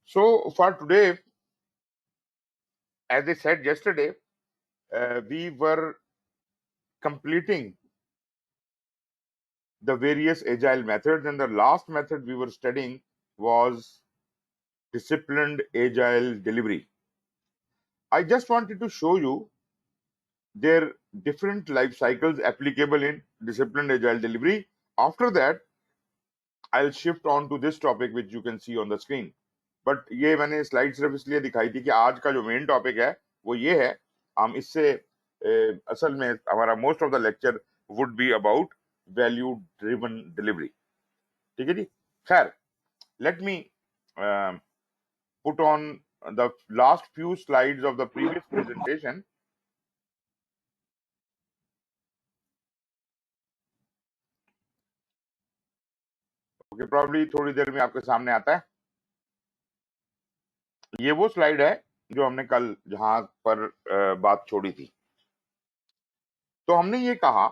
So for today, as I said yesterday, we were completing the various agile methods, and the last method we were studying was disciplined agile delivery. I just wanted to show you their different life cycles applicable in disciplined agile delivery. After that, I'll shift on to this topic which you can see on the screen. But ये मैंने slide सिर्फ इसलिए दिखाई थी कि आज का जो मेन टॉपिक है वो ये है, हम इससे असल में हमारा most of the lecture would be about value driven delivery. ठीक है जी. खैर, let me put on the last few slides of the previous presentation. Okay, probably थोड़ी देर में आपके सामने आता है. ये वो स्लाइड है जो हमने कल जहां पर बात छोड़ी थी. तो हमने ये कहा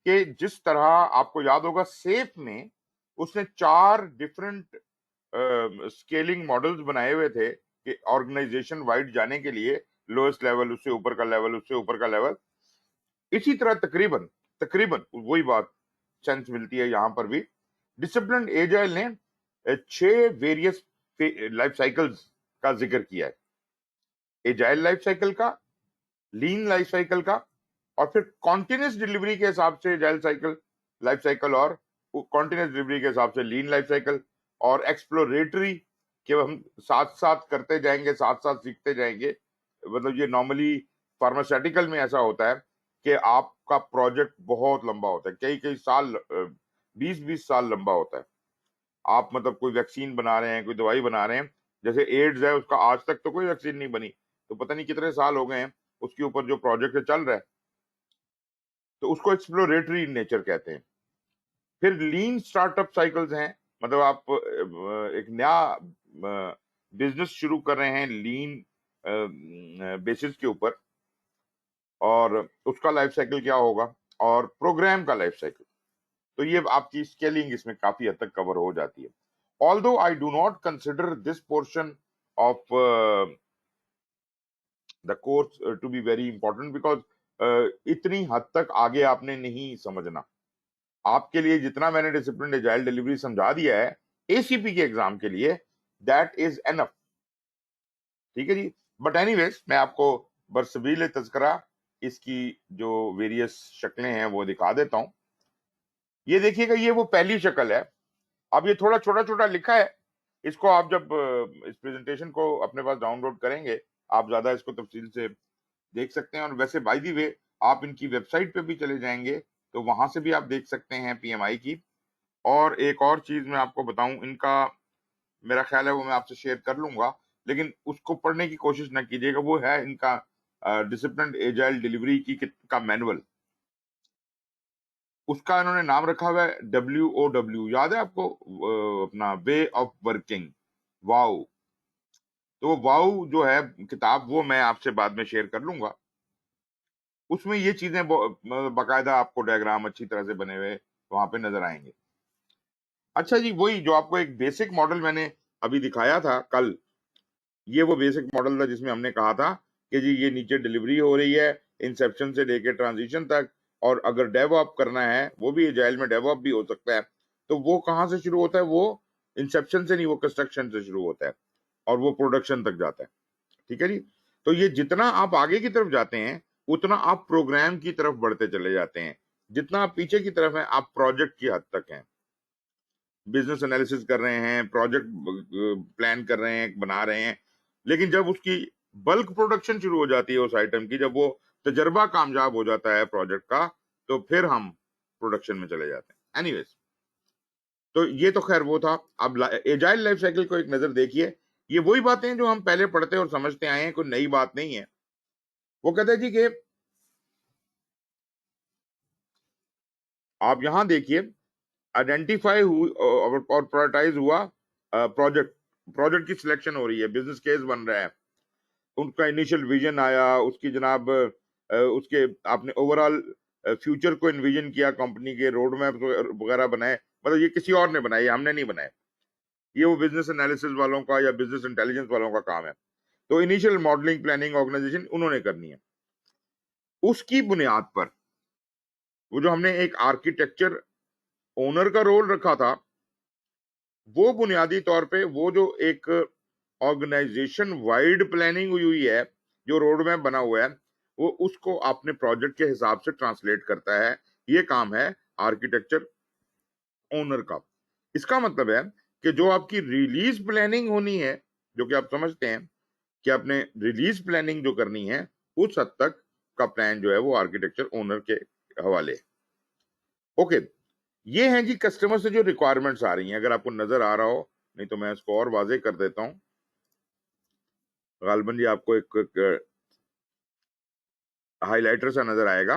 कि जिस तरह आपको याद होगा सेफ में उसने 4 डिफरेंट स्केलिंग मॉडल्स बनाए हुए थे कि ऑर्गेनाइजेशन वाइड जाने के लिए लोएस्ट लेवल, उससे ऊपर का लेवल, उससे ऊपर का लेवल. इसी तरह तकरीबन तकरीबन वही बात सेंस मिलती है यहाँ पर भी. डिसिप्लिन एजाइल ने 6 वेरियस लाइफ साइकिल्स का जिक्र किया है. एजाइल लाइफ साइकिल का, लीन लाइफ साइकिल का, और फिर कॉन्टिन्यूस डिलीवरी के हिसाब से एजाइल साइकिल लाइफ साइकिल, और कॉन्टिन्यूस डिलीवरी के हिसाब से लीन लाइफ साइकिल, और एक्सप्लोरेटरी कि हम साथ साथ करते जाएंगे, साथ साथ सीखते जाएंगे. मतलब ये नॉर्मली फार्मास्यूटिकल में ऐसा होता है कि आपका प्रोजेक्ट बहुत लंबा होता है, कई कई साल, 20-20 साल लंबा होता है. आप मतलब कोई वैक्सीन बना रहे हैं, कोई दवाई बना रहे हैं, जैसे एड्स है, उसका आज तक तो कोई वैक्सीन नहीं बनी, तो पता नहीं कितने साल हो गए हैं उसके ऊपर जो प्रोजेक्ट चल रहा है, तो उसको एक्सप्लोरेटरी नेचर कहते हैं. फिर लीन स्टार्टअप साइकिल्स हैं, मतलब आप एक नया बिजनेस शुरू कर रहे हैं लीन बेसिस के ऊपर, और उसका लाइफ साइकिल क्या होगा, और प्रोग्राम का लाइफ साइकिल. तो ये आपकी स्केलिंग इसमें काफी हद तक कवर हो जाती है. Although I do not consider this portion of the course to be very important, because इतनी हद तक आगे आपने नहीं समझना. आपके लिए जितना मैंने डिसिप्लिन एजाइल डिलीवरी समझा दिया है एसीपी के एग्जाम के लिए, दैट इज एनफ. ठीक है जी. बट एनीवेज, मैं आपको बरसबील तज़किरा इसकी जो वेरियस शक्लें हैं वो दिखा देता हूं. ये देखिएगा, ये वो पहली शक्ल है. अब ये थोड़ा छोटा छोटा लिखा है, इसको आप जब इस प्रेजेंटेशन को अपने पास डाउनलोड करेंगे, आप ज्यादा इसको तफसील से देख सकते हैं. और वैसे बाय दी वे आप इनकी वेबसाइट पे भी चले जाएंगे तो वहां से भी आप देख सकते हैं पीएमआई की. और एक और चीज मैं आपको बताऊं, इनका मेरा ख्याल है वो मैं आपसे शेयर कर लूंगा, लेकिन उसको पढ़ने की कोशिश ना कीजिएगा. वो है इनका डिसिप्लिन एजाइल डिलीवरी की का मैनुअल. उसका इन्होंने नाम रखा हुआ है WOW. याद है आपको अपना वे ऑफ वर्किंग, वाओ. तो वाओ जो है किताब, वो मैं आपसे बाद में शेयर कर लूंगा. उसमें ये चीजें बाकायदा आपको डायग्राम अच्छी तरह से बने हुए वहां पे नजर आएंगे. अच्छा जी, वही जो आपको एक बेसिक मॉडल मैंने अभी दिखाया था कल, ये वो बेसिक मॉडल था जिसमें हमने कहा था कि जी ये नीचे डिलीवरी हो रही है इंसेप्शन से लेके ट्रांजिशन तक, और अगर डेवऑप करना है वो भी एजाइल में डेवऑप भी हो सकता है. तो वो कहाँ से शुरू होता है? वो इंसेप्शन से नहीं, वो कंस्ट्रक्शन से शुरू होता है और वो प्रोडक्शन तक जाता है. ठीक है जी. तो ये जितना आप आगे की तरफ जाते हैं उतना आप प्रोग्राम की तरफ बढ़ते चले जाते हैं. जितना आप पीछे की तरफ हैं आप प्रोजेक्ट की हद तक हैं, बिजनेस एनालिसिस कर रहे हैं, प्रोजेक्ट प्लान कर रहे हैं, बना रहे हैं. लेकिन जब उसकी बल्क प्रोडक्शन शुरू हो जाती है उस आइटम की, जब वो तजर्बा कामयाब हो जाता है प्रोजेक्ट का, तो फिर हम प्रोडक्शन में चले जाते हैं. एनीवेज, तो ये तो खैर वो था. अब एजाइल लाइफ साइकिल को एक नजर देखिए. ये वही बातें जो हम पहले पढ़ते और समझते आए हैं, कोई नई बात नहीं है. वो कहते हैं जी कि आप यहां देखिए, आइडेंटिफाई और प्रायोरिटाइज हुआ प्रोजेक्ट. प्रोजेक्ट की सिलेक्शन हो रही है, बिजनेस केस बन रहा है, उनका इनिशियल विजन आया, उसकी जनाब उसके आपने ओवरऑल फ्यूचर को इन्विजन किया, कंपनी के रोड मैप वगैरह बनाए. मतलब ये किसी और ने बनाए, हमने नहीं बनाए. ये वो बिजनेस एनालिसिस वालों का या बिजनेस इंटेलिजेंस वालों का काम है। तो इनिशियल मॉडलिंग प्लानिंग ऑर्गेनाइजेशन उन्होंने करनी है। उसकी बुनियाद पर वो जो हमने एक आर्किटेक्चर ओनर का रोल रखा था, वो बुनियादी तौर पे वो जो एक ऑर्गेनाइजेशन वाइड प्लानिंग हुई हुई है, जो रोड मैप बना हुआ है, वो उसको अपने प्रोजेक्ट के हिसाब से ट्रांसलेट करता है। ये काम है आर्किटेक्चर ओनर का। इसका मतलब है कि जो आपकी रिलीज प्लानिंग होनी है, जो कि आप समझते हैं कि आपने रिलीज प्लानिंग जो करनी है, उस हद तक का प्लान जो है वो आर्किटेक्चर ओनर के हवाले। ओके, ये हैं जी कस्टमर से जो रिक्वायरमेंट्स आ रही हैं। अगर आपको नजर आ रहा हो, नहीं तो मैं इसको और वाजे कर देता हूं। गालबन जी आपको एक हाइलाइटर सा नजर आएगा।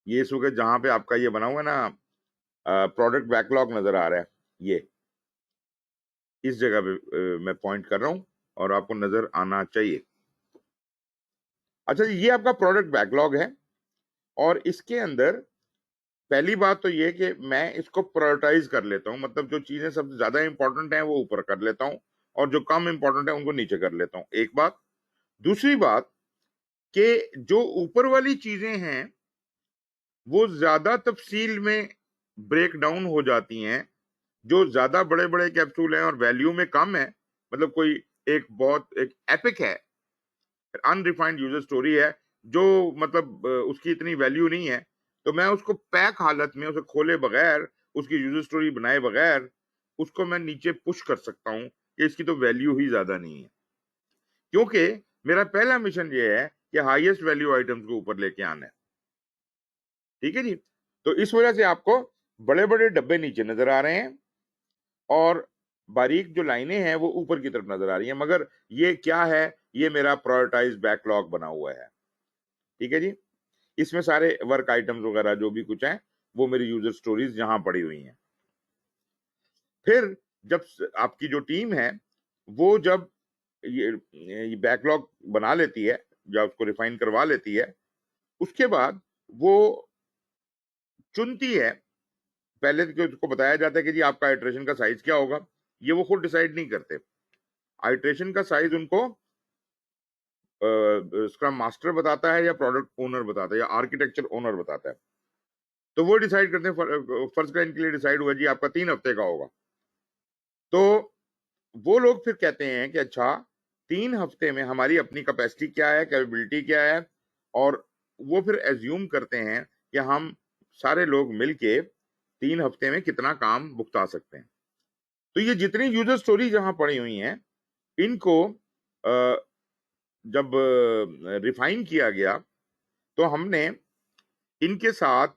ये इस वक्त जहां पे आपका ये बना हुआ है ना, प्रोडक्ट बैकलॉग नजर आ रहा है, ये इस जगह पे मैं पॉइंट कर रहा हूं और आपको नजर आना चाहिए। अच्छा जी, ये आपका प्रोडक्ट बैकलॉग है और इसके अंदर पहली बात तो ये कि मैं इसको प्रायोरिटाइज कर लेता हूं, मतलब जो चीजें सबसे ज्यादा इंपॉर्टेंट हैं वो ऊपर कर लेता हूं और जो कम इंपॉर्टेंट है उनको नीचे कर लेता हूं। एक बात। दूसरी बात कि जो ऊपर वाली चीजें हैं वो ज्यादा तफसील में ब्रेक डाउन हो जाती हैं। जो ज्यादा बड़े बड़े कैप्सूल हैं और वैल्यू में कम है, मतलब कोई एक बहुत एक एपिक है, अनडिफाइंड यूजर स्टोरी है, जो मतलब उसकी इतनी वैल्यू नहीं है, तो मैं उसको पैक हालत में उसे खोले बगैर, उसकी यूजर स्टोरी बनाए बगैर उसको मैं नीचे पुश कर सकता हूं कि इसकी तो वैल्यू ही ज्यादा नहीं है। क्योंकि मेरा पहला मिशन ये है कि हाईएस्ट वैल्यू आइटम्स को ऊपर लेके आना है। ठीक है जी। तो इस वजह से आपको बड़े बड़े डब्बे नीचे नजर आ रहे हैं और बारीक जो लाइनें हैं वो ऊपर की तरफ नजर आ रही हैं, मगर ये क्या है? ये मेरा प्रायोरिटाइज बैकलॉग बना हुआ है। ठीक है जी। इसमें सारे वर्क आइटम्स वगैरह जो भी कुछ हैं वो मेरी यूजर स्टोरीज यहां पड़ी हुई हैं। फिर जब आपकी जो टीम है वो जब ये बैकलॉग बना लेती है या उसको रिफाइन करवा लेती है, उसके बाद वो चुनती है। पहले तो उसको बताया जाता है कि जी आपका आइट्रेशन का साइज क्या होगा, ये वो खुद डिसाइड नहीं करते। आइट्रेशन का साइज उनको स्क्रम मास्टर बताता है या प्रोडक्ट ओनर बताता है या आर्किटेक्चर ओनर बताता है। तो वो डिसाइड करते हैं। फर्स्ट क्लाइंट के लिए डिसाइड हुआ जी आपका 3 हफ्ते का होगा, तो वो लोग फिर कहते हैं कि अच्छा 3 हफ्ते में हमारी अपनी कैपेसिटी क्या है, कैपेबिलिटी क्या है, और वो फिर एज्यूम करते हैं कि हम सारे लोग मिलके 3 हफ्ते में कितना काम भुगता सकते हैं। तो ये जितनी यूजर स्टोरी जहां पड़ी हुई हैं, इनको जब रिफाइन किया गया तो हमने इनके साथ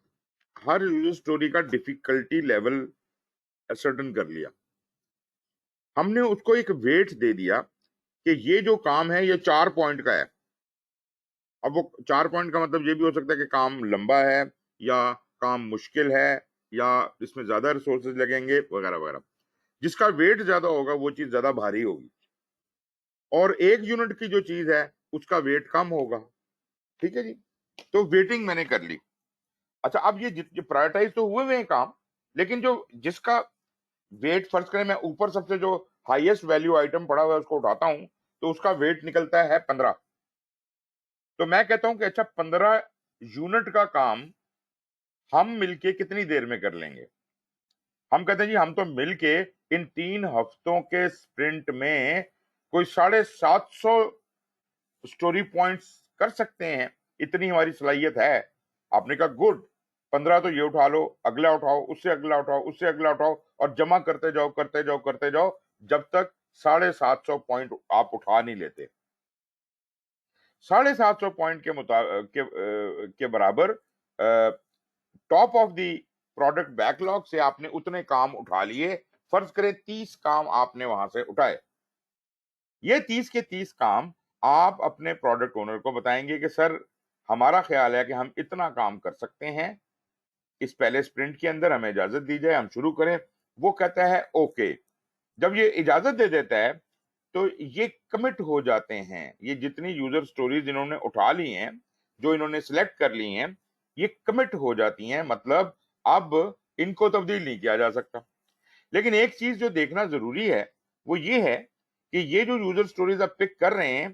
हर यूजर स्टोरी का डिफिकल्टी लेवल सर्टन कर लिया। हमने उसको एक वेट दे दिया कि ये जो काम है ये 4 पॉइंट का है। अब वो 4 पॉइंट का मतलब ये भी हो सकता है कि काम लंबा है या काम मुश्किल है या इसमें ज्यादा रिसोर्सेज लगेंगे वगैरह वगैरह। जिसका वेट ज्यादा होगा वो चीज ज्यादा भारी होगी और 1 यूनिट की जो चीज है उसका वेट कम होगा। ठीक है जी। तो वेटिंग मैंने कर ली। अच्छा, अब ये प्रायोरिटाइज तो हुए हुए हैं काम, लेकिन जो जिसका वेट फर्ज करें मैं ऊपर सबसे जो हाईएस्ट वैल्यू आइटम पड़ा हुआ है उसको उठाता हूं, तो उसका वेट निकलता है 15। तो मैं कहता हूं कि अच्छा 15 यूनिट का काम हम मिलके कितनी देर में कर लेंगे? हम कहते हैं जी हम तो मिलके इन 3 हफ्तों के स्प्रिंट में कोई 750 स्टोरी पॉइंट्स कर सकते हैं, इतनी हमारी सलाहियत है। आपने कहा गुड, 15 तो ये उठा लो, अगला उठाओ, उससे अगला उठाओ, उससे अगला उठाओ और जमा करते जाओ करते जाओ करते जाओ जब तक 750 पॉइंट आप उठा नहीं लेते। 750 पॉइंट के के बराबर top of the product backlog से आपने उतने काम उठा लिए। फर्ज करें 30 काम आपने वहां से उठाए। ये 30 के 30 काम आप अपने प्रोडक्ट ओनर को बताएंगे कि सर हमारा ख्याल है कि हम इतना काम कर सकते हैं, इस पहले स्प्रिंट के अंदर हमें इजाजत दी जाए, हम शुरू करें। वो कहता है ओके। जब ये इजाजत दे देता है तो ये कमिट हो जाते हैं। ये जितनी यूजर स्टोरीज इन्होंने उठा ली हैं, जो इन्होंने सिलेक्ट कर ली हैं, ये कमिट हो जाती हैं। मतलब अब इनको तब्दील नहीं किया जा सकता। لیکن ایک چیز جو دیکھنا ضروری ہے وہ یہ ہے کہ یہ جو یوزر سٹوریز آپ پک کر رہے ہیں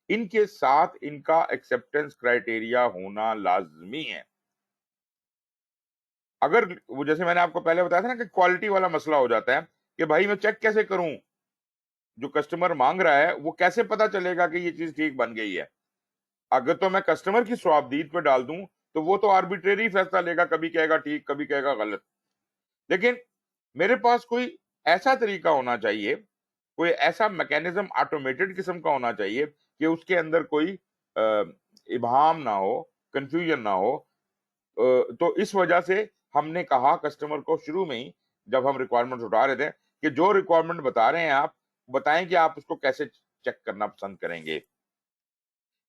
ان کے ساتھ ان کا ایکسپٹینس کرائٹیریا ہونا لازمی ہے. اگر وہ جیسے میں نے آپ کو پہلے بتایا تھا نا کہ کوالٹی والا مسئلہ ہو جاتا ہے کہ بھائی میں چیک کیسے کروں جو کسٹمر مانگ رہا ہے وہ کیسے پتا چلے گا کہ یہ چیز ٹھیک بن گئی ہے. اگر تو میں کسٹمر کی صوابدید پہ ڈال دوں تو وہ تو آربیٹری فیصلہ لے گا, کبھی کہے گا ٹھیک کبھی کہے گا غلط. لیکن میرے پاس کوئی ایسا طریقہ ہونا چاہیے, کوئی ایسا میکینزم آٹومیٹڈ قسم کا ہونا چاہیے کہ اس کے اندر کوئی ابہام نہ ہو, کنفیوژن نہ ہو. تو اس وجہ سے ہم نے کہا کسٹمر کو شروع میں ہی جب ہم ریکوائرمنٹ اٹھا رہے تھے کہ جو ریکوائرمنٹ بتا رہے ہیں آپ بتائیں کہ آپ اس کو کیسے چیک کرنا پسند کریں گے.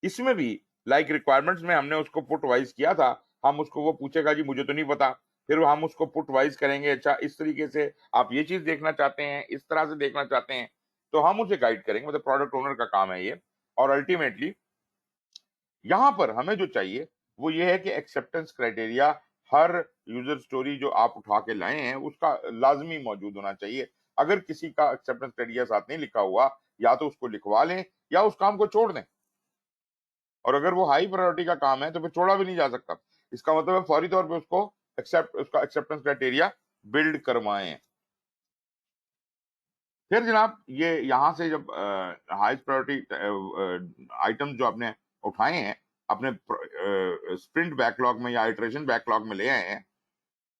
اس میں بھی لائک ریکوائرمنٹس میں ہم نے اس کو پٹ وائز کیا تھا, ہم اس کو وہ پوچھے گا جی مجھے تو نہیں پتا, پھر ہم اس کو پٹ وائز کریں گے, اچھا اس طریقے سے آپ یہ چیز دیکھنا چاہتے ہیں, اس طرح سے دیکھنا چاہتے ہیں, تو ہم اسے گائیڈ کریں گے. مطلب پروڈکٹ اونر کا کام ہے یہ. اور الٹیمیٹلی یہاں پر ہمیں جو چاہیے وہ یہ ہے کہ ایکسپٹینس کرائٹیریا ہر یوزر سٹوری جو آپ اٹھا کے لائے ہیں اس کا لازمی موجود ہونا چاہیے. اگر کسی کا ایکسپٹینس کرائٹیریا ساتھ نہیں لکھا ہوا یا تو اس کو لکھوا لیں یا اس کام کو چھوڑ دیں, اور اگر وہ ہائی پرائرٹی کا کام ہے تو پھر چھوڑا بھی نہیں جا سکتا. اس کا مطلب ہے فوری طور پہ اس کو اس کا ایکسپٹینس کرائٹیریا بلڈ کروائیں. پھر جناب یہ یہاں سے جب ہائی پرائرٹی آئٹم جو آپ نے اٹھائے ہیں اپنے اسپرنٹ بیک لاگ میں یا آئٹریشن بیک لاگ میں لے آئے ہیں,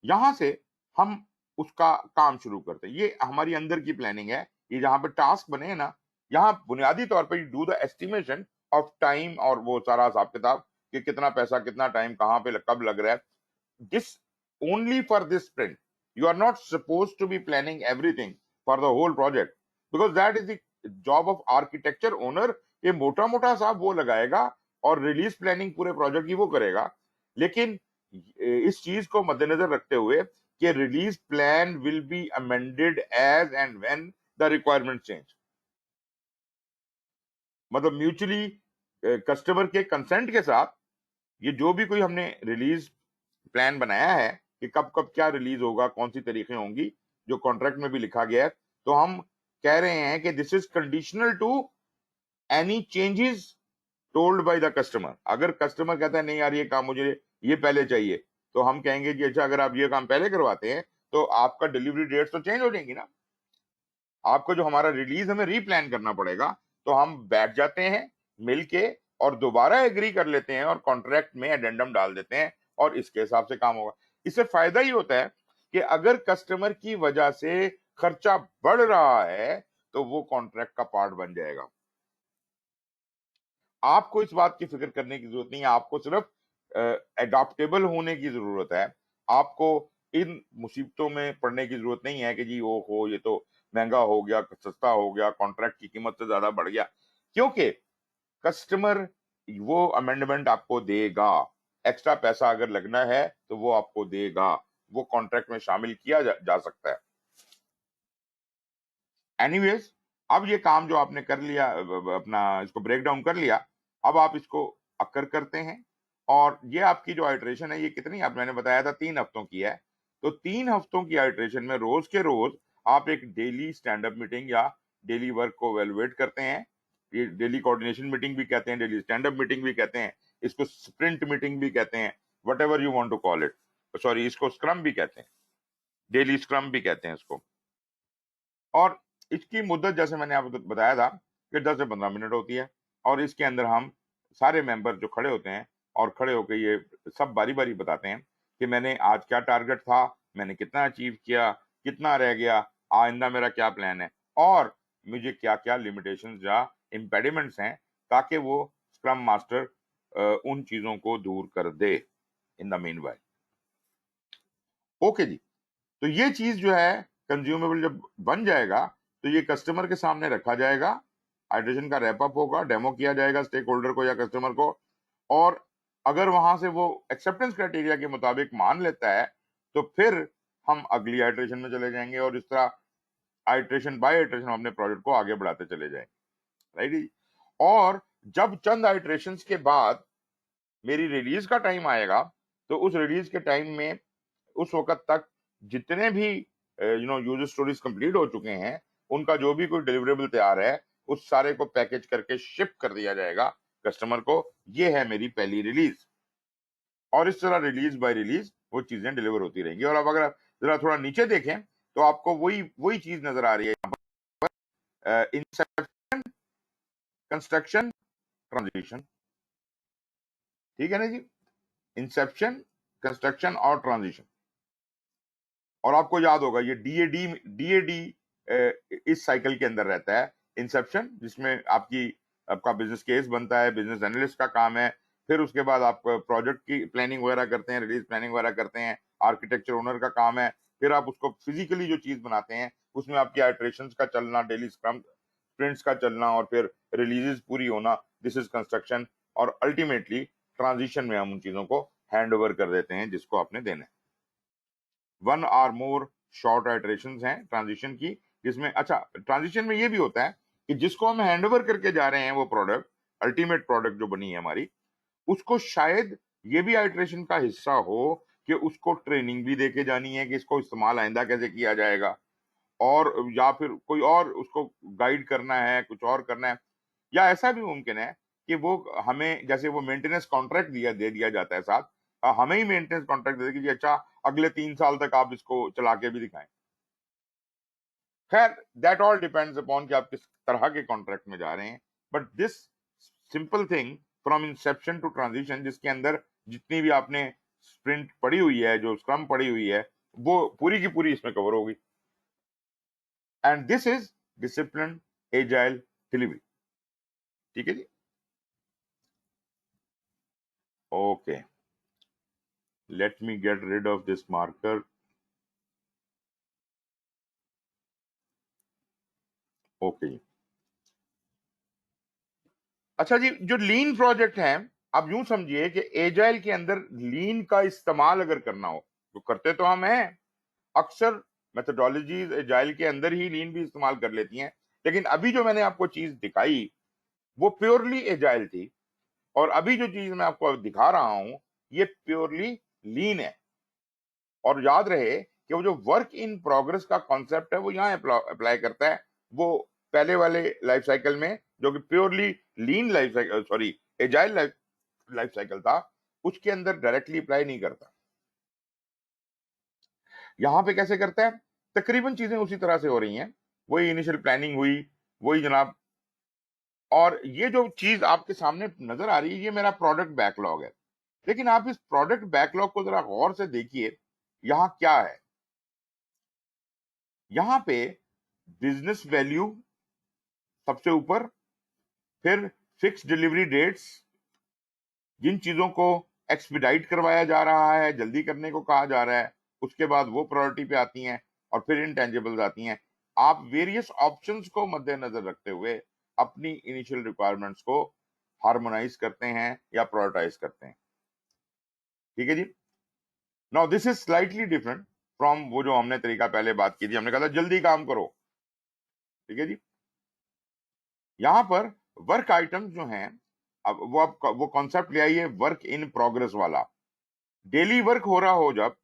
یہاں سے ہم اس کا کام شروع کرتے ہیں. یہ ہماری اندر کی پلاننگ ہے. یہ جہاں پہ ٹاسک بنے ہیں نا, یہاں بنیادی طور پہ do the estimation of time اور وہ سارا حساب کتاب کہ کتنا پیسہ کتنا ٹائم کہاں پہ کب لگ رہا ہے. This only for this sprint. You are not supposed to be planning everything for the whole project because that is the job of architecture owner. یہ موٹا موٹا صاحب وہ لگائے گا اور ریلیز پلاننگ پورے پروجیکٹ کی وہ کرے گا. لیکن اس چیز کو مد نظر رکھتے ہوئے کہ release plan will be amended as and when the requirement change, مطلب میوچلی کسٹمر کے کنسنٹ کے ساتھ یہ جو بھی کوئی ہم نے ریلیز پلان بنایا ہے کہ کب کب کیا ریلیز ہوگا, کون سی تاریخیں ہوں گی, جو کانٹریکٹ میں بھی لکھا گیا ہے, تو ہم کہہ رہے ہیں کہ this is conditional to any changes told by the customer. اگر کسٹمر کہتا ہے نہیں یار یہ کام مجھے یہ پہلے چاہیے, تو ہم کہیں گے جی اچھا اگر آپ یہ کام پہلے کرواتے ہیں تو آپ کا ڈلیوری ڈیٹ تو چینج ہو جائیں گی نا, آپ کو جو ہمارا ریلیز ہمیں ری پلان کرنا پڑے گا. تو ہم بیٹھ جاتے ہیں مل کے اور دوبارہ ایگری کر لیتے ہیں اور کانٹریکٹ میں ایڈنڈم ڈال دیتے ہیں اور اس کے حساب سے کام ہوگا. اس سے فائدہ ہی ہوتا ہے کہ اگر کسٹمر کی وجہ سے خرچہ بڑھ رہا ہے تو وہ کانٹریکٹ کا پارٹ بن جائے گا. آپ کو اس بات کی فکر کرنے کی ضرورت نہیں ہے, آپ کو صرف اڈاپٹیبل ہونے کی ضرورت ہے. آپ کو ان مصیبتوں میں پڑنے کی ضرورت نہیں ہے کہ جی او ہو یہ تو مہنگا ہو گیا, سستا ہو گیا, کانٹریکٹ کی قیمت سے زیادہ بڑھ گیا, کیونکہ کسٹمر وہ امینڈمنٹ آپ کو دے گا. ایکسٹرا پیسہ اگر لگنا ہے تو وہ آپ کو دے گا, وہ کانٹریکٹ میں شامل کیا جا سکتا ہے. اینی ویز اب یہ کام جو آپ نے کر لیا, اپنا اس کو بریک ڈاؤن کر لیا, اب آپ اس کو اکر کرتے ہیں. اور یہ آپ کی جو آئٹریشن ہے یہ کتنی, آپ میں نے بتایا تھا 3 ہفتوں کی ہے. تو 3 ہفتوں کی آئٹریشن میں روز کے روز آپ ایک ڈیلی اسٹینڈ اپ میٹنگ یا ڈیلی ورک کو ایویلویٹ کرتے ہیں. یہ ڈیلی کوآرڈینیشن میٹنگ بھی کہتے ہیں, ڈیلی اسٹینڈ اپ میٹنگ بھی کہتے ہیں, اس کو اسپرنٹ میٹنگ بھی کہتے ہیں, whatever you want to call it. Sorry, اس کو اسکرم بھی کہتے ہیں, ڈیلی اسکرم بھی کہتے ہیں اس کو. اور اس کی مدت جیسے میں نے آپ کو بتایا تھا کہ 10 سے 15 منٹ ہوتی ہے, اور اس کے اندر ہم سارے ممبر جو کھڑے ہوتے ہیں اور کھڑے ہو کے یہ سب باری باری بتاتے ہیں کہ میں نے آج کیا ٹارگٹ تھا, میں نے کتنا اچیو کیا, کتنا رہ گیا, آئندہ میرا کیا پلان ہے, اور مجھے کیا کیا لمیٹیشنز یا امپیڈیمنٹس ہیں, تاکہ وہ اسکرم ماسٹر ان چیزوں کو دور کر دے ان دا مین وائل. اوکے جی, تو یہ چیز جو ہے کنزیومیبل جب بن جائے گا تو یہ کسٹمر کے سامنے رکھا جائے گا, ہائیڈریشن کا ریپ اپ ہوگا, ڈیمو کیا جائے گا اسٹیک ہولڈر کو یا کسٹمر کو, اور اگر وہاں سے وہ ایکسیپٹنس کرائٹیریا کے مطابق مان لیتا ہے تو پھر ہم اگلی آئٹریشن میں چلے جائیں گے, اور اس طرح آئٹریشن بائی آئٹریشن ہم اپنے پروجیکٹ کو آگے بڑھاتے چلے جائیں گے, رائٹ. اور جب چند آئٹریشنز کے بعد میری ریلیز کا ٹائم آئے گا تو اس ریلیز کے ٹائم میں اس وقت تک جتنے بھی यूजर स्टोरीज कंप्लीट हो चुके हैं, उनका जो भी कोई डिलीवरेबल तैयार है उस सारे को पैकेज करके शिप कर दिया जाएगा कस्टमर को। ये है मेरी पहली रिलीज, और इस तरह रिलीज बाय रिलीज वो चीजें डिलीवर होती रहेंगी। और अब अगर आप जरा थोड़ा नीचे देखें तो आपको वही वही चीज नजर आ रही है यहाँ पर, इंसेप्शन, कंस्ट्रक्शन, ट्रांजिशन। ठीक है ना जी, इंसेप्शन, कंस्ट्रक्शन और ट्रांजिशन। और आपको याद होगा ये डीएडी इस साइकिल के अंदर रहता है। इंसेप्शन, जिसमें आपका बिजनेस केस बनता है, बिजनेस एनालिस्ट का काम है, फिर उसके बाद आप प्रोजेक्ट की प्लानिंग वगैरह करते हैं, रिलीज प्लानिंग वगैरह करते हैं, आर्किटेक्चर ओनर का काम है, फिर आप उसको फिजिकली जो चीज बनाते हैं उसमें आपकी आइटरेशंस का चलना, डेली स्क्रम स्प्रिंट्स का चलना, और फिर रिलीजेस पूरी होना, दिस इज कंस्ट्रक्शन। और अल्टीमेटली ट्रांजिशन में हम उन चीजों को हैंड ओवर कर देते हैं जिसको आपने देना है। One or more short iterations हैं ट्रांजिशन की, जिसमें अच्छा ट्रांजिशन में ये भी होता है कि जिसको हम हैंड ओवर करके जा रहे हैं वो प्रोडक्ट, अल्टीमेट प्रोडक्ट जो बनी है हमारी, उसको शायद ये भी आइटरेशन का हिस्सा हो कि उसको ट्रेनिंग भी देके जानी है कि इसको इस्तेमाल आइंदा कैसे किया जाएगा, और या फिर कोई और उसको गाइड करना है, कुछ और करना है। या ऐसा भी मुमकिन है कि वो हमें, जैसे वो मेंटेनेंस कॉन्ट्रैक्ट दे दिया जाता है साथ, हमें ही मेंटेनेंस कॉन्ट्रैक्ट दे दे कि जी अच्छा अगले 3 साल तक आप इसको चला के भी दिखाएं। खैर दैट ऑल डिपेंड्स अपॉन कि आप किस तरह के कॉन्ट्रैक्ट में जा रहे हैं, but this simple thing from inception to transition, जिसके अंदर जितनी भी आपने स्प्रिंट पड़ी हुई है, जो स्क्रम पड़ी हुई है, वो पूरी की पूरी इसमें कवर होगी। And this is discipline agile delivery. ठीक है जी, okay, let me get rid of this marker. Okay जी, अच्छा जी, जो लीन प्रोजेक्ट है, आप यूं समझिए कि एजाइल के अंदर लीन का इस्तेमाल अगर करना हो, तो करते तो हम हैं अक्सर, मेथोडोलॉजीज एजाइल के अंदर ही लीन भी इस्तेमाल कर लेती हैं, लेकिन अभी जो मैंने आपको चीज दिखाई वो प्योरली एजाइल थी, और अभी जो चीज मैं आपको दिखा रहा हूं ये प्योरली लीन है। और याद रहे कि वो जो वर्क इन प्रोग्रेस का कॉन्सेप्ट है वो यहाँ अप्लाई करता है, वो पहले वाले लाइफ साइकिल में जो कि purely lean life cycle, sorry agile life cycle था, उसके अंदर डायरेक्टली अप्लाई नहीं करता। यहाँ पे कैसे करता है? तकरीबन चीजें उसी तरह से हो रही हैं, वही इनिशियल प्लानिंग हुई, वही जनाब। और ये जो चीज आपके सामने नजर आ रही है ये मेरा प्रोडक्ट बैकलॉग है, लेकिन आप इस प्रोडक्ट बैकलॉग को जरा गौर से देखिए, यहाँ क्या है। यहाँ पे बिजनेस वैल्यू सबसे ऊपर, फिर फिक्स डिलीवरी डेट्स, जिन चीजों को एक्सपीडाइट करवाया जा रहा है, जल्दी करने को कहा जा रहा है, उसके बाद वो प्रायोरिटी पे आती हैं, और फिर इंटेंजिबल्स आती हैं। आप वेरियस ऑप्शंस को मद्देनजर रखते हुए अपनी इनिशियल रिक्वायरमेंट्स को हार्मोनाइज करते हैं या प्रायोरिटाइज करते हैं। ठीक है जी, now this is slightly different from वो जो हमने तरीका पहले बात की थी, हमने कहा था जल्दी काम करो। ठीक है जी, यहां पर वर्क आइटम्स जो हैं, अब वो कॉन्सेप्ट ले आइए वर्क इन प्रोग्रेस वाला। डेली वर्क हो रहा हो जब,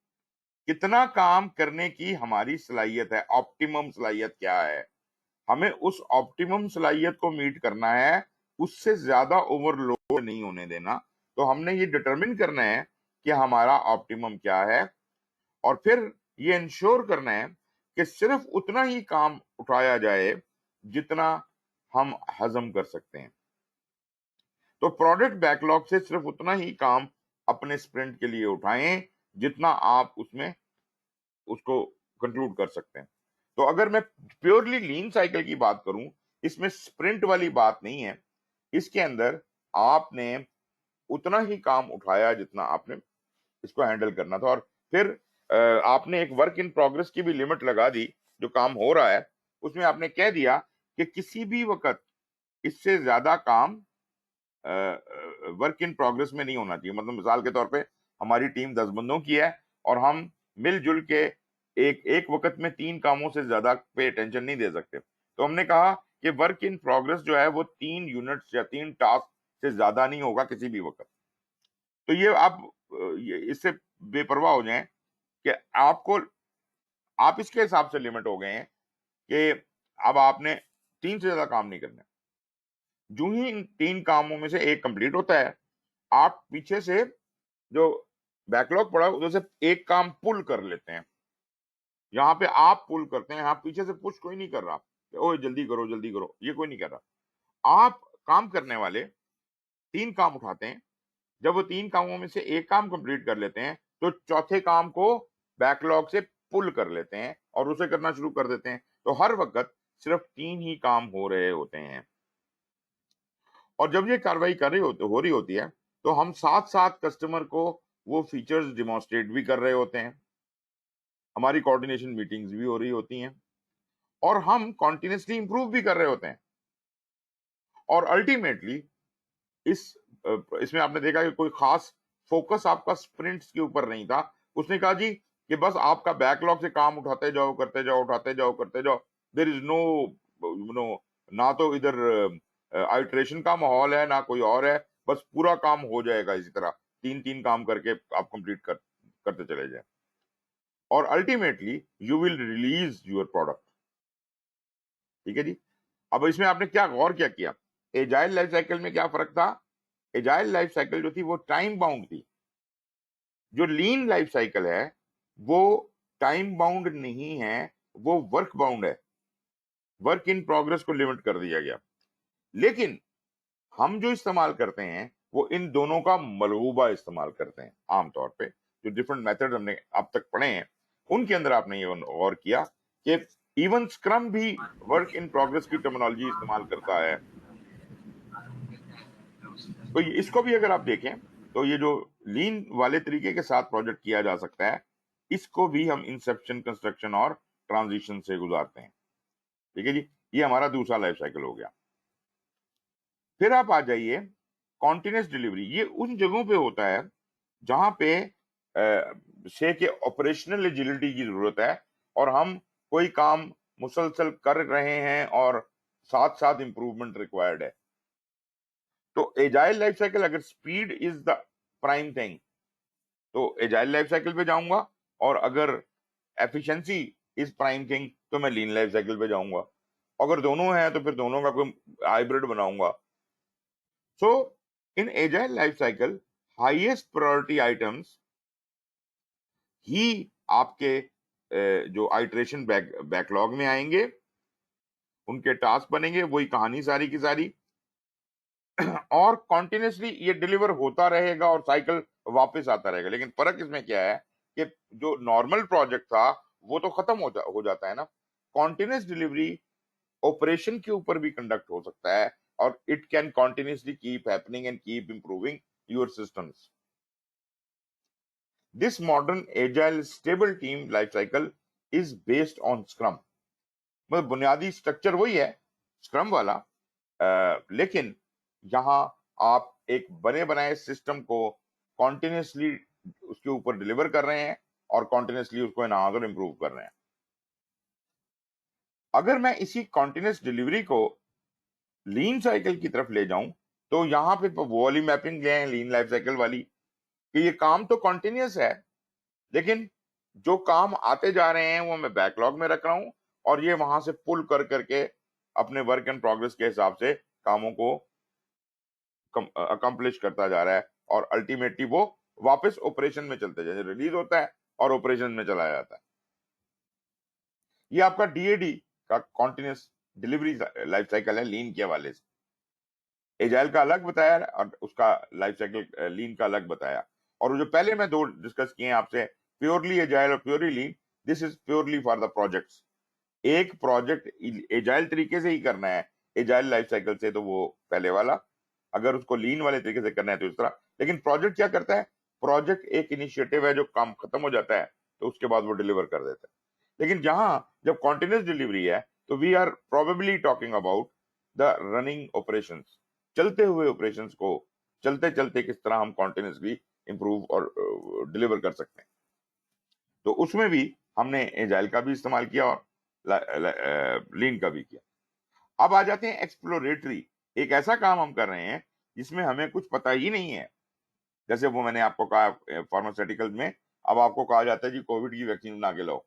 कितना काम करने की हमारी सलाहियत है, ऑप्टिमम सलाहियत क्या है, हमें उस ऑप्टिमम सलाहियत को मीट करना है, उससे ज्यादा ओवरलोड नहीं होने देना। तो हमने ये डिटरमिन करना है कि हमारा ऑप्टिमम क्या है, और फिर ये इंश्योर करना है कि सिर्फ उतना ही काम उठाया जाए जितना हम हजम कर सकते हैं। तो प्रोडक्ट बैकलॉग से सिर्फ उतना ही काम अपने स्प्रिंट के लिए उठाएं जितना आप उसमें उसको कंक्लूड कर सकते हैं। तो अगर मैं प्योरली लीन साइकिल की बात करूं, इसमें स्प्रिंट वाली बात नहीं है, इसके अंदर आपने उतना ही काम उठाया जितना आपने इसको हैंडल करना था, और फिर आपने एक वर्क इन प्रोग्रेस की भी लिमिट लगा दी। जो काम हो रहा है उसमें आपने कह दिया कि किसी भी वक्त इससे ज्यादा काम वर्क इन प्रोग्रेस में नहीं होना चाहिए। मतलब मिसाल के तौर पे हमारी टीम 10 बंदों की है, और हम मिलजुल के एक एक वक्त में 3 कामों से ज्यादा पे अटेंशन नहीं दे सकते। तो हमने कहा कि वर्क इन प्रोग्रेस जो है वो 3 यूनिट्स या 3 टास्क से ज्यादा नहीं होगा किसी भी वक्त। तो ये आप इससे बेपरवाह हो जाएं कि आपको آپ اس کے حساب سے لمٹ ہو گئے ہیں کہ اب آپ نے 3 سے زیادہ کام نہیں کرنے. جو ہی ان 3 کاموں میں سے ایک کمپلیٹ ہوتا ہے، آپ پیچھے سے جو بیک لاگ پڑا ادھر سے ایک کام پل کر لیتے ہیں. یہاں پہ آپ پل کرتے ہیں، یہاں پیچھے سے پش کوئی نہیں کر رہا کہ اوہ جلدی کرو جلدی کرو، یہ کوئی نہیں کر رہا. آپ کام کرنے والے 3 کام اٹھاتے ہیں. جب وہ 3 کاموں میں سے ایک کام کمپلیٹ کر لیتے ہیں تو چوتھے کام کو بیک لاگ سے پل کر لیتے ہیں اور اسے کرنا شروع کر دیتے ہیں. تو ہر وقت صرف 3 ہی کام ہو رہے ہوتے ہیں. اور جب یہ کاروائی ہو رہی ہوتی ہے تو ہم ساتھ ساتھ کسٹمر کو وہ فیچرز ڈیمونسٹریٹ بھی کر رہے ہوتے ہیں. ہماری کوآرڈینیشن میٹنگز بھی ہو رہی ہوتی ہیں اور ہم کنٹینیوسلی امپروو بھی کر رہے ہوتے ہیں. اور الٹیمیٹلی اس اس میں آپ نے دیکھا کہ کوئی خاص فوکس آپ کا اسپرنٹس کے اوپر نہیں تھا. اس نے کہا جی کہ بس آپ کا بیک لاگ سے کام اٹھاتے جاؤ کرتے جاؤ اٹھاتے جاؤ کرتے جاؤ. دیر از نو نہ تو ادھر آئٹریشن کا ماحول ہے نہ کوئی اور ہے. بس پورا کام ہو جائے گا اسی طرح 3 کام کر کے آپ کمپلیٹ کرتے چلے جائیں اور ultimately you will release your product. ٹھیک ہے جی. اب اس میں آپ نے کیا غور کیا ایجائل لائف سائیکل میں کیا فرق تھا؟ ایجائل لائف سائیکل جو تھی وہ ٹائم باؤنڈ تھی. جو لین لائف سائیکل ہے وہ ٹائم باؤنڈ نہیں ہے، وہ ورک باؤنڈ ہے. ورک ان پروگرس کو لمٹ کر دیا گیا. لیکن ہم جو استعمال کرتے ہیں وہ ان دونوں کا ملغوبہ استعمال کرتے ہیں. عام طور پہ جو ڈفرنٹ میتھڈ ہم نے اب تک پڑھے ہیں ان کے اندر آپ نے یہ غور کیا کہ ایون اسکرم بھی ورک ان پروگرس کی ٹرمینالوجی استعمال کرتا ہے. تو اس کو بھی اگر آپ دیکھیں تو یہ جو لین والے طریقے کے ساتھ پروجیکٹ کیا جا سکتا ہے اس کو بھی ہم انسیپشن، کنسٹرکشن اور ٹرانزیشن سے گزارتے ہیں. ٹھیک ہے جی. یہ ہمارا دوسرا لائف سائیکل ہو گیا. پھر آپ آ جائیے کانٹینیوس ڈلیوری. یہ ان جگہوں پہ ہوتا ہے جہاں پہ کہ آپریشنل ایجلٹی کی ضرورت ہے اور ہم کوئی کام مسلسل کر رہے ہیں اور ساتھ ساتھ امپروومنٹ ریکوائرڈ ہے. تو ایجائل لائف سائیکل اگر speed is the prime thing تو ایجائل لائف سائیکل پہ جاؤں گا، اور اگر ایفیشنسی از پرائم تھنگ تو میں لین لائف سائیکل پہ جاؤں گا. اگر دونوں ہیں تو پھر دونوں کا کوئی ہائبرڈ بناؤں گا. So in agile life cycle highest priority items ہی آپ کے جو آئٹریشن بیک لاگ میں آئیں گے، ان کے ٹاسک بنیں گے، وہی کہانی ساری کی ساری، اور کنٹینیوسلی یہ ڈیلیور ہوتا رہے گا اور سائیکل واپس آتا رہے گا. لیکن فرق اس میں کیا ہے کہ جو نارمل پروجیکٹ تھا وہ تو ختم ہو جاتا ہے نا. کنٹینیوس ڈیلیوری آپریشن کے اوپر بھی کنڈکٹ ہو سکتا ہے اور it can continuously keep happening and keep improving your systems. This modern agile stable team life cycle is based on scrum. مطلب بنیادی اسٹرکچر وہی ہے اسکرم والا، لیکن یہاں آپ ایک بنے بنائے سسٹم کو کانٹینیوسلی اس کے اوپر ڈلیور کر رہے ہیں اور کانٹینیوسلی اس کو انہانس اور امپروو کر رہے ہیں. اگر میں اسی کانٹینیوس ڈلیوری کو لین سائیکل کی طرف لے جاؤں تو یہاں پہ وہ والی میپنگ لے آئیں لین لائف سائیکل والی کہ یہ کام تو کنٹینیوس ہے لیکن جو کام آتے جا رہے ہیں وہ میں بیک لاگ میں رکھ رہا ہوں اور یہ وہاں سے پل کر کے اپنے ورک ان پروگرس کے حساب سے کاموں کو اکمپلش کرتا جا رہا ہے اور الٹیمیٹلی وہ واپس آپریشن میں چلتے جائے، ریلیز ہوتا ہے اور آپریشن میں چلا جاتا ہے. یہ آپ کا ڈی اے ڈی کا کنٹینیوس ڈلیوری لائف سائیکل ہے لین کے حوالے سے. ایجائل کا الگ بتایا اور اس کا لائف سائیکل لین کا الگ بتایا. اور جو پہلے میں 2 ڈسکس کیے ہیں آپ سے، پیورلی ایجائل اور purely lean, this is purely for the projects. ایک پروجیکٹ ایجائل طریقے سے ہی کرنا ہے ایجائل لائف سائیکل سے تو وہ پہلے والا، اگر اس کو لین والے طریقے سے کرنا ہے تو اس طرح. لیکن پروجیکٹ کیا کرتا ہے؟ پروجیکٹ ایک انیشیٹو ہے جو کام ختم ہو جاتا ہے تو اس کے بعد وہ ڈلیور کر دیتا ہے. لیکن جہاں جب کنٹینیوس ڈلیوری ہے تو we are probably talking about the running operations, چلتے ہوئے آپریشنس کو چلتے چلتے کس طرح ہم کنٹینیوسلی امپروو اور ڈلیور کر سکتے ہیں. تو اس میں بھی ہم نے ایجائل کا بھی استعمال کیا اور لین کا بھی کیا. اب آ جاتے ہیں ایکسپلوریٹری. ایک ایسا کام ہم کر رہے ہیں جس میں ہمیں کچھ پتہ ہی نہیں ہے. جیسے وہ میں نے آپ کو کہا فارماسیوٹیکل میں اب آپ کو کہا جاتا ہے جی کووڈ کی ویکسین بنا کے لاؤ.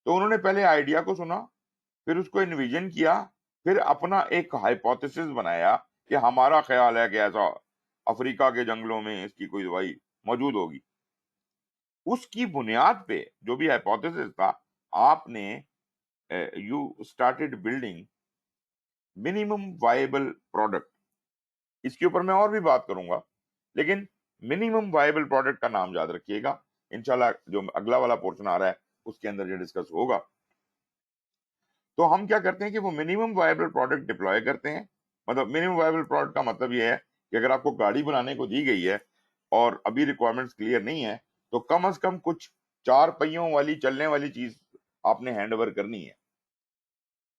تو انہوں نے پہلے آئیڈیا کو سنا، پھر اس کو انویژن کیا، پھر اپنا ایک ہائپوتھیسس بنایا کہ ہمارا خیال ہے کہ ایسا افریقہ کے جنگلوں میں اس کی کوئی دوائی موجود ہوگی۔ اس کی بنیاد پہ جو بھی ہائپوتھیسس تھا، آپ نے you started building minimum viable product. اس کے اوپر میں اور بھی بات کروں گا، لیکن منیمم وائبل پروڈکٹ کا نام یاد رکھیے گا، انشاءاللہ جو اگلا والا پورشن آ رہا ہے اس کے اندر یہ ڈسکس ہوگا۔ تو ہم کیا کرتے ہیں کہ وہ منیمم وائبل پروڈکٹ ڈپلوائے کرتے ہیں۔ مطلب منیمم وائبل پروڈکٹ کا مطلب یہ ہے کہ اگر آپ کو گاڑی بنانے کو دی گئی ہے اور ابھی ریکوائرمنٹس کلیئر نہیں ہے، تو کم از کم کچھ 4 پہیوں والی چلنے والی چیز آپ نے ہینڈ اوور کرنی ہے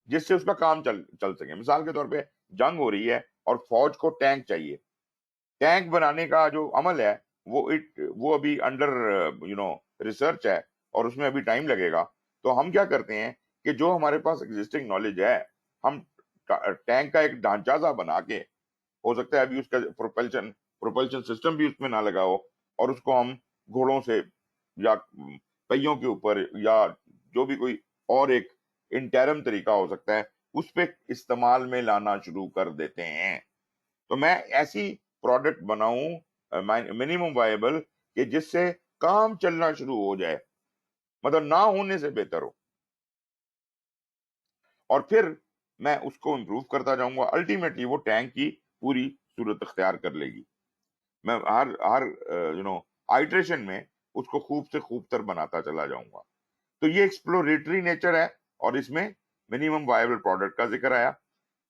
جس سے اس کا کام چل سکے۔ مثال کے طور پہ جنگ ہو رہی ہے اور فوج کو ٹینک چاہیے، ٹینک بنانے کا جو عمل ہے وہ ابھی انڈر ریسرچ ہے اور اس میں ابھی ٹائم لگے گا۔ تو ہم کیا کرتے ہیں کہ جو ہمارے پاس ایگزسٹنگ نالج ہے، ہم ٹینک کا ایک ڈھانچہ سا بنا کے، ہو سکتا ہے ابھی اس کا پروپلشن سسٹم بھی اس میں نہ لگا ہو، اور اس کو ہم گھوڑوں سے یا پہیوں کے اوپر یا جو بھی کوئی اور ایک انٹرم طریقہ ہو سکتا ہے اس پہ استعمال میں لانا شروع کر دیتے ہیں۔ تو میں ایسی پروڈکٹ بناؤں منیمم وائبل کہ جس سے کام چلنا شروع ہو جائے، مطلب نہ ہونے سے بہتر ہو، اور پھر میں اس کو امپروو کرتا جاؤں گا، الٹیمیٹلی وہ ٹینک کی پوری صورت اختیار کر لے گی۔ میں ہر آئٹریشن میں اس کو خوب سے خوب تر بناتا چلا جاؤں گا۔ تو یہ ایکسپلوریٹری نیچر ہے، اور اس میں منیمم وائبل پروڈکٹ کا ذکر آیا،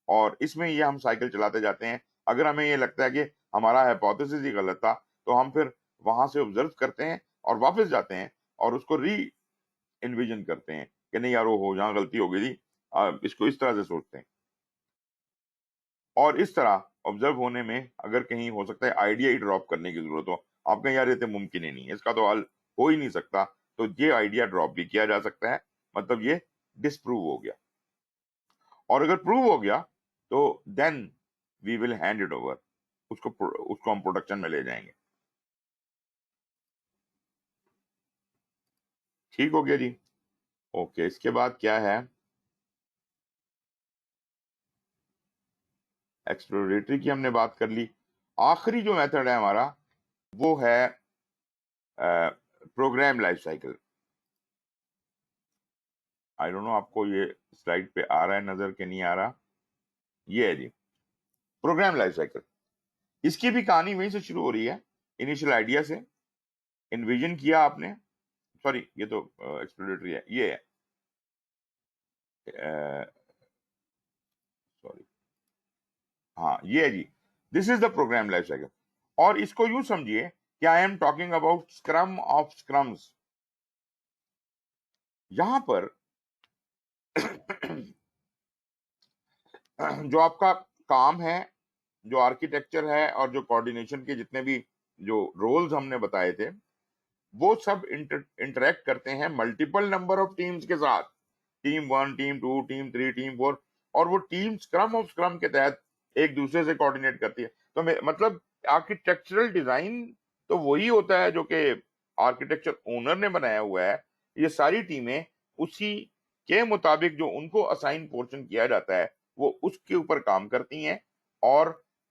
اور اس میں یہ ہم سائیکل چلاتے جاتے ہیں۔ اگر ہمیں یہ لگتا ہے کہ ہمارا ہائپوتھیسس ہی غلط تھا، تو ہم پھر وہاں سے آبزرو کرتے ہیں اور واپس جاتے ہیں اور اس کو ری انویژن کرتے ہیں کہ نہیں یار، وہ یہاں غلطی ہو گئی تھی، اس کو اس طرح سے سوچتے ہیں۔ اور اس طرح آبزرو ہونے میں اگر کہیں ہو سکتا ہے آئیڈیا ہی ڈراپ کرنے کی ضرورت ہو، آپ کہیں یار یہ تو ممکن ہی نہیں ہے، اس کا تو حل ہو ہی نہیں سکتا، تو یہ آئیڈیا ڈراپ بھی کیا جا سکتا ہے، مطلب یہ ڈسپروو ہو گیا۔ اور اگر پروو ہو گیا تو دین وی ول ہینڈ اٹ اوور، اس کو ہم پروڈکشن میں لے جائیں گے۔ ٹھیک ہو گیا جی؟ اوکے، اس کے بعد کیا ہے؟ ایکسپلوریٹری کی ہم نے بات کر لی۔ آخری جو میتھڈ ہے ہمارا وہ ہے program life cycle. I don't know آپ کو یہ سلائڈ پہ آ رہا ہے نظر کہ نہیں آ رہا؟ یہ ہے جی پروگرام لائف سائیکل۔ اس کی بھی کہانی وہیں سے شروع ہو رہی ہے، انیشل آئیڈیا سے، انویژن کیا آپ نے، سوری یہ تو ایکسپلوریٹری ہے، یہ ہے سوری، ہاں یہ ہے جی، this is the programme life cycle. اور اس کو یوں سمجھیے کہ I am talking about scrum of scrums. یہاں پر جو آپ کا کام ہے، جو آرکیٹیکچر ہے، اور جو کوآرڈینیشن کے جتنے بھی جو رولز ہم نے بتائے تھے، وہ سب انٹریکٹ کرتے ہیں ملٹیپل نمبر آف ٹیمز کے ساتھ، ٹیم 1، ٹیم 2، ٹیم 3، ٹیم 4، اور وہ ٹیم اسکرم آف اسکرم کے تحت ایک دوسرے سے کوآرڈینیٹ کرتی ہے۔ تو مطلب آرکیٹیکچرل ڈیزائن تو وہی ہوتا ہے جو کہ آرکیٹیکچر اونر نے بنایا ہوا ہے، یہ ساری ٹیمیں اسی کے مطابق جو ان کو اسائن پورشن کیا جاتا ہے وہ اس کے اوپر کام کرتی ہیں، اور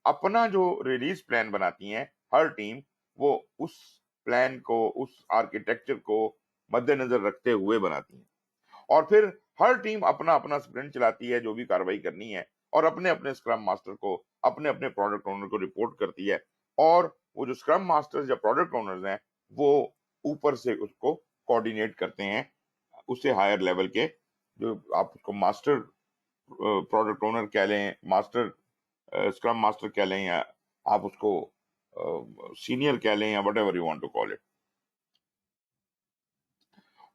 اپنا جو ریلیز پلان بناتی ہیں ہر ٹیم، وہ اس پلان کو، اس آرکیٹیکچر کو مد نظر رکھتے ہوئے بناتی ہیں۔ اور پھر ہر ٹیم اپنا اپنا اسپرنٹ چلاتی ہے جو بھی کاروائی کرنی ہے، اور اپنے اپنے اسکرم ماسٹر کو، اپنے اپنے پروڈکٹ اونر کو رپورٹ کرتی ہے، اور وہ جو اسکرم ماسٹر یا پروڈکٹ اونرز ہیں وہ اوپر سے اس کو کوآرڈینیٹ کرتے ہیں، اس سے ہائر لیول کے، جو آپ اس کو ماسٹر پروڈکٹ اونر کہہ لیں، ماسٹر اسکرم ماسٹر کہہ لیں، یا آپ اس کو سینئر کہہ لیں، یا whatever you want to call it.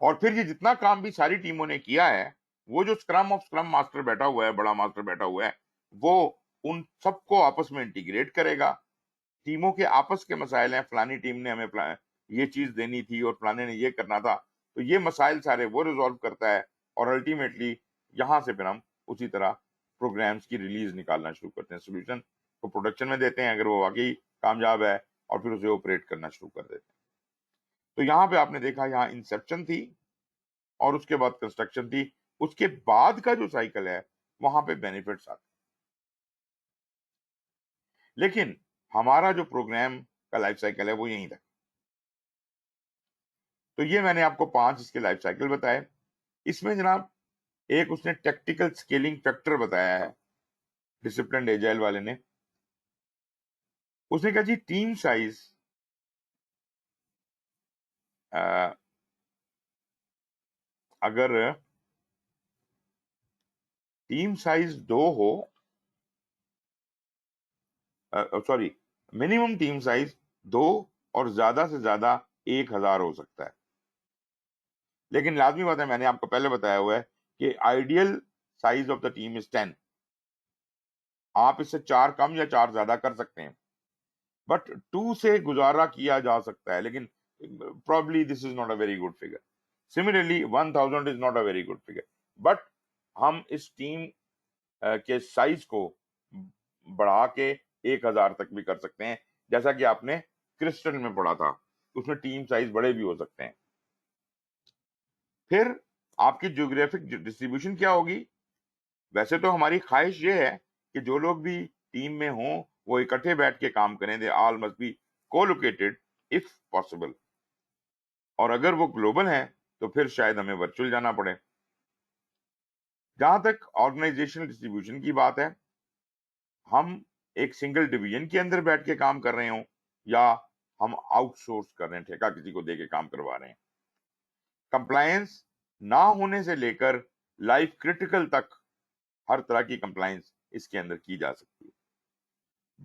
اور پھر یہ جتنا کام بھی ساری ٹیموں نے کیا ہے، وہ جو اسکرم آف اسکرم ماسٹر بیٹھا ہوا ہے، بڑا ماسٹر بیٹھا ہوا ہے، وہ ان سب کو آپس میں انٹیگریٹ کرے گا۔ ٹیموں کے آپس کے مسائل ہیں، فلانی ٹیم نے ہمیں یہ چیز دینی تھی اور فلانے نے یہ کرنا تھا، تو یہ مسائل سارے وہ ریزالو کرتا ہے، اور الٹیمیٹلی یہاں سے پھر ہم اسی طرح پروگرامز کی ریلیز نکالنا شروع کرتے ہیں، سولوشن کو پروڈکشن میں دیتے ہیں اگر وہ واقعی کامیاب ہے، اور پھر اسے آپریٹ کرنا شروع کر دیتے ہیں۔ تو یہاں پہ آپ نے دیکھا، یہاں انسیپشن تھی، اور اس کے بعد کنسٹرکشن تھی. اس کے بعد کا جو سائیکل ہے وہاں پہ بینیفٹس آتے. لیکن ہمارا جو پروگرام کا لائف سائیکل ہے وہ یہیں تک. تو یہ میں نے آپ کو 5 اس کے لائف سائیکل بتائے. اس میں جناب ایک اس نے ٹیکٹیکل سکیلنگ فیکٹر بتایا ہے ڈسپلنڈ ایجائل والے نے. اس نے کہا جی ٹیم سائز اگر ٹیم سائز 2 ہو، سوری، منیمم ٹیم سائز 2 اور زیادہ سے زیادہ 1000 ہو سکتا ہے. لیکن لازمی بات ہے، میں نے آپ کو پہلے بتایا ہوا ہے کہ ideal size of the team is 10. آپ اس سے 4 کم یا 4 زیادہ کر سکتے ہیں، بٹ 2 سے گزارا کیا جا سکتا ہے، لیکن probably this is not a very good figure. Similarly 1000 is not a very good figure. But ہم اس ٹیم کے سائز کو بڑھا کے 1000 تک بھی کر سکتے ہیں، جیسا کہ آپ نے کرسٹل میں پڑھا تھا، اس میں ٹیم سائز بڑے بھی ہو سکتے ہیں. پھر آپ کی جیوگرافک ڈسٹریبیوشن کیا ہوگی؟ ویسے تو ہماری خواہش یہ ہے کہ جو لوگ بھی ٹیم میں ہوں وہ اکٹھے بیٹھ کے کام کریں. دے آل مسٹ بی کو-لوکیٹڈ اف پاسبل. اور اگر وہ گلوبل ہیں تو پھر شاید ہمیں ورچوئل جانا پڑے. جہاں تک آرگنائزیشنل ڈسٹریبیوشن کی بات ہے، ہم ایک سنگل ڈویژن کے اندر بیٹھ کے کام کر رہے ہوں یا ہم آؤٹ سورس کر رہے ہیں، ٹھیکہ کسی کو دے کے کام کروا رہے ہیں. کمپلائنس نہ ہونے سے لے کر لائف کریٹیکل تک ہر طرح کی کمپلائنس اس کے اندر کی جا سکتی ہے.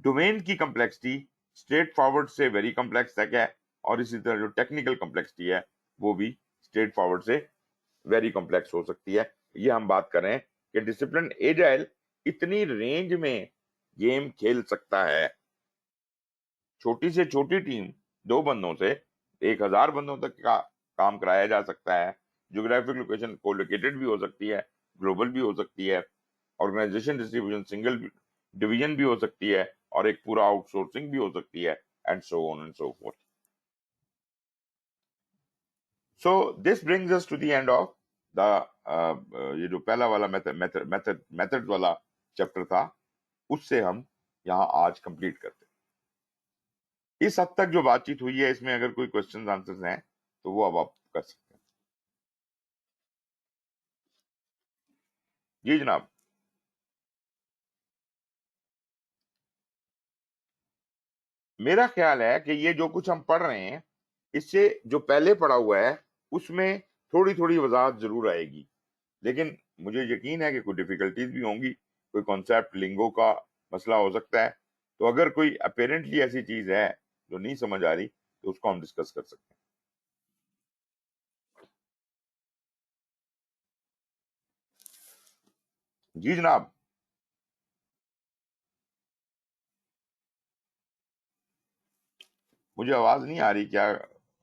ڈومین کی کمپلیکسٹی اسٹریٹ فارورڈ سے ویری کمپلیکس تک ہے، اور اسی طرح جو ٹیکنیکل کمپلیکسٹی ہے وہ بھی اسٹریٹ فارورڈ سے ویری کمپلیکس ہو سکتی ہے. یہ ہم بات کر رہے ہیں کہ ڈسپلن ایجائل اتنی رینج میں گیم کھیل سکتا ہے. چھوٹی سے چھوٹی ٹیم 2 بندوں سے 1000 بندوں تک کا کام کرایا جا سکتا ہے. جیوگرافک لوکیشن کو لوکیٹڈ بھی ہو سکتی ہے، گلوبل بھی ہو سکتی ہے، آرگنائزیشن ڈسٹریبیوشن سنگل ڈویژن بھی ہو سکتی ہے، اور ایک پورا آؤٹ سورسنگ بھی ہو سکتی ہے، and so on and so forth. So this brings us to the end of the یہ جو پہلا والا میتھڈ والا چیپٹر تھا، اس سے ہم یہاں آج کمپلیٹ کرتے ہیں. اس حد تک جو بات چیت ہوئی ہے، اس میں اگر کوئی کوشچنز آنسرز ہیں تو وہ اب آپ کر سکتے ہیں. جی جناب. میرا خیال ہے کہ یہ جو کچھ ہم پڑھ رہے ہیں، اس سے جو پہلے پڑھا ہوا ہے اس میں تھوڑی تھوڑی وضاحت ضرور آئے گی، لیکن مجھے یقین ہے کہ کوئی ڈیفیکلٹیز بھی ہوں گی، کوئی کانسیپٹ لنگو کا مسئلہ ہو سکتا ہے. تو اگر کوئی اپیرنٹلی ایسی چیز ہے جو نہیں سمجھ آ رہی تو اس کو ہم ڈسکس کر سکتے ہیں. جی جناب. مجھے آواز نہیں آ رہی، کیا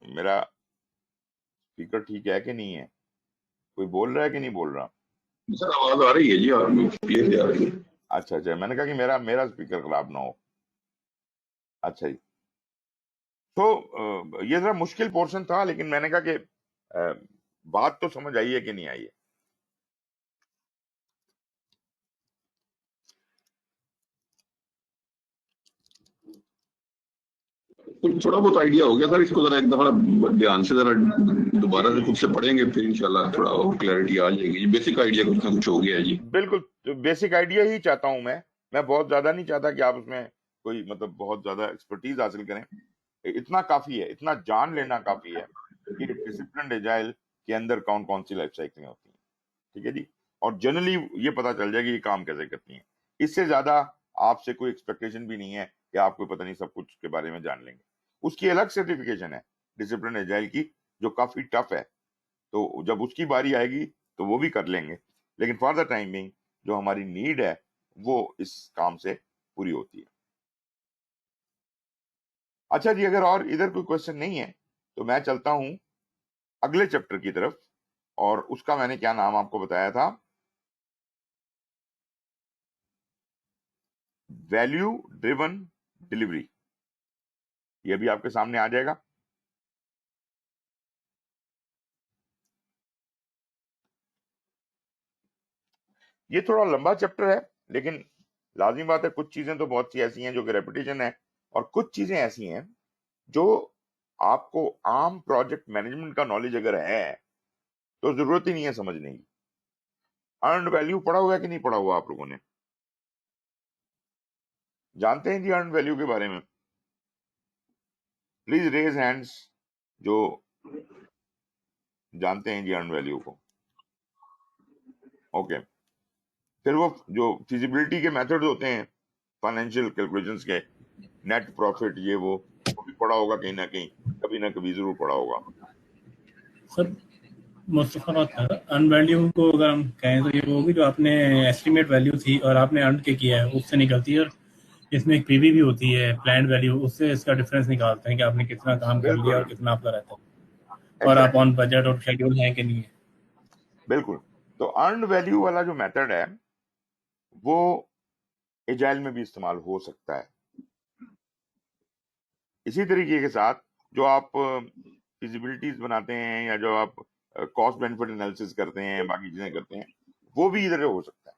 میرا اسپیکر ٹھیک ہے کہ نہیں ہے؟ کوئی بول رہا ہے کہ نہیں بول رہا؟ سر آواز آ رہی ہے جی، کلیئر آ رہی ہے. اچھا اچھا، میں نے کہا کہ میرا اسپیکر خراب نہ ہو. اچھا جی. تو یہ ذرا مشکل پورشن تھا، لیکن میں نے کہا کہ بات تو سمجھ آئی ہے کہ نہیں آئی ہے. تھوڑا بہت آئیڈیا ہو گیا سر، اس کو ذرا ایک دفعہ دھیان سے ذرا دوبارہ سے خود سے پڑھیں گے، پھر انشاءاللہ تھوڑا اور کلیئرٹی آ جائے گی. بیسک آئیڈیا کچھ نہ کچھ ہو گیا ہے جی. بالکل بیسک آئیڈیا ہی چاہتا ہوں میں بہت زیادہ نہیں چاہتا کہ آپ اس میں کوئی مطلب بہت زیادہ ایکسپرٹیز حاصل کریں. اتنا کافی ہے، اتنا جان لینا کافی ہے کہ ڈسپلنڈ ایجائل کے اندر کون کون سی لائف سائیکلیں ہوتی ہیں. ٹھیک ہے جی. اور جنرلی یہ پتا چل جائے گی یہ کام کیسے کرتی ہیں. اس سے زیادہ آپ سے کوئی ایکسپیکٹیشن بھی نہیں ہے کہ آپ کو پتہ نہیں سب کچھ کے بارے میں جان لیں گے. اس کی الگ سرٹیفکیشن ہے ڈسپلن ایجائل کی، جو کافی ٹف ہے. تو جب اس کی باری آئے گی تو وہ بھی کر لیں گے، لیکن فار دا ٹائم بینگ جو ہماری نیڈ ہے وہ اس کام سے پوری ہوتی ہے. اچھا جی، اگر اور ادھر کوئی کوشچن نہیں ہے تو میں چلتا ہوں اگلے چیپٹر کی طرف، اور اس کا میں نے کیا نام آپ کو بتایا تھا؟ Value driven delivery. یہ بھی آپ کے سامنے آ جائے گا. یہ تھوڑا لمبا چیپٹر ہے، لیکن لازمی بات ہے کچھ چیزیں تو بہت سی ایسی ہیں جو کہ ریپیٹیشن ہے، اور کچھ چیزیں ایسی ہیں جو آپ کو عام پروجیکٹ مینجمنٹ کا نالج اگر ہے تو ضرورت ہی نہیں ہے سمجھنے کی۔ ارنڈ ویلیو پڑھا ہوا ہے کہ نہیں پڑھا ہوا آپ لوگوں نے؟ جانتے ہیں جی ارنڈ ویلیو کے بارے میں؟ پلیز ریز ہینڈز جو جانتے ہیں جی ارنڈ ویلیو کو۔ اوکے، پھر وہ جو فیزیبلٹی کے میتھڈ ہوتے ہیں فائنینشیل کیلکولیشنز کے، نیٹ پروفٹ، یہ وہ بھی پڑھا ہوگا کہیں نہ کہیں، کبھی نہ کبھی ضرور پڑھا ہوگا۔ سر مصطفیٰ بات کر رہا ان ویلیو کو اگر ہم کہیں تو یہ ہوگی جو آپ نے ایسٹیمیٹ ویلیو تھی اور آپ نے ارن کے کیا ہے اس سے نکلتی ہے، اور اس میں ایک پی وی بھی ہوتی ہے پلانڈ ویلیو، اس سے اس کا ڈفرینس نکالتے ہیں کہ آپ نے کتنا کام کر لیا اور بالکل، کتنا آپ کا رہتا ہے، اور آپ آن بجٹ اور شیڈیول ہیں کہ نہیں ہے۔ بالکل۔ تو ارنڈ ویلیو والا جو میتھڈ ہے وہ ایجائل میں بھی استعمال ہو سکتا ہے۔ اسی طریقے کے ساتھ جو آپ فیزیبلٹیز بناتے ہیں یا جو آپ کاسٹ بینیفٹ انالیسس کرتے ہیں، باقی چیزیں کرتے ہیں، وہ بھی ادھر ہو سکتا ہے،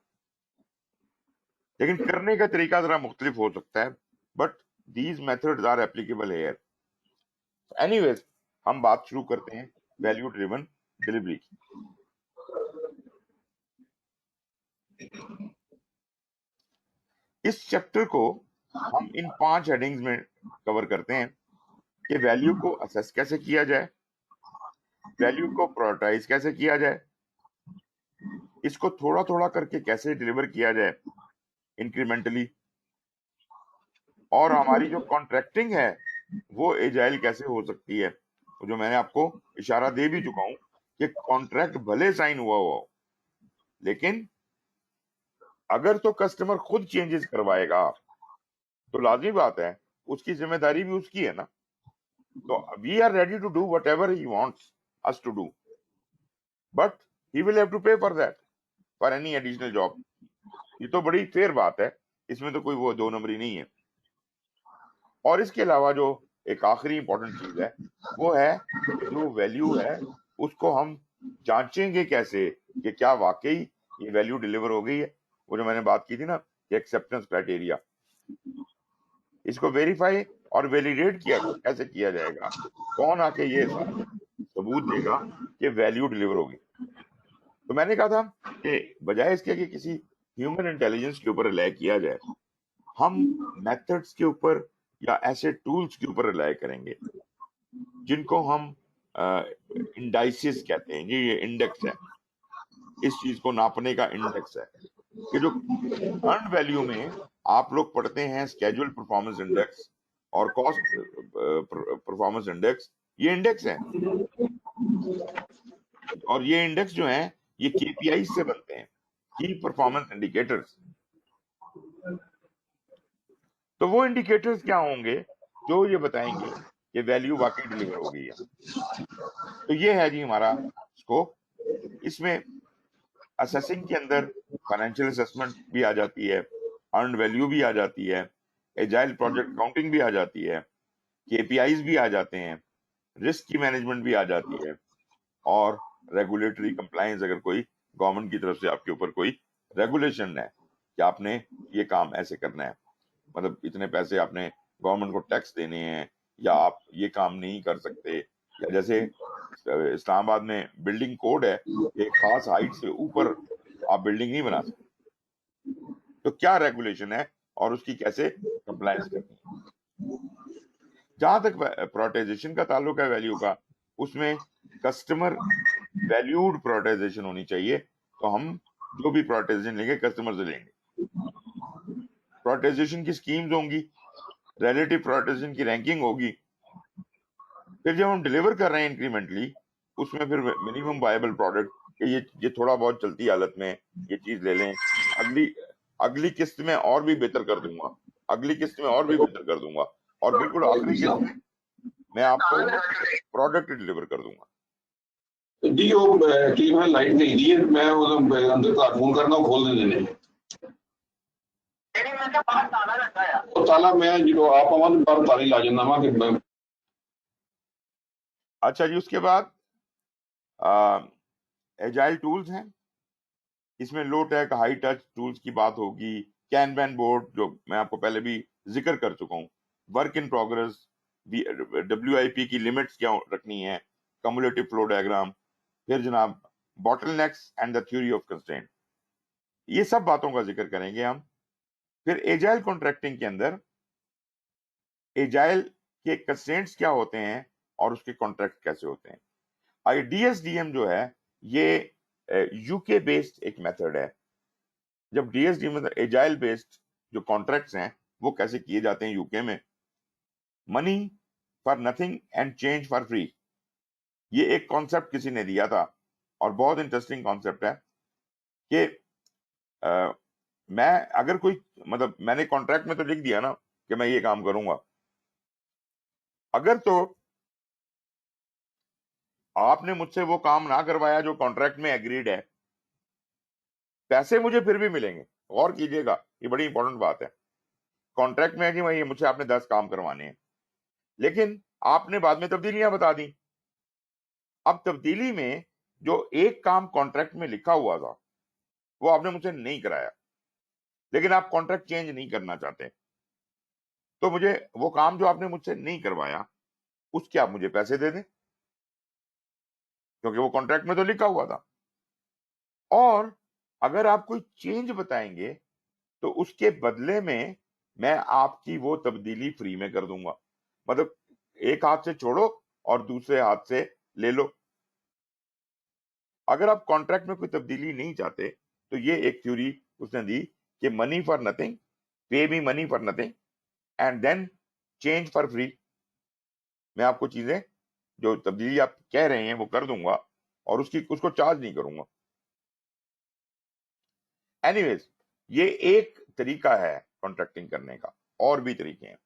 لیکن کرنے کا طریقہ ذرا مختلف ہو سکتا ہے، but these methods are applicable here. Anyways ہم بات شروع کرتے ہیں ویلیو ڈریون ڈلیوری کی۔ اس چیپٹر کو ہم ان 5 ہیڈنگز میں کور کرتے ہیں کہ ویلیو کو اسیس کیسے کیا جائے، ویلیو کو پرائورٹائز کیسے کیا جائے، اس کو تھوڑا تھوڑا کر کے کیسے ڈلیور کیا جائے انکریمنٹلی، اور ہماری جو کانٹریکٹنگ ہے وہ ایجائل کیسے ہو سکتی ہے۔ جو میں نے آپ کو اشارہ دے بھی چکا ہوں کہ کانٹریکٹ بھلے سائن ہوا ہو، لیکن اگر تو کسٹمر خود چینجز کروائے گا تو لازمی بات ہے اس کی ذمہ داری بھی اس کی ہے نا۔ تو we are ready to do whatever he wants us to do, but he will have to pay for that, for any additional job. یہ تو بڑی فیئر بات ہے، اس میں تو کوئی وہ دو نمبری نہیں ہے۔ اور اس کے علاوہ جو ایک آخری امپورٹنٹ چیز ہے وہ ہے کہ جو ویلیو ہے اس کو ہم جانچیں گے کیسے کہ کیا واقعی یہ ویلیو ڈلیور ہو گئی ہے۔ وہ جو میں نے بات کی تھی نا کہ ایکسیپٹنس کرائٹیریا، اس کو ویریفائی اور ویلیڈیٹ کیسے کیا جائے گا، کون آ کے یہ ثبوت دے گا کہ ویلیو ڈلیور ہوگی۔ تو میں نے کہا تھا کہ بجائے اس کے کہ کسی ہیومن انٹیلیجنس کے اوپر ریلائی کیا جائے، ہم میتھڈس کے اوپر یا ایسے ٹولز کے اوپر ریلائی کریں گے جن کو ہم انڈائسز کہتے ہیں۔ یہ انڈیکس ہے، اس چیز کو ناپنے کا انڈیکس ہے کہ جو ارنڈ ویلیو میں آپ لوگ پڑھتے ہیں اسکیجول پرفارمنس انڈیکس اور کاسٹ پرفارمنس انڈیکس، یہ انڈیکس ہیں، اور یہ انڈیکس جو ہیں یہ کے پی آئی سے بنتے ہیں، کی پرفارمنس انڈیکیٹرز۔ تو وہ انڈیکیٹرز کیا ہوں گے جو یہ بتائیں گے کہ ویلیو واقعی ڈلیور ہو گئی ہے۔ تو یہ ہے جی ہمارا اسکوپ۔ اس میں اسیسنگ کے اندر فائنینشیل اسسمنٹ بھی آ جاتی ہے، ارنڈ ویلیو بھی آ جاتی ہے، ایجائل پروجیکٹ کاؤنٹنگ بھی آ جاتی ہے، کے پی آئیز بھی آ جاتے ہیں، رسک کی مینجمنٹ بھی آ جاتی ہے، اور ریگولیٹری کمپلائنس، اگر کوئی گورنمنٹ کی طرف سے آپ کے اوپر کوئی ریگولیشن ہے کہ آپ نے یہ کام ایسے کرنا ہے، مطلب اتنے پیسے آپ نے گورنمنٹ کو ٹیکس دینے ہیں، یا آپ یہ کام نہیں کر سکتے، یا جیسے اسلام آباد میں بلڈنگ کوڈ ہے کہ ایک خاص ہائٹ سے اوپر آپ بلڈنگ نہیں بنا سکتے، تو کیا ریگولیشن ہے اور اس کی کیسے کمپلائنس کرنی ہے۔ جہاں تک پرائورٹائزیشن کا تعلق ہے ویلیو کا، اس میں کسٹمر ویلیوڈ پرائورٹائزیشن ہونی چاہیے۔ تو ہم جو بھی پرائورٹائزیشن لیں گے کسٹمر سے لیں گے۔ پرائورٹائزیشن کی سکیمز ہوں گی، ریلیٹو پرائورٹائزیشن کی رینکنگ ہوگی، پھر جب ہم ڈلیور کر رہے ہیں انکریمنٹلی اس میں پھر منیمم وائبل پروڈکٹ کہ یہ تھوڑا بہت چلتی حالت میں یہ چیز لے لیں، اگلی قسط میں اور بھی بہتر کر دوں گا، اگلی قسط میں اور بھی بہتر کر دوں گا، اور بالکل آخری قسط میں آپ کو پروڈکٹ ڈلیور کر دوں گا۔ جی وہ ایکچولی میں لائٹ نہیں دی ہے، میں اندر کا فون کرنا کھول دیں دینے تالا میں جو آپ بار تالی لا جانا وا کہ اچھا جی، اس کے بعد ایجائل ٹولز ہیں، इसमें लो टेक हाई टच टूल्स की बात होगी, कैनबैन बोर्ड जो मैं आपको पहले भी जिक्र कर चुका हूँ, वर्क इन प्रोग्रेस, WIP की लिमिट्स क्या रखनी है, कम्युलेटिव फ्लो डायग्राम, फिर जनाब bottlenecks and the theory of constraint, ये सब बातों का जिक्र करेंगे हम। फिर एजाइल कॉन्ट्रैक्टिंग के अंदर एजाइल के कंस्ट्रेंट्स क्या होते हैं और उसके कॉन्ट्रैक्ट कैसे होते हैं। DSDM जो है ये यूके बेस्ड एक मेथड है। जब DSDM मतलब एजाइल बेस्ड जो कॉन्ट्रैक्ट्स हैं वो कैसे किए जाते हैं यूके में, money for nothing and change for free, ये एक कॉन्सेप्ट किसी ने दिया था और बहुत इंटरेस्टिंग कॉन्सेप्ट है कि मैं अगर कोई मतलब मैंने कॉन्ट्रैक्ट में तो लिख दिया ना कि मैं ये काम करूंगा, अगर तो आपने मुझसे वो काम ना करवाया जो कॉन्ट्रैक्ट में एग्रीड है, पैसे मुझे फिर भी मिलेंगे। गौर कीजिएगा, ये बड़ी इंपॉर्टेंट बात है। कॉन्ट्रैक्ट में है कि भाई मुझसे आपने 10 काम करवाने हैं, लेकिन आपने बाद में तब्दीलियां बता दी। अब तब्दीली में जो एक काम कॉन्ट्रैक्ट में लिखा हुआ था वो आपने मुझसे नहीं कराया, लेकिन आप कॉन्ट्रैक्ट चेंज नहीं करना चाहते, तो मुझे वो काम जो आपने मुझसे नहीं करवाया उसके आप मुझे पैसे दे दें, क्योंकि वो कॉन्ट्रैक्ट में तो लिखा हुआ था। और अगर आप कोई चेंज बताएंगे तो उसके बदले में मैं आपकी वो तब्दीली फ्री में कर दूंगा। मतलब एक हाथ से छोड़ो और दूसरे हाथ से ले लो। अगर आप कॉन्ट्रैक्ट में कोई तब्दीली नहीं चाहते तो ये एक थ्योरी उसने दी कि money for nothing, pay me money for nothing and then change for free. मैं आपको चीजें जो तब्दीली आप कह रहे हैं वो कर दूंगा और उसको चार्ज नहीं करूंगा। एनीवेज, ये एक तरीका है कॉन्ट्रैक्टिंग करने का, और भी तरीके हैं।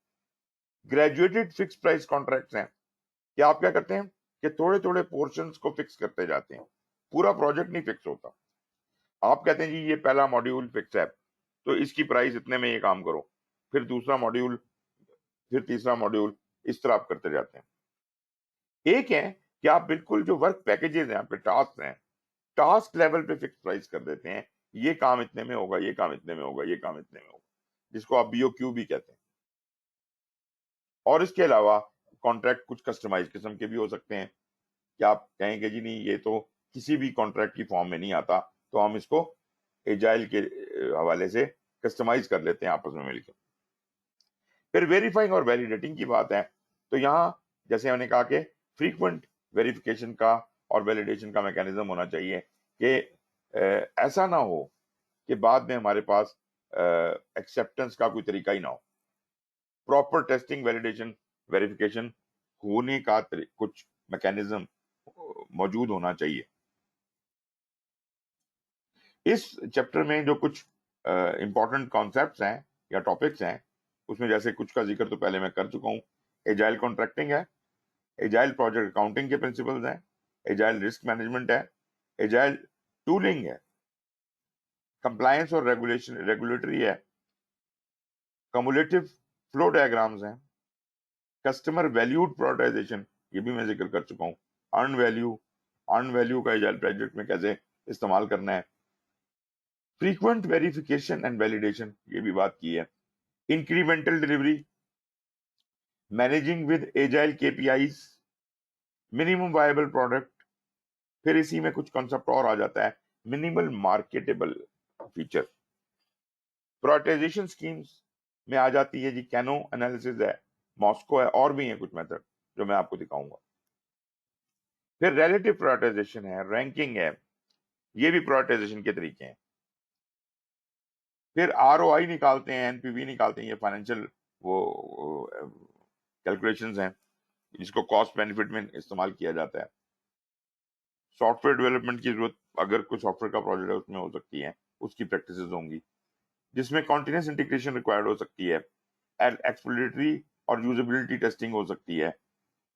ग्रेजुएटेड फिक्स प्राइस कॉन्ट्रैक्ट्स हैं कि आप क्या करते हैं कि थोड़े थोड़े पोर्शंस को फिक्स करते जाते हैं, पूरा प्रोजेक्ट नहीं फिक्स होता। आप कहते हैं जी ये पहला मॉड्यूल फिक्स है तो इसकी प्राइस इतने में ये काम करो, फिर दूसरा मॉड्यूल, फिर तीसरा मॉड्यूल, इस तरह आप करते जाते हैं। एक है कि आप बिल्कुल जो वर्क पैकेजेस हैं, आपके टास्क हैं, टास्क लेवल पे फिक्स प्राइस कर देते हैं, ये काम इतने में होगा, ये काम इतने में होगा, ये काम इतने में होगा, जिसको आप BOQ भी कहते हैं। और इसके अलावा कॉन्ट्रैक्ट कुछ कस्टमाइज किस्म के भी हो सकते हैं कि आप कहेंगे जी नहीं ये तो किसी भी कॉन्ट्रैक्ट की फॉर्म में नहीं आता, तो हम इसको एजाइल के हवाले से कस्टमाइज कर लेते हैं आपस में मिलकर। फिर वेरीफाइंग और वैलिडेटिंग की बात है, तो यहाँ जैसे मैंने कहा कि फ्रीक्वेंट वेरिफिकेशन का और वैलिडेशन का मैकेनिज्म होना चाहिए कि ऐसा ना हो कि बाद में हमारे पास एक्सेप्टेंस का कोई तरीका ही ना हो। प्रॉपर टेस्टिंग, वैलिडेशन, वेरिफिकेशन होने का कुछ मैकेनिज्म मौजूद होना चाहिए। इस चैप्टर में जो कुछ इंपॉर्टेंट कॉन्सेप्ट्स हैं या टॉपिक्स हैं, उसमें जैसे कुछ का जिक्र तो पहले मैं कर चुका हूँ। एजाइल कॉन्ट्रैक्टिंग है, एजाइल प्रोजेक्ट अकाउंटिंग के प्रिंसिपल्स हैं, एजाइल रिस्क मैनेजमेंट है, एजाइल टूलिंग है, कंप्लायंस और रेगुलेटरी है, कम्युलेटिव फ्लो डायग्राम्स हैं, कस्टमर वैल्यूड प्रायोरिटाइजेशन, ये भी मैं जिक्र कर चुका हूँ, अर्न वैल्यू का एजाइल प्रोजेक्ट में कैसे इस्तेमाल करना है, फ्रीक्वेंट वेरिफिकेशन एंड वैलिडेशन, ये भी बात की है, incremental delivery, managing with agile KPIs, minimum viable product, फिर इसी में कुछ कॉन्सेप्ट और आ जाता है, minimal marketable feature, prioritisation schemes में आ जाती है जी कैनो एनालिसिस है, मॉस्को है, और भी है कुछ मेथड जो मैं आपको दिखाऊंगा। फिर रिलेटिव प्रायोरिटाइजेशन है, रैंकिंग है, ये भी प्रायोरिटाइजेशन के तरीके हैं। फिर ROI निकालते हैं, NPV निकालते हैं, ये फाइनेंशियल वो कैलकुलेशंस हैं जिसको कॉस्ट बेनिफिट में इस्तेमाल किया जाता है। सॉफ्टवेयर डेवलपमेंट की जरूरत अगर कोई सॉफ्टवेयर का प्रोजेक्ट है उसमें हो सकती है, उसकी प्रैक्टिसेस होंगी, जिसमें कॉन्टिन्यूस इंटीग्रेशन रिक्वायर्ड हो सकती है, एक्सप्लोरेटरी और यूजेबिलिटी टेस्टिंग हो सकती है,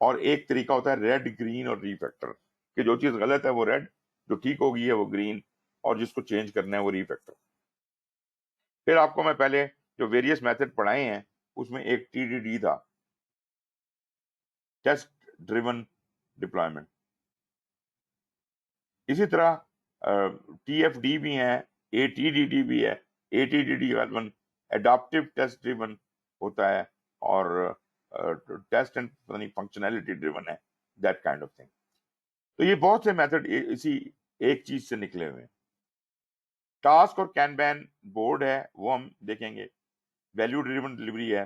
और एक तरीका होता है रेड, ग्रीन और रीफैक्टर, कि जो चीज गलत है वो रेड, जो ठीक होगी है वो ग्रीन, और जिसको चेंज करना है वो रीफैक्टर। फिर आपको मैं पहले जो वेरियस मेथड पढ़ाए हैं उसमें एक TDD था, टेस्ट ड्रिवन डिप्लॉयमेंट। इसी तरह TFD بھی ہیں, ATDD بھی ہے. ATDD غالباً Adaptive Test Driven ہوتا ہے, اور ٹیسٹ اینڈ فنکشنالٹی ڈریون ہے, دیٹ کائنڈ آف تھنگ. تو یہ بہت سے میتھڈ اسی ایک چیز سے نکلے ہوئے ہیں. ٹاسک اور کینبین بورڈ ہے, وہ ہم دیکھیں گے. ویلیو ڈریون ڈلیوری ہے.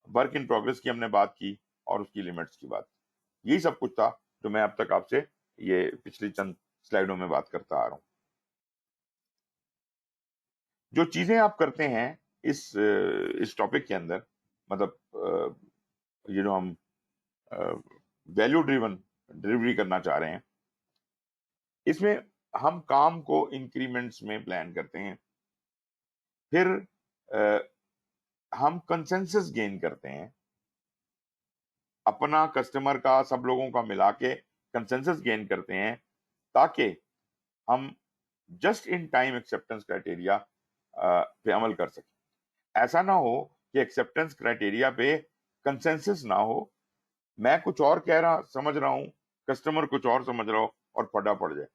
ورک ان پروگرس کی ہم نے بات کی, اور اس کی لمٹس کی بات. یہی سب کچھ تھا جو میں اب تک آپ سے یہ پچھلی چند سلائیڈوں میں بات کرتا آ رہا ہوں. جو چیزیں آپ کرتے ہیں اس ٹاپک کے اندر, مطلب یہ جو ہم ویلیو ڈریون ڈلیوری کرنا چاہ رہے ہیں, اس میں ہم کام کو انکریمنٹس میں پلان کرتے ہیں. پھر ہم کنسنسس گین کرتے ہیں, اپنا کسٹمر کا سب لوگوں کا ملا کے کنسنسس گین کرتے ہیں, تاکہ ہم just in time acceptance criteria پہ عمل کر سکیں. ایسا نہ ہو کہ ایکسیپٹنس کرائٹیریا پہ کنسنسس نہ ہو, میں کچھ اور کہہ رہا سمجھ رہا ہوں, کسٹمر کچھ اور سمجھ رہا ہو, اور پھڈا پڑ جائے.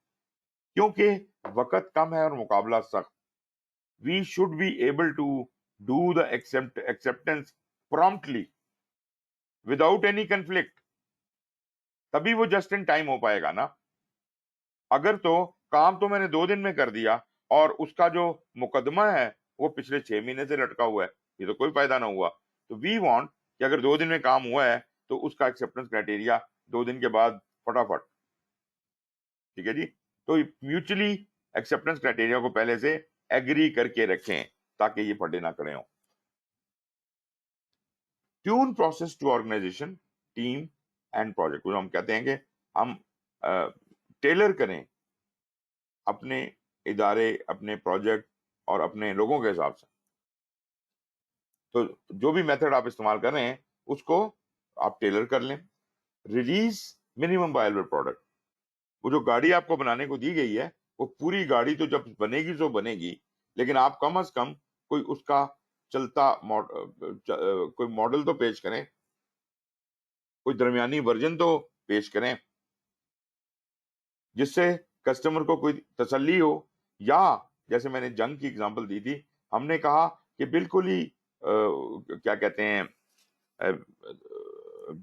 کیونکہ وقت کم ہے اور مقابلہ سخت. We should be able to do the acceptance promptly without any conflict, تبھی وہ جسٹ ان ٹائم ہو پائے گا نا. اگر تو کام تو میں نے 2 دن میں کر دیا, اور اس کا جو مقدمہ ہے وہ پچھلے 6 مہینے سے لٹکا ہوا ہے, یہ تو کوئی فائدہ نہ ہوا. تو وی وانٹ کہ اگر 2 دن میں کام ہوا ہے تو اس کا ایکسیپٹنس کرائٹیریا 2 دن کے بعد فٹافٹ. ٹھیک ہے جی. تو میوچلی ایکسیپٹنس کرائٹیریا کو پہلے سے ایگری کر کے رکھیں, تاکہ یہ پھڈے نہ کرے ہوں. Tune process to organization, team and project. ہم کہتے ہیں کہ ہم ٹیلر کریں اپنے ادارے, اپنے پروجیکٹ اور اپنے لوگوں کے حساب سے. تو جو بھی میتھڈ آپ استعمال کر رہے ہیں اس کو آپ ٹیلر کر لیں. Release minimum viable product. وہ جو گاڑی آپ کو بنانے کو دی گئی ہے, وہ پوری گاڑی تو جب بنے گی تو بنے گی, لیکن آپ کم از کم کوئی اس کا چلتا کوئی ماڈل تو پیش کریں, کوئی درمیانی ورژن تو پیش کریں, جس سے کسٹمر کو کوئی تسلی ہو. یا جیسے میں نے جنگ کی اگزامپل دی تھی, ہم نے کہا کہ بالکل ہی کیا کہتے ہیں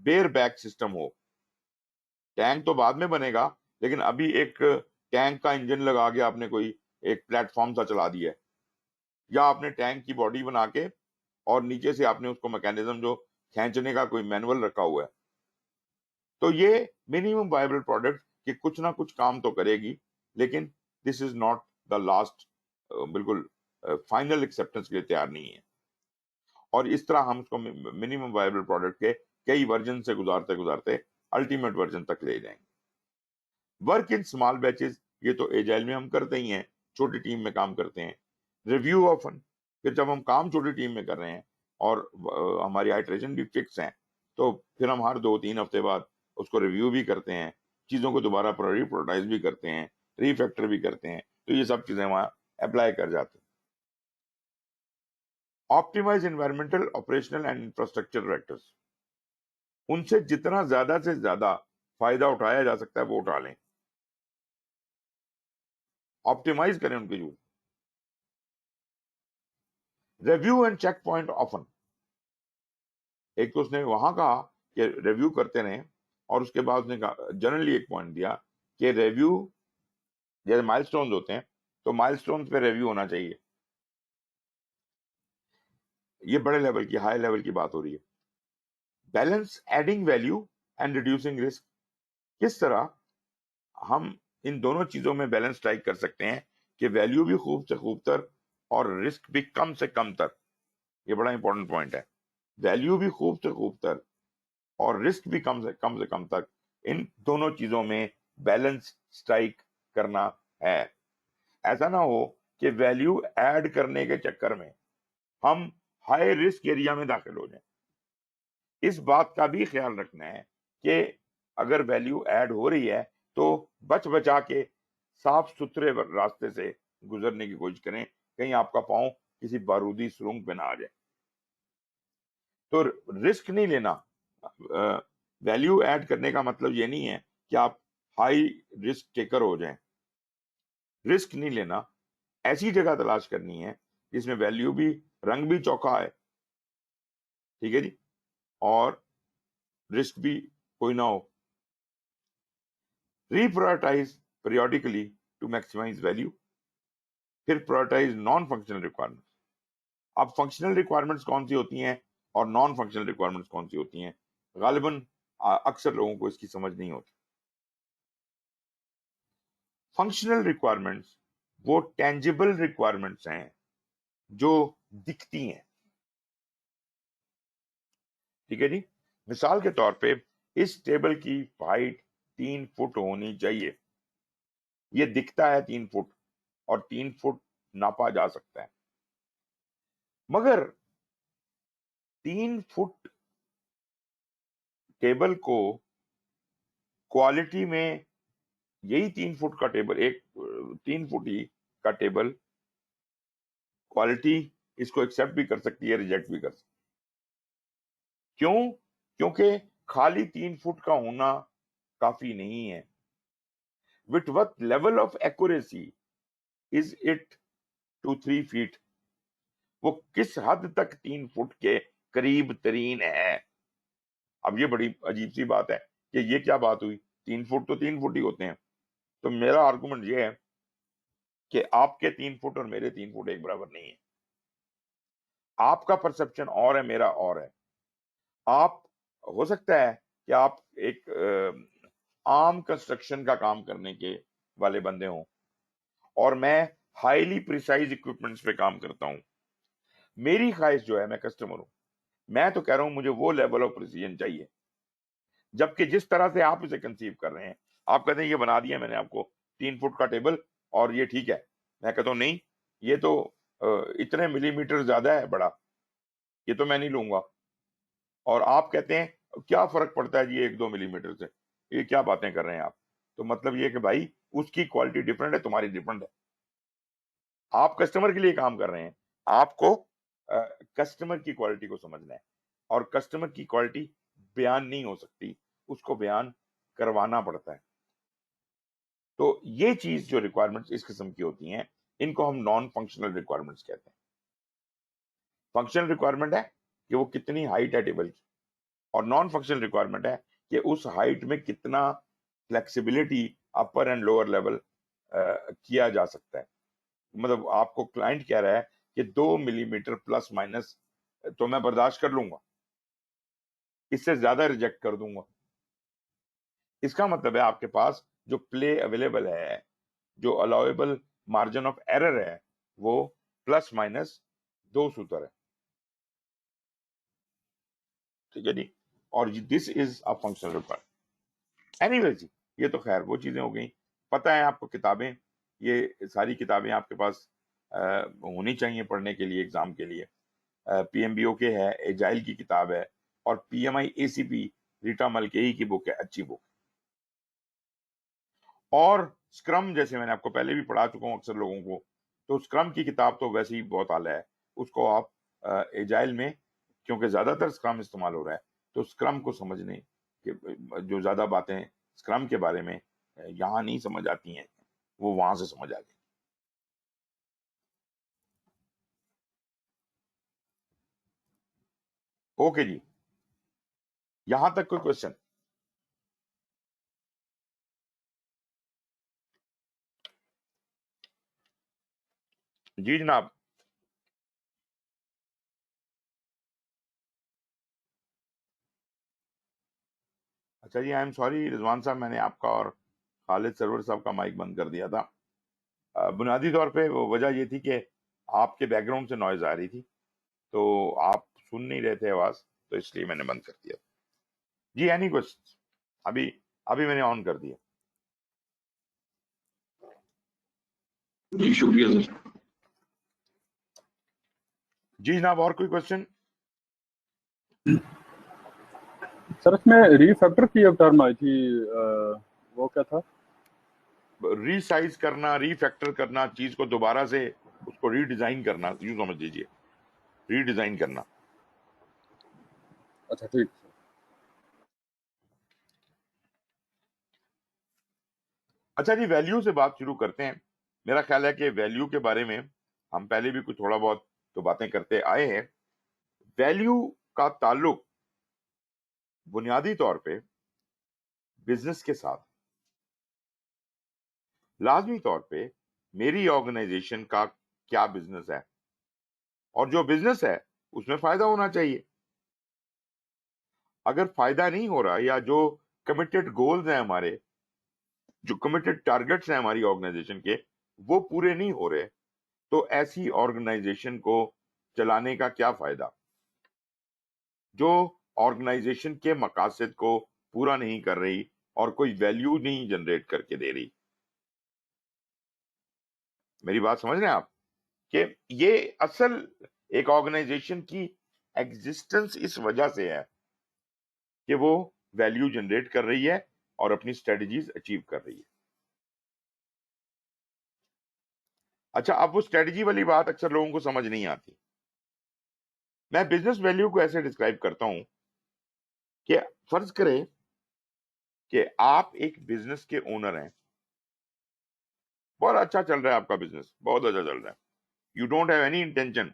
بیئر بیک سسٹم ہو. ٹینک تو بعد میں بنے گا, لیکن ابھی ایک ٹینک کا انجن لگا کے آپ نے کوئی ایک پلیٹ فارم سا چلا دیا ہے, یا آپ نے ٹینک کی باڈی بنا کے اور نیچے سے آپ نے اس کو میکینزم جو کھینچنے کا کوئی مینول رکھا ہوا ہے. تو یہ منیمم وائبل پروڈکٹ کہ کچھ نہ کچھ کام تو کرے گی, لیکن دس از ناٹ دا لاسٹ, بالکل فائنل ایکسیپٹنس کے لیے تیار نہیں ہے. اور اس طرح ہم اس کو منیمم وائبل پروڈکٹ کے کئی ورژن سے گزارتے الٹیمیٹ ورژن تک لے جائیں گے. ورک ان اسمال بیچز, یہ تو ایجائل میں ہم کرتے ہی ہیں, چھوٹی ٹیم میں کام کرتے ہیں. ریویو آفن, پھر جب ہم کام چھوٹی ٹیم میں کر رہے ہیں اور ہماری آئٹریشن بھی فکس ہیں, تو پھر ہم ہر 2-3 ہفتے بعد اس کو ریویو بھی کرتے ہیں, چیزوں کو دوبارہ ریپروٹائز بھی کرتے ہیں, ریفیکٹر بھی کرتے ہیں. تو یہ سب چیزیں وہاں اپلائی کر جاتے ہیں. Optimise environmental, operational and infrastructure directors, ان سے جتنا زیادہ سے زیادہ فائدہ اٹھایا جا سکتا ہے وہ اٹھا لیں, آپٹیمائز کریں ان کے use. Review and check point often, ایک تو اس نے وہاں کہا کہ ریویو کرتے رہیں, اور اس کے بعد اس نے جنرلی ایک پوائنٹ دیا کہ ریویو جیسے مائل سٹونز ہوتے ہیں, تو مائل سٹونز پہ ریویو ہونا چاہیے. یہ بڑے لیول کی, ہائی لیول کی بات ہو رہی ہے. Balance adding value and reducing risk, کس طرح ہم ان دونوں چیزوں میں بیلنس اسٹرائک کر سکتے ہیں کہ ویلیو بھی خوب سے خوب تر اور رسک بھی کم سے کم تر. یہ بڑا امپورٹنٹ پوائنٹ ہے. ویلیو بھی خوب سے خوب تر اور رسک بھی کم سے کم تک, ان دونوں چیزوں میں بیلنس اسٹرائک کرنا ہے. ایسا نہ ہو کہ ویلیو ایڈ کرنے کے چکر میں ہم ہائی رسک ایریا میں داخل ہو جائیں. اس بات کا بھی خیال رکھنا ہے کہ اگر ویلیو ایڈ ہو رہی ہے تو بچا کے صاف ستھرے راستے سے گزرنے کی کوشش کریں, کہیں آپ کا پاؤں کسی بارودی سرنگ پہ نہ آ جائے. تو رسک نہیں لینا. ویلیو ایڈ کرنے کا مطلب یہ نہیں ہے کہ آپ ہائی رسک ٹیکر ہو جائیں. रिस्क नहीं लेना, ऐसी जगह तलाश करनी है जिसमें वैल्यू भी, रंग भी चौखा है, ठीक है जी, और रिस्क भी कोई ना हो. Reprioritize periodically to maximize value. फिर prioritize नॉन फंक्शनल रिक्वायरमेंट्स. अब फंक्शनल रिक्वायरमेंट्स कौन सी होती हैं और नॉन फंक्शनल रिक्वायरमेंट्स कौन सी होती हैं, गालिबन अक्सर लोगों को इसकी समझ नहीं होती. फंक्शनल रिक्वायरमेंट्स वो टेंजिबल रिक्वायरमेंट्स हैं जो दिखती हैं, ठीक है जी. मिसाल के तौर पे इस टेबल की हाइट 3 फुट होनी चाहिए. ये दिखता है 3 फुट और 3 फुट नापा जा सकता है, मगर 3 फुट टेबल को क्वालिटी में, यही 3 फुट का टेबल, एक 3 फुट ही का टेबल क्वालिटी इसको एक्सेप्ट भी कर सकती है, रिजेक्ट भी कर सकती है. क्यों? क्योंकि खाली 3 फुट का होना काफी नहीं है. With what level of accuracy is it to 3 feet, वो किस हद तक 3 फुट के करीब तरीन है. अब ये बड़ी अजीब सी बात है कि ये क्या बात हुई, 3 फुट तो 3 फुट ही होते हैं. तो मेरा आर्गुमेंट ये है कि आपके 3 फुट और मेरे 3 फुट एक बराबर नहीं है. आपका परसेप्शन और है, मेरा और है. आप, हो सकता है कि आप एक आम कंस्ट्रक्शन का काम करने के वाले बंदे हों और मैं हाईली प्रिसाइज इक्विपमेंट्स पे काम करता हूं. मेरी ख्वाहिश जो है, मैं कस्टमर हूं, मैं तो कह रहा हूं मुझे वो लेवल ऑफ प्रिसीजन चाहिए. जबकि जिस तरह से आप इसे कंसीव कर रहे हैं, आप कहते हैं ये बना दिया मैंने आपको 3 फुट का टेबल और ये ठीक है. मैं कहता हूं नहीं, ये तो इतने मिलीमीटर ज्यादा है बड़ा, ये तो मैं नहीं लूंगा. और आप कहते हैं क्या फर्क पड़ता है जी 1-2 मिलीमीटर से, ये क्या बातें कर रहे हैं आप. तो मतलब ये कि भाई उसकी क्वालिटी डिफरेंट है, तुम्हारी डिफरेंट है. आप कस्टमर के लिए काम कर रहे हैं, आपको कस्टमर की क्वालिटी को समझना है. और कस्टमर की क्वालिटी बयान नहीं हो सकती, उसको बयान करवाना पड़ता है. तो ये चीज जो रिक्वायरमेंट्स इस किस्म की होती हैं, इनको हम नॉन फंक्शनल रिक्वायरमेंट्स कहते हैं. फंक्शनल रिक्वायरमेंट है कि वो कितनी हाइट है टेबल की, और नॉन फंक्शनल रिक्वायरमेंट है कि उस हाइट में कितना flexibility upper and lower level किया जा सकता है. मतलब आपको क्लाइंट कह रहा है कि 2 मिलीमीटर प्लस माइनस तो मैं बर्दाश्त कर लूंगा, इससे ज्यादा रिजेक्ट कर दूंगा. इसका मतलब है आपके पास जो प्ले अवेलेबल है, जो अलाउएबल मार्जिन ऑफ एरर है, वो प्लस माइनस 2 सूत्र है, ठीक है जी. और this is a functional requirement. Anyway जी, ये तो खैर वो चीजें हो गई. पता है आपको किताबें, ये सारी किताबें आपके पास होनी चाहिए पढ़ने के लिए, एग्जाम के लिए. पीएमबीओ के है, एजाइल की किताब है, और पीएमआई एसीपी रीटा मलकेही की बुक है, अच्छी बुक. और स्क्रम, जैसे मैंने आपको पहले भी पढ़ा चुका हूं अक्सर लोगों को, तो स्क्रम की किताब तो वैसे ही बहुत आला है. उसको आप एजाइल में, क्योंकि ज्यादातर स्क्रम इस्तेमाल हो रहा है, तो स्क्रम को समझने के जो ज्यादा बातें स्क्रम के बारे में यहाँ नहीं समझ आती हैं, वो वहां से समझ आ गई. ओके जी, यहां तक कोई क्वेश्चन? जी जनाब. अच्छा जी, आई एम सॉरी रिजवान साहब, मैंने आपका और खालिद सरवर साहब का माइक बंद कर दिया था. बुनियादी तौर पे वो वजह ये थी कि आपके बैकग्राउंड से नॉइज आ रही थी, तो आप सुन नहीं रहे थे आवाज, तो इसलिए मैंने बंद कर दिया. जी, एनी क्वेश्चन? अभी अभी मैंने ऑन कर दिया. जी शुक्रिया सर. जी जनाब, और कोई क्वेश्चन? सर इसमें रीफैक्टर की एक टर्म आई थी, वो क्या था? रीसाइज करना, रीफैक्टर करना, चीज को दोबारा से उसको रीडिजाइन करना, यूं समझ लीजिए, रीडिजाइन करना. अच्छा ठीक. अच्छा जी, वैल्यू से बात शुरू करते हैं. میرا خیال ہے کہ ویلیو کے بارے میں ہم پہلے بھی کچھ تھوڑا بہت تو باتیں کرتے آئے ہیں. ویلیو کا تعلق بنیادی طور پہ بزنس کے ساتھ، لازمی طور پہ میری آرگنائزیشن کا کیا بزنس ہے، اور جو بزنس ہے اس میں فائدہ ہونا چاہیے. اگر فائدہ نہیں ہو رہا، یا جو کمیٹڈ گولز ہیں ہمارے، جو کمیٹڈ ٹارگٹس ہیں ہماری آرگنائزیشن کے، وہ پورے نہیں ہو رہے، تو ایسی آرگنائزیشن کو چلانے کا کیا فائدہ جو آرگنائزیشن کے مقاصد کو پورا نہیں کر رہی اور کوئی ویلیو نہیں جنریٹ کر کے دے رہی. میری بات سمجھ رہے ہیں آپ کہ یہ اصل ایک آرگنائزیشن کی ایگزسٹنس اس وجہ سے ہے کہ وہ ویلیو جنریٹ کر رہی ہے اور اپنی اسٹریٹجیز اچیو کر رہی ہے. اچھا، اب وہ اسٹریٹجی والی بات اکثر لوگوں کو سمجھ نہیں آتی. میں بزنس ویلیو کو ایسے ڈسکرائب کرتا ہوں کہ فرض کریں کہ آپ ایک بزنس کے اونر ہیں، بہت اچھا چل رہا ہے آپ کا بزنس، بہت اچھا چل رہا ہے. You don't have any intention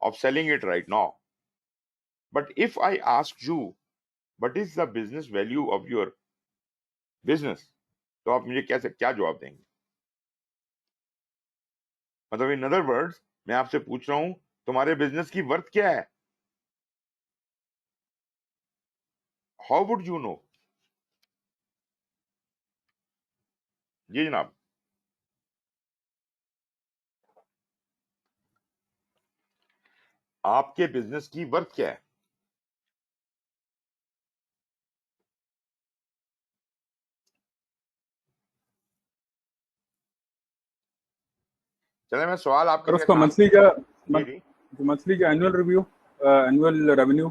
of selling it right now, but if I ask you what is the business value of your business, تو آپ مجھے کیا جواب دیں گے؟ مطلب ان ادر ورڈز، میں آپ سے پوچھ رہا ہوں تمہارے بزنس کی ورتھ کیا ہے؟ How would you know? جی جناب. آپ کے بزنس کی ورتھ کیا ہے؟ چلے میں سوال آپ کے سر لیے اس کا آسان. منتھلی کا جی جی. منتھلی کا اینوئل ریویو، اینوئل ریونیو،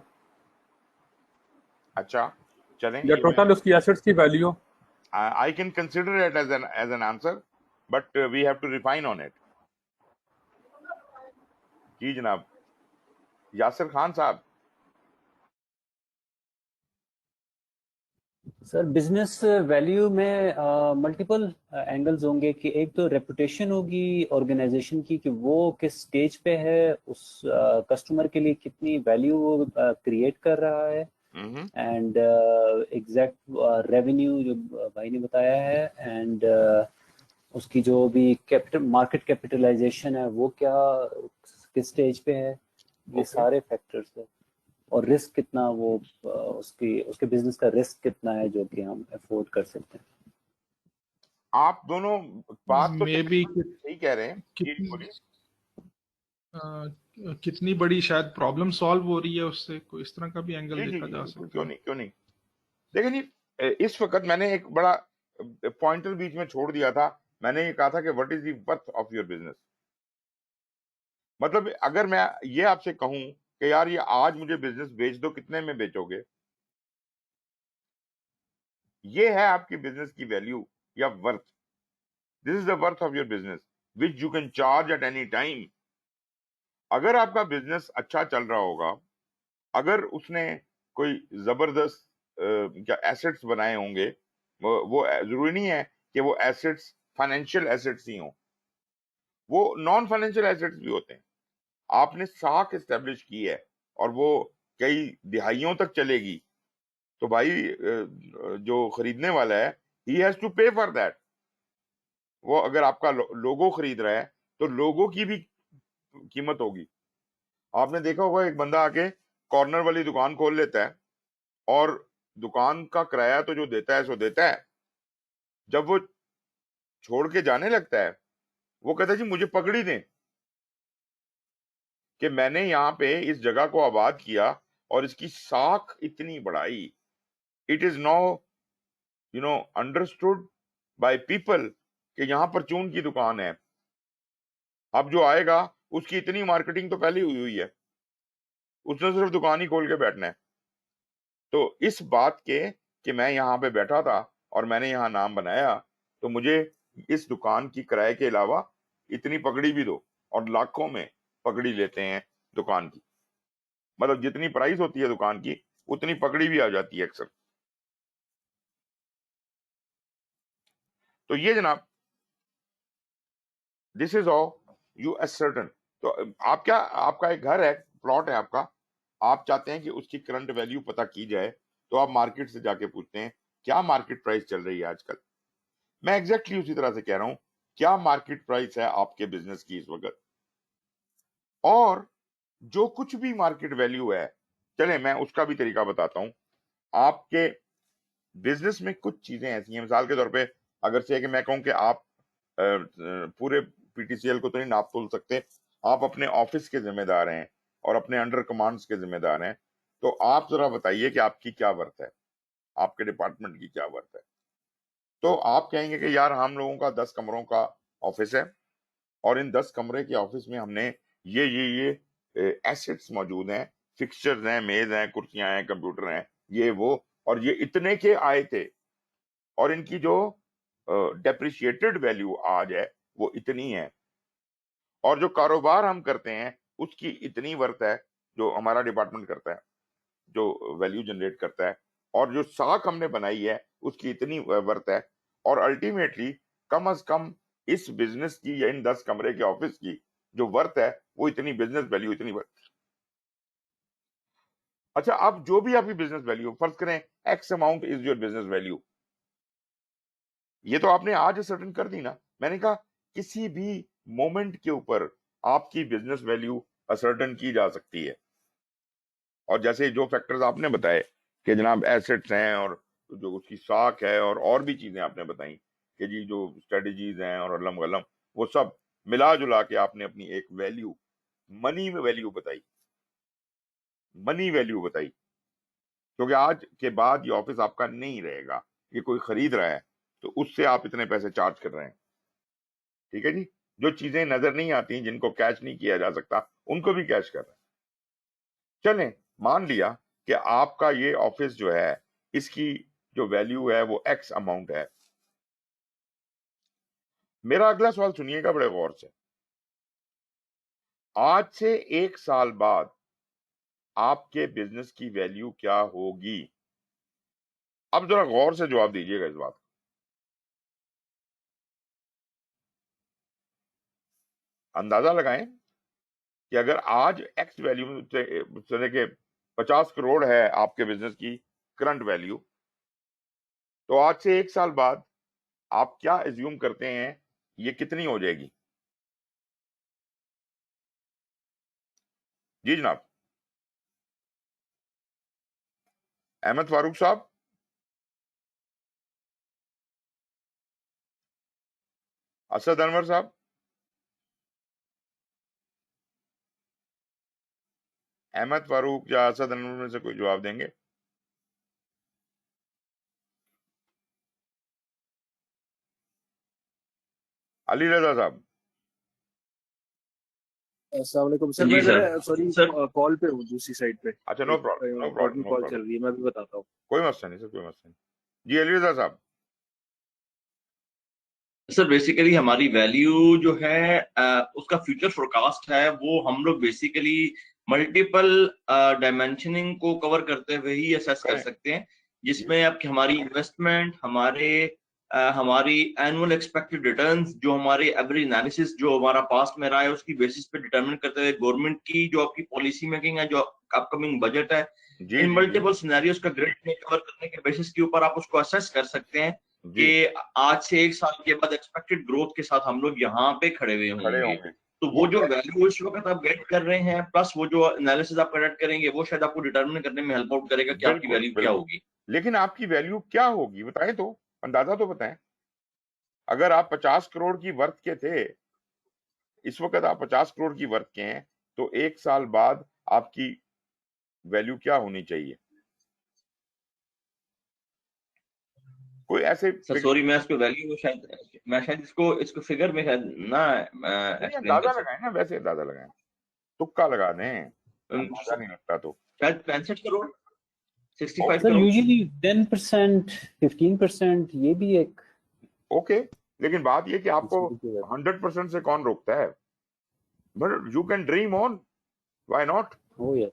اچھا چلیں، یا یہ میں ٹوٹل اس کی ایسٹس کی value. I can consider it as an answer, but we have to refine on it. جی جناب. یاسر خان صاحب. سر بزنس ویلیو میں ملٹیپل اینگلز ہوں گے، کہ ایک تو ریپوٹیشن ہوگی آرگنائزیشن کی کہ وہ کس سٹیج پہ ہے، اس کسٹمر کے لیے کتنی ویلیو وہ کریٹ کر رہا ہے، اینڈ ایگزیکٹ ریونیو جو بھائی نے بتایا ہے، اینڈ اس کی جو بھی مارکیٹ کیپٹلائزیشن ہے وہ کیا کس سٹیج پہ ہے. یہ سارے فیکٹرز ہیں. اور رسک کتنا، وہ اس کے بزنس کا رسک کتنا ہے جو کہ ہم افورڈ کر سکتے ہیں. آپ دونوں بات تو صحیح کہہ رہے ہیں. جی بولیے. کتنی بڑی شاید پرابلم سالو ہو رہی ہے اس سے، کوئی اس طرح کا بھی اینگل دیکھا جا سکتا ہے. کیوں نہیں. دیکھیں جی، اس وقت میں نے ایک بڑا پوائنٹر بیچ میں چھوڑ دیا تھا. میں نے یہ کہا تھا کہ what is the worth of your business. مطلب اگر میں یہ آپ سے کہوں کہ یار یہ آج مجھے بزنس بیچ دو، کتنے میں بیچو گے؟ یہ ہے آپ کی بزنس کی ویلیو یا worth. This is the worth of your business which you can charge at any time. اگر آپ کا بزنس اچھا چل رہا ہوگا، اگر اس نے کوئی زبردست کیا ایسٹس بنائے ہوں گے، وہ ضروری نہیں ہے کہ وہ ایسٹس فائنینشیل ایسٹس ہی ہوں، وہ نان فائنینشیل ایسٹس بھی ہوتے ہیں. آپ نے ساکھ اسٹیبلش کی ہے اور وہ کئی دہائیوں تک چلے گی، تو بھائی جو خریدنے والا ہے he has to pay for that. وہ اگر آپ کا لوگو خرید رہا ہے تو لوگو کی بھی قیمت ہوگی. آپ نے دیکھا ہوگا ایک بندہ آ کے کارنر والی دکان کھول لیتا ہے اور دکان کا کرایہ تو جو دیتا ہے سو دیتا ہے. جب وہ چھوڑ کے جانے لگتا ہے وہ کہتا ہے جی مجھے پکڑی دیں کہ میں نے یہاں پہ اس جگہ کو آباد کیا اور اس کی ساکھ اتنی بڑھائی. It is now understood by people کہ یہاں پر چون کی دکان ہے. اب جو آئے گا اس کی اتنی مارکیٹنگ تو پہلے ہوئی ہے، اس نے صرف دکان ہی کھول کے بیٹھنا ہے. تو اس بات کے کہ میں یہاں پہ بیٹھا تھا اور میں نے یہاں نام بنایا، تو مجھے اس دکان کی کرائے کے علاوہ اتنی پکڑی بھی دو. اور لاکھوں میں پکڑی لیتے ہیں دکان کی. مطلب جتنی پرائس ہوتی ہے دکان کی اتنی پکڑی بھی آ جاتی ہے اکثر. تو یہ جناب this is how you ascertain. तो आप क्या, आपका एक घर है, प्लॉट है आपका, आप चाहते हैं कि उसकी करंट वैल्यू पता की जाए, तो आप मार्केट से जाके पूछते हैं क्या मार्केट प्राइस चल रही है आजकल. मैं एग्जैक्टली उसी तरह से कह रहा हूं, क्या मार्केट प्राइस है आपके बिजनेस की इस वक्त, और जो कुछ भी मार्केट वैल्यू है, चले मैं उसका भी तरीका बताता हूं. आपके बिजनेस में कुछ चीजें ऐसी हैं, मिसाल के तौर पे अगर से कि मैं कहूं कि आप पूरे पीटीसीएल को तो नहीं नाप तोल सकते, आप अपने ऑफिस के जिम्मेदार हैं और अपने अंडर कमांड्स के जिम्मेदार हैं, तो आप जरा बताइए कि आपकी क्या वर्थ है, आपके डिपार्टमेंट की क्या वर्थ है. तो आप कहेंगे कि यार हम लोगों का 10 कमरों का ऑफिस है और इन 10 कमरे के ऑफिस में हमने ये एसेट्स मौजूद हैं, फिक्सचर्स हैं, मेज हैं, कुर्सियां हैं, कंप्यूटर हैं, ये वो, और ये इतने के आए थे, और इनकी जो डेप्रिशिएटेड वैल्यू आज है वो इतनी है, और जो कारोबार हम करते हैं उसकी इतनी वर्थ है, जो हमारा डिपार्टमेंट करता है, जो वैल्यू जनरेट करता है, और जो साख हमने बनाई है उसकी इतनी वर्थ है, और अल्टीमेटली कम अज कम इस बिजनेस की या इन 10 कमरे के ऑफिस की जो वर्थ है वो इतनी, बिजनेस वैल्यू इतनी वर्थ. अच्छा, अब जो भी आपकी बिजनेस वैल्यू, फर्ज करें x amount is your business value, ये तो आपने आज सर्टन कर दी ना. मैंने कहा किसी भी मोमेंट के ऊपर आपकी बिजनेस वैल्यू असर्टन की जा सकती है, और जैसे जो फैक्टर्स आपने बताए कि जनाब एसेट्स हैं और जो उसकी साख है और भी चीजें आपने बताई कि जी जो स्ट्रेटजीज हैं और अल्लम गलम, वो सब मिला जुला के आपने अपनी एक वैल्यू, मनी में वैल्यू बताई, मनी वैल्यू बताई, क्योंकि आज के बाद ये ऑफिस आपका नहीं रहेगा, ये कोई खरीद रहा है तो उससे आप इतने पैसे चार्ज कर रहे हैं. ठीक है जी. जो चीजें नजर नहीं आती, जिनको कैश नहीं किया जा सकता, उनको भी कैश कर रहे हैं. चलें, मान लिया कि आपका ये ऑफिस जो है इसकी जो वैल्यू है वो एक्स अमाउंट है. मेरा अगला सवाल सुनिएगा बड़े गौर से. आज से 1 साल बाद आपके बिजनेस की वैल्यू क्या होगी? अब जरा गौर से जवाब दीजिएगा इस बात. अंदाजा लगाएं कि अगर आज एक्स वैल्यू में चले के 50 करोड़ है आपके बिजनेस की करंट वैल्यू, तो आज से 1 साल बाद आप क्या एज्यूम करते हैं ये कितनी हो जाएगी? जी जनाब. अहमद फारूक साहब, असद अनवर साहब, अहमद फारूक या असद अनवर में से कोई जवाब देंगे? अली रजा साहब. अस्सलाम वालेकुम सर. जी मैं सर. सॉरी सर कॉल पे हूँ दूसरी साइड पे, अच्छा, नो एक problem, no important problem, no call problem, चल रही है, मैं भी बताता हूँ. कोई मसला नहीं सर, कोई मसला नहीं. जी अली रजा साहब. सर बेसिकली हमारी वैल्यू जो है उसका फ्यूचर फोरकास्ट है, वो हम लोग बेसिकली मल्टीपल डायमेंशनिंग को कवर करते हुए ही असेस कर सकते हैं, जिसमें आपकी हमारी इन्वेस्टमेंट, हमारी एनुअल एक्सपेक्टेड रिटर्न्स, जो हमारे एवरेज एनालिसिस जो हमारा पास्ट में रहा है उसकी बेसिस पे डिटरमिन करते हुए गवर्नमेंट की जो आपकी पॉलिसी मेकिंग है, जो अपकमिंग बजट है, जी इन जी मल्टीपल सिनेरियोज का ग्रिड में कवर करने के बेसिस के ऊपर आप उसको असेस कर सकते हैं जी कि आज से 1 साल के बाद एक्सपेक्टेड ग्रोथ के साथ हम लोग यहाँ पे खड़े हुए खड़े होंगे. होंगे. तो वो जो वैल्यू इस वक्त आप गेट कर रहे हैं, प्लस वो जो एनालिसिस आप कंडक्ट करेंगे, वो शायद आपको डिटरमिन करने में हेल्प आउट करेगा कि आपकी बिल्कुल वैल्यू क्या बिल्कुल. होगी. लेकिन आपकी वैल्यू क्या होगी बताएं तो, अंदाजा तो बताएं. अगर आप 50 करोड़ की वर्थ के थे, इस वक्त आप 50 करोड़ की वर्थ के हैं, तो 1 साल बाद आपकी वैल्यू क्या होनी चाहिए? कोई ऐसे सर सॉरी, मैं इसको वैल्यू शायद इसको फिगर में शायद ना नहीं, एक्सप्लेन अंदाजा कर सकता. लगाएं ना, वैसे अंदाजा लगाएं, तुक्का लगा दें, अंदाजा नहीं लगता तो. शायद 65 करोड़, 65 सर करोड़. यूजुअली 10%, 15% ये भी एक ओके, लेकिन बात ये कि आपको consider की बात 100% से कौन रोकता है? But you can dream on, why not? हो या.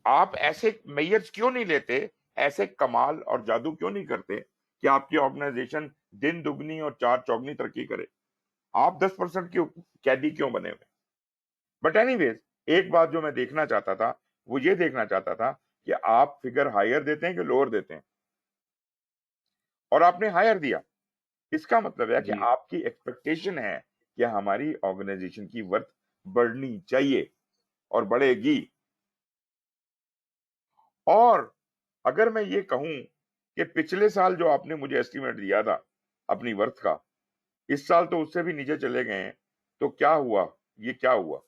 आप ऐसे मेयर्स क्यों नहीं लेते, ऐसे कमाल और जादू क्यों नहीं करते कि आपकी ऑर्गेनाइजेशन दिन दुगनी और चार चौगनी तरक्की करे? आप 10% के कैदी क्यों बने हुए? बट एनीवेज, एक बात जो मैं देखना चाहता था वो ये देखना चाहता था कि आप फिगर हायर देते हैं कि लोअर देते हैं, और आपने हायर दिया। इसका मतलब है कि जी आपकी एक्सपेक्टेशन है कि हमारी ऑर्गेनाइजेशन की वर्थ बढ़नी चाहिए और बढ़ेगी। और अगर मैं ये कहूं कि पिछले साल जो आपने मुझे एस्टीमेट दिया था अपनी वर्थ का, इस साल तो उससे भी नीचे चले गए हैं, तो क्या हुआ? ये क्या हुआ?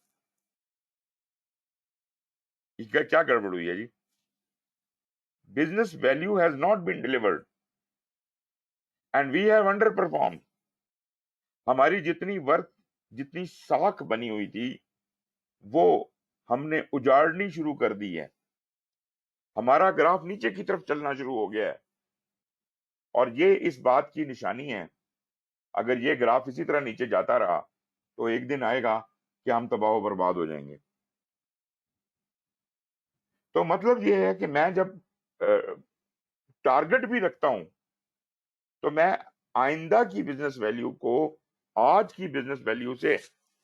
ये क्या गड़बड़ हुई है जी? Business value has not been delivered and we have under perform. हमारी जितनी वर्थ, जितनी साख बनी हुई थी, वो हमने उजाड़नी शुरू कर दी है। हमारा ग्राफ नीचे की तरफ चलना शुरू हो गया है, और ये इस बात की निशानी है, अगर ये ग्राफ इसी तरह नीचे जाता रहा तो एक दिन आएगा कि हम तबाह बर्बाद हो जाएंगे। तो मतलब ये है कि मैं जब टारगेट भी रखता हूं तो मैं आइंदा की बिजनेस वैल्यू को आज की बिजनेस वैल्यू से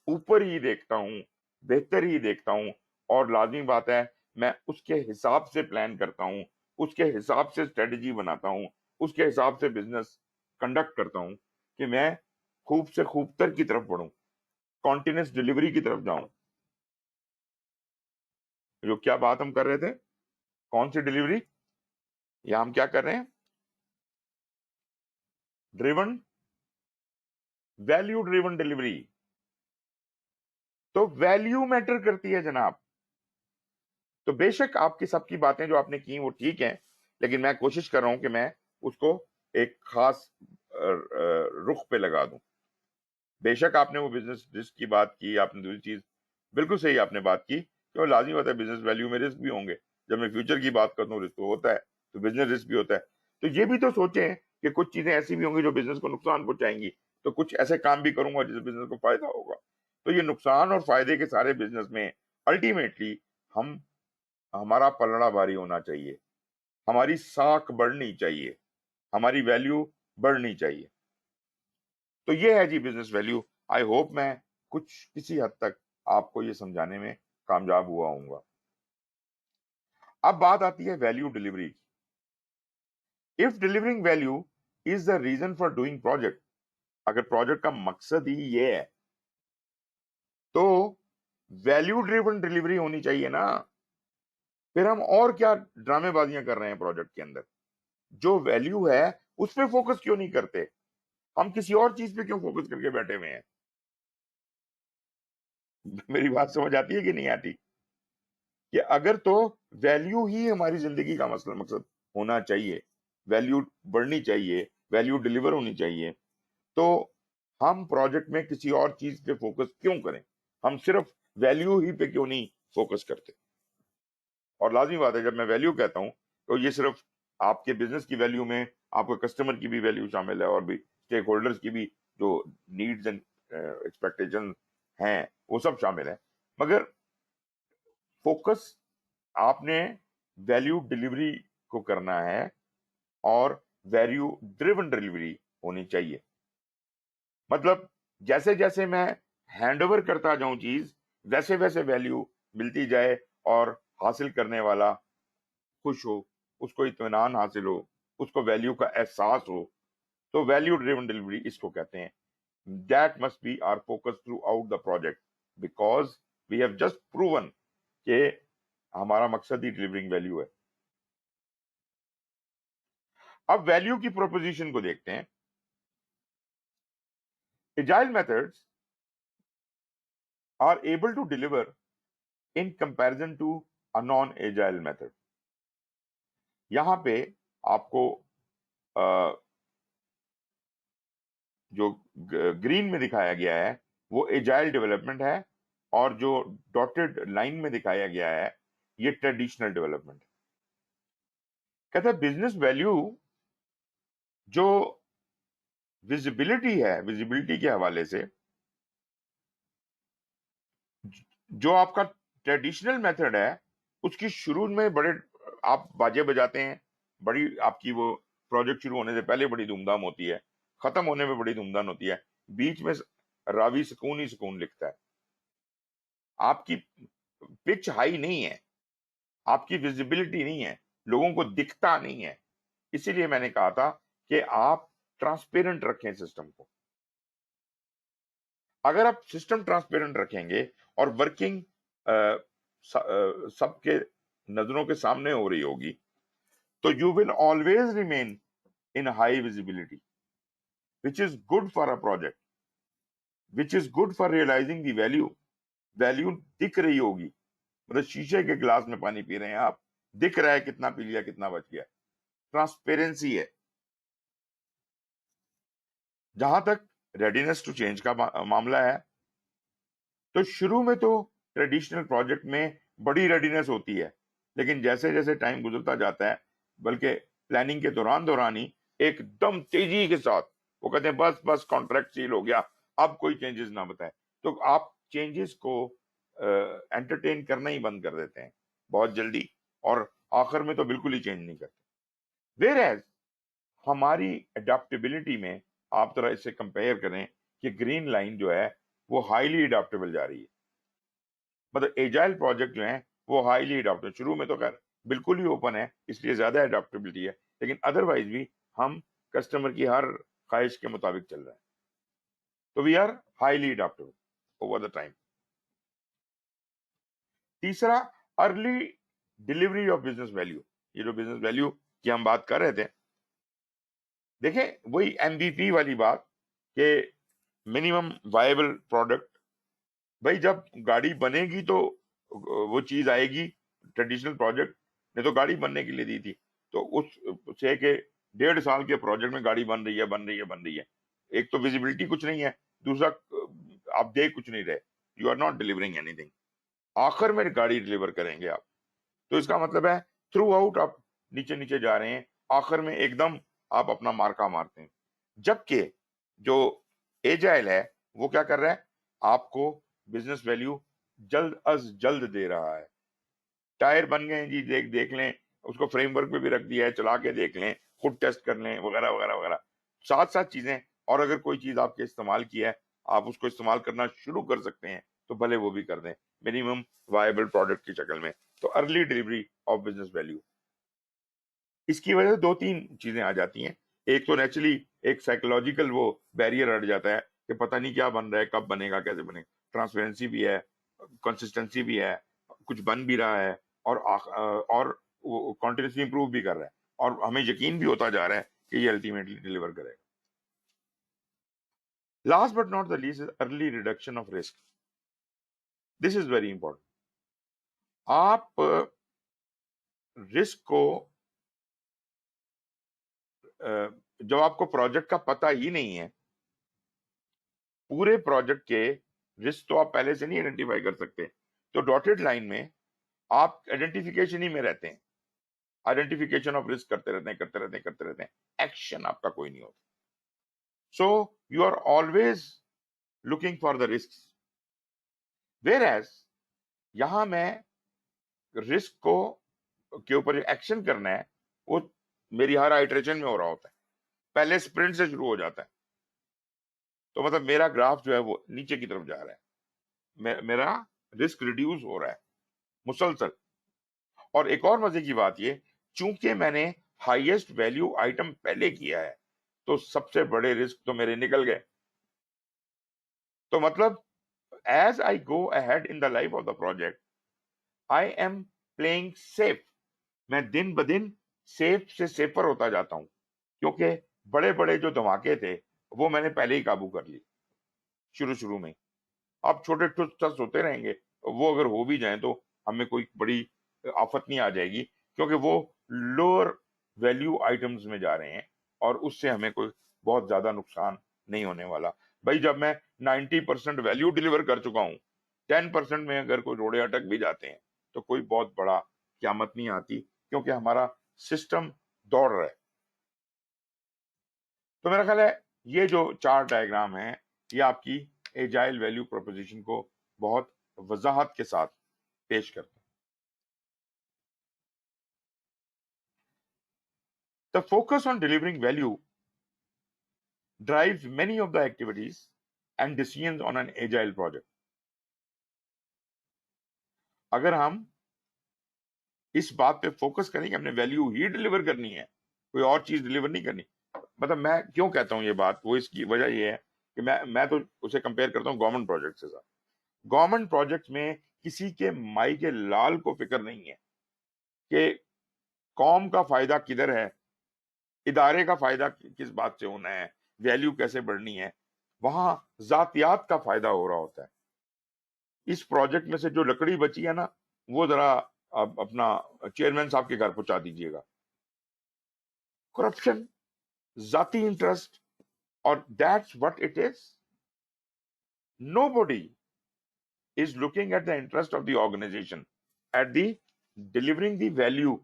ऊपर ही देखता हूं, बेहतर ही देखता हूं, और लाजमी बात है मैं उसके हिसाब से प्लान करता हूं, उसके हिसाब से स्ट्रेटजी बनाता हूं, उसके हिसाब से बिजनेस कंडक्ट करता हूं कि मैं खूब से खूबतर की तरफ बढ़ूं, कॉन्टिन्यूस डिलीवरी की तरफ जाऊं। जो क्या बात हम कर रहे थे, कौन सी डिलीवरी? या हम क्या कर रहे हैं? Driven, value driven delivery. तो वैल्यू मैटर करती है जनाब। तो बेशक आपकी सबकी बातें जो आपने की वो ठीक है, लेकिन मैं कोशिश कर रहा हूं कि मैं उसको एक खास रुख पे लगा दूं। बेशक आपने वो बिजनेस रिस्क की बात की, आपने दूसरी चीज बिल्कुल सही आपने बात की कि वो लाजमी बात है, बिजनेस वैल्यू में रिस्क भी होंगे। जब मैं फ्यूचर की बात करता हूँ रिस्क तो होता है, तो बिजनेस रिस्क भी होता है। तो ये भी तो सोचें कि कुछ चीजें ऐसी भी होंगी जो बिजनेस को नुकसान पहुंचाएंगी, तो कुछ ऐसे काम भी करूंगा जिससे बिजनेस को फायदा होगा। तो ये नुकसान और फायदे के सारे बिजनेस में अल्टीमेटली हम, हमारा पलड़ा भारी होना चाहिए, हमारी साख बढ़नी चाहिए, हमारी वैल्यू बढ़नी चाहिए। तो ये है जी बिजनेस वैल्यू। आई होप मैं कुछ किसी हद तक आपको ये समझाने में कामयाब हुआ हूंगा। अब बात आती है वैल्यू डिलीवरी की। If delivering value is the reason for doing project, अगर प्रोजेक्ट का मकसद ही ये है तो वैल्यू ड्रिवन डिलीवरी होनी चाहिए ना। फिर हम और क्या ड्रामेबाजियां कर रहे हैं प्रोजेक्ट के अंदर? जो वैल्यू है उस पर फोकस क्यों नहीं करते? हम किसी और चीज पे क्यों फोकस करके बैठे हुए हैं? मेरी बात समझ आती है कि नहीं आती? कि अगर तो वैल्यू ही हमारी जिंदगी का मसला मकसद होना चाहिए, वैल्यू बढ़नी चाहिए, वैल्यू डिलीवर होनी चाहिए, तो हम प्रोजेक्ट में किसी और चीज पे फोकस क्यों करें? हम सिर्फ वैल्यू ही पे क्यों नहीं फोकस करते? और लाजमी बात है, जब मैं वैल्यू कहता हूं तो ये सिर्फ आपके बिजनेस की वैल्यू में आपके कस्टमर की भी वैल्यू शामिल है, और भी स्टेक होल्डर्स की भी जो नीड्स एंड एक्सपेक्टेशन हैं वो सब शामिल है। मगर फोकस आपने वैल्यू डिलीवरी को करना है, और वैल्यू ड्रिवन डिलीवरी होनी चाहिए। मतलब जैसे जैसे मैं हैंडओवर करता जाऊं चीज, वैसे वैसे वैल्यू मिलती जाए, और हासिल करने वाला खुश हो, उसको इत्मीनान हासिल हो, उसको वैल्यू का एहसास हो। तो वैल्यू ड्रिवन डिलीवरी इसको कहते हैं। That must be our focus through the project, because we have just proven कि हमारा मकसद ही डिलीवरिंग वैल्यू है। अब वैल्यू की प्रोपोजिशन को देखते हैं। Agile methods are able to deliver in comparison to a non agile method. यहां पे आपको जो ग्रीन में दिखाया गया है वो एजाइल डेवलपमेंट है, और जो डॉटेड लाइन में दिखाया गया है ये ट्रेडिशनल डेवलपमेंट है। कहता है बिजनेस वैल्यू जो विजिबिलिटी है, विजिबिलिटी के हवाले से जो आपका ट्रेडिशनल मेथड है उसकी शुरू में बड़े आप बाजे बजाते हैं, बड़ी आपकी वो प्रोजेक्ट शुरू होने से पहले बड़ी धूमधाम होती है, खत्म होने में बड़ी धूमधाम होती है, बीच में रावी सुकून ही सुकून लिखता है। आपकी पिच हाई नहीं है, आपकी विजिबिलिटी नहीं है, लोगों को दिखता नहीं है। इसीलिए मैंने कहा था कि आप ट्रांसपेरेंट रखें सिस्टम को। अगर आप सिस्टम ट्रांसपेरेंट रखेंगे और वर्किंग सबके नजरों के सामने हो रही होगी, तो you will always remain in high visibility, which is good for a project, which is good for realizing the value. Value दिख रही होगी, मतलब शीशे के गिलास में पानी पी रहे हैं आप, दिख रहा है कितना पी लिया, कितना बच गया। ट्रांसपेरेंसी है। जहां तक रेडीनेस टू चेंज का मामला है, तो शुरू में तो ट्रेडिशनल प्रोजेक्ट में बड़ी रेडीनेस होती है, लेकिन जैसे जैसे टाइम गुजरता जाता है, बल्कि प्लानिंग के दौरान दौरान ही एकदम तेजी के साथ वो कहते हैं बस बस कॉन्ट्रैक्ट सील हो गया, अब कोई चेंजेस ना बताएं, तो आप चेंजेस को एंटरटेन करना ही बंद कर देते हैं बहुत जल्दी, और आखिर में तो बिल्कुल ही चेंज नहीं करते। वेयर हमारी अडेप्टेबिलिटी में आप जरा इससे कंपेयर करें कि ग्रीन लाइन जो है वो हाईली अडेप्टेबल जा रही है। मतलब एजाइल प्रोजेक्ट जो है वो हाईली अडेप्टेबल, शुरू में तो खैर बिल्कुल ही ओपन है इसलिए ज्यादा अडेप्टेबिलिटी है, लेकिन अदरवाइज भी हम कस्टमर की हर ख्वाहिश के मुताबिक चल रहे हैं। तो we are highly adaptable over the time. तीसरा, early delivery of business value. ये जो बिजनेस वैल्यू की हम बात कर रहे थे, देखें वही MVP वाली बात कि मिनिमम वायबल प्रोडक्ट। भाई जब गाड़ी बनेगी तो वो चीज आएगी। ट्रेडिशनल प्रोजेक्ट ने तो गाड़ी बनने के लिए दी थी, तो उस से के 1.5 साल के प्रोजेक्ट में गाड़ी बन रही है, बन रही है, बन रही है। एक तो विजिबिलिटी कुछ नहीं है, दूसरा आप देख कुछ नहीं रहे, you are not delivering anything. आखिर में गाड़ी डिलीवर करेंगे आप, तो इसका मतलब है थ्रू आउट आप नीचे नीचे जा रहे हैं, आखिर में एकदम आप अपना मार्का मारते हैं। जबकि जो एजाइल है वो क्या कर रहा है, आपको बिजनेस वैल्यू जल्द अज जल्द दे रहा है। टायर बन गए हैं जी, देख लें, उसको फ्रेमवर्क पे भी रख दिया है, चला के देख लें, खुद टेस्ट कर लें, वगैरह वगैरह वगैरह, साथ साथ चीजें। और अगर कोई चीज आपके इस्तेमाल की है, आप उसको इस्तेमाल करना शुरू कर सकते हैं, तो भले वो भी कर दें मिनिमम वायबल प्रोडक्ट की शक्ल में। तो early delivery of business value, इसकी वजह से 2-3 चीजें आ जाती हैं। एक तो नेचुरली एक साइकोलॉजिकल वो बैरियर हट जाता है कि पता नहीं क्या बन रहा है, कब बनेगा, कैसे बनेगा। ट्रांसपेरेंसी भी है, कंसिस्टेंसी भी है, कुछ बन भी रहा है, और वो कॉन्टिन्यूसली इंप्रूव भी कर रहा है, और हमें यकीन भी होता जा रहा है कि ये अल्टीमेटली डिलीवर करेगा। Last but not the least is early reduction of risk. This is very important. आप रिस्क को जब आपको प्रोजेक्ट का पता ही नहीं है, पूरे प्रोजेक्ट के रिस्क तो आप पहले से नहीं आइडेंटिफाई कर सकते, तो डॉटेड लाइन में आप आइडेंटिफिकेशन ही में रहते हैं, आइडेंटिफिकेशन ऑफ रिस्क करते रहते हैं, एक्शन आपका कोई नहीं होता। So you are always looking for the risk. Whereas यहां मैं रिस्क को के ऊपर एक्शन करना है, वो मेरी हर आइटरेशन में हो रहा होता है, पहले स्प्रिंट से शुरू हो जाता है। तो मतलब मेरा ग्राफ जो है वो नीचे की तरफ जा रहा है, मेरा रिस्क रिड्यूस हो रहा है मुसलसल। और एक और मजे की बात ये, चूंकि मैंने हाईएस्ट वैल्यू आइटम पहले किया है, तो सबसे बड़े रिस्क तो मेरे निकल गए। तो मतलब as I go ahead in the life of the project, I am playing safe. मैं दिन ब दिन सेफ से सेफर होता जाता हूं, क्योंकि बड़े बड़े जो धमाके थे वो मैंने पहले ही काबू कर लिए शुरू में। अब छोटे टच होते रहेंगे, वो अगर हो भी जाएं तो हमें कोई बड़ी आफत नहीं आ जाएगी, क्योंकि वो लोअर वैल्यू आइटम्स में जा रहे हैं, और उससे हमें कोई बहुत ज्यादा नुकसान नहीं होने वाला। भाई जब मैं 90% वैल्यू डिलीवर कर चुका हूं, 10% में अगर कोई रोड़े अटक भी जाते हैं तो कोई बहुत बड़ा क़यामत नहीं आती, क्योंकि हमारा सिस्टम दौड़ रहा है। तो मेरा ख्याल है ये जो 4 डायग्राम है, ये आपकी एजाइल वैल्यू प्रोपोजिशन को बहुत वजाहत के साथ पेश करता है। The focus on delivering value drives many of the activities and decisions on an agile project. अगर हम इस बात पे फोकस करें कि हमने वैल्यू ही डिलीवर करनी है, कोई और चीज डिलीवर नहीं करनी, मतलब मैं क्यों कहता हूँ ये बात, वो इसकी वजह ये है कि मैं तो उसे कंपेयर करता हूँ गवर्नमेंट प्रोजेक्ट से। साथ गवर्नमेंट प्रोजेक्ट में किसी के माई के लाल को फिक्र नहीं है कि कौम का फायदा किधर है, इदारे का फायदा किस बात से होना है, वैल्यू कैसे बढ़नी है, वहां जातियात का फायदा हो रहा होता है। इस प्रोजेक्ट में से जो लकड़ी बची है ना, वो जरा आप अपना चेयरमैन साहब के घर पहुंचा दीजिएगा। करप्शन, जाती इंटरेस्ट, और that's what it is. Nobody is looking at the interest of the organization at the delivering the value.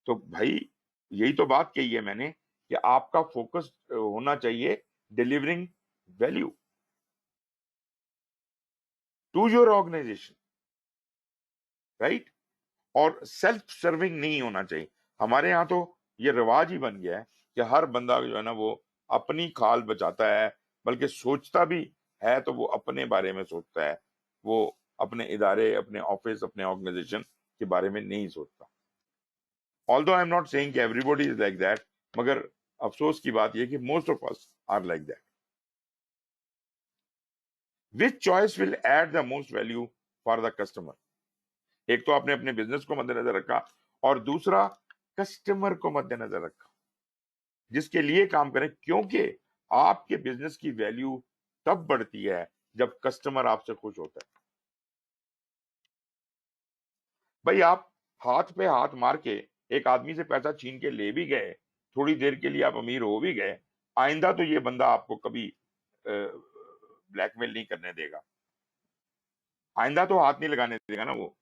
तो भाई यही तो बात कही है मैंने कि आपका फोकस होना चाहिए delivering value to your organization, right? और सेल्फ सर्विंग नहीं होना चाहिए। हमारे यहाँ तो ये रिवाज ही बन गया है कि हर बंदा जो है ना वो अपनी खाल बचाता है, बल्कि सोचता भी है तो वो अपने बारे में सोचता है, वो अपने इदारे, अपने ऑफिस, अपने ऑर्गेनाइजेशन के बारे में नहीं सोचता। Although I am not saying कि एवरीबॉडी इज लाइक दैट, मगर अफसोस की बात यह कि most of us are like that. Which choice will add the most value for the customer? एक तो आपने अपने बिजनेस को मद्देनजर रखा, और दूसरा कस्टमर को मद्देनजर रखा जिसके लिए काम करें, क्योंकि आपके बिजनेस की वैल्यू तब बढ़ती है जब कस्टमर आपसे खुश होता है। भाई आप हाथ पे हाथ मार के एक आदमी से पैसा छीन के ले भी गए, थोड़ी देर के लिए आप अमीर हो भी गए, आइंदा तो ये बंदा आपको कभी ब्लैकमेल नहीं करने देगा, आइंदा तो हाथ नहीं लगाने देगा ना वो।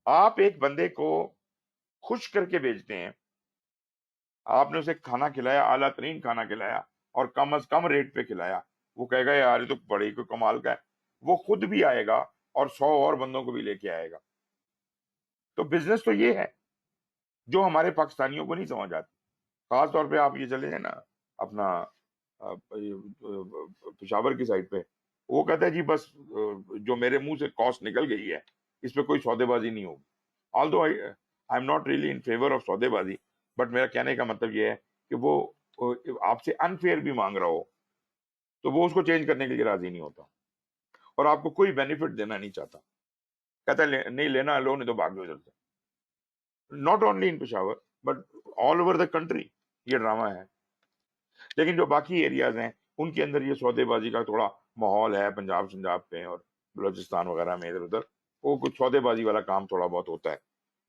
आप एक बंदे को खुश करके भेजते हैं, आपने उसे खाना खिलाया, आला तरीन खाना खिलाया और कम से कम रेट पे खिलाया, वो कहेगा यार ये तो बड़े को कमाल का है, वो खुद भी आएगा और 100 और बंदों को भी लेके आएगा। तो बिजनेस तो ये है जो हमारे पाकिस्तानियों को नहीं समझ आती। खास तौर पे आप ये चले जाए ना अपना पेशावर की साइड पे, वो कहता है जी बस जो मेरे मुंह से कॉस्ट निकल गई है इस पे कोई सौदेबाजी नहीं होगी। Although I am not really in favour of सौदेबाजी, बट मेरा कहने का मतलब ये है कि वो आपसे अनफेयर भी मांग रहा हो तो वो उसको चेंज करने के लिए राजी नहीं होता और आपको कोई बेनिफिट देना नहीं चाहता, कहता है नहीं लेना लो, नहीं तो भाग जाओ जल्दी। Not only in Peshawar but all over the country ये ड्रामा है। लेकिन जो बाकी एरियाज हैं उनके अंदर ये सौदेबाजी का थोड़ा माहौल है, पंजाब संजाब पे और बलोचिस्तान वगैरह में इधर उधर वो कुछ सौदेबाजी वाला काम थोड़ा बहुत होता है।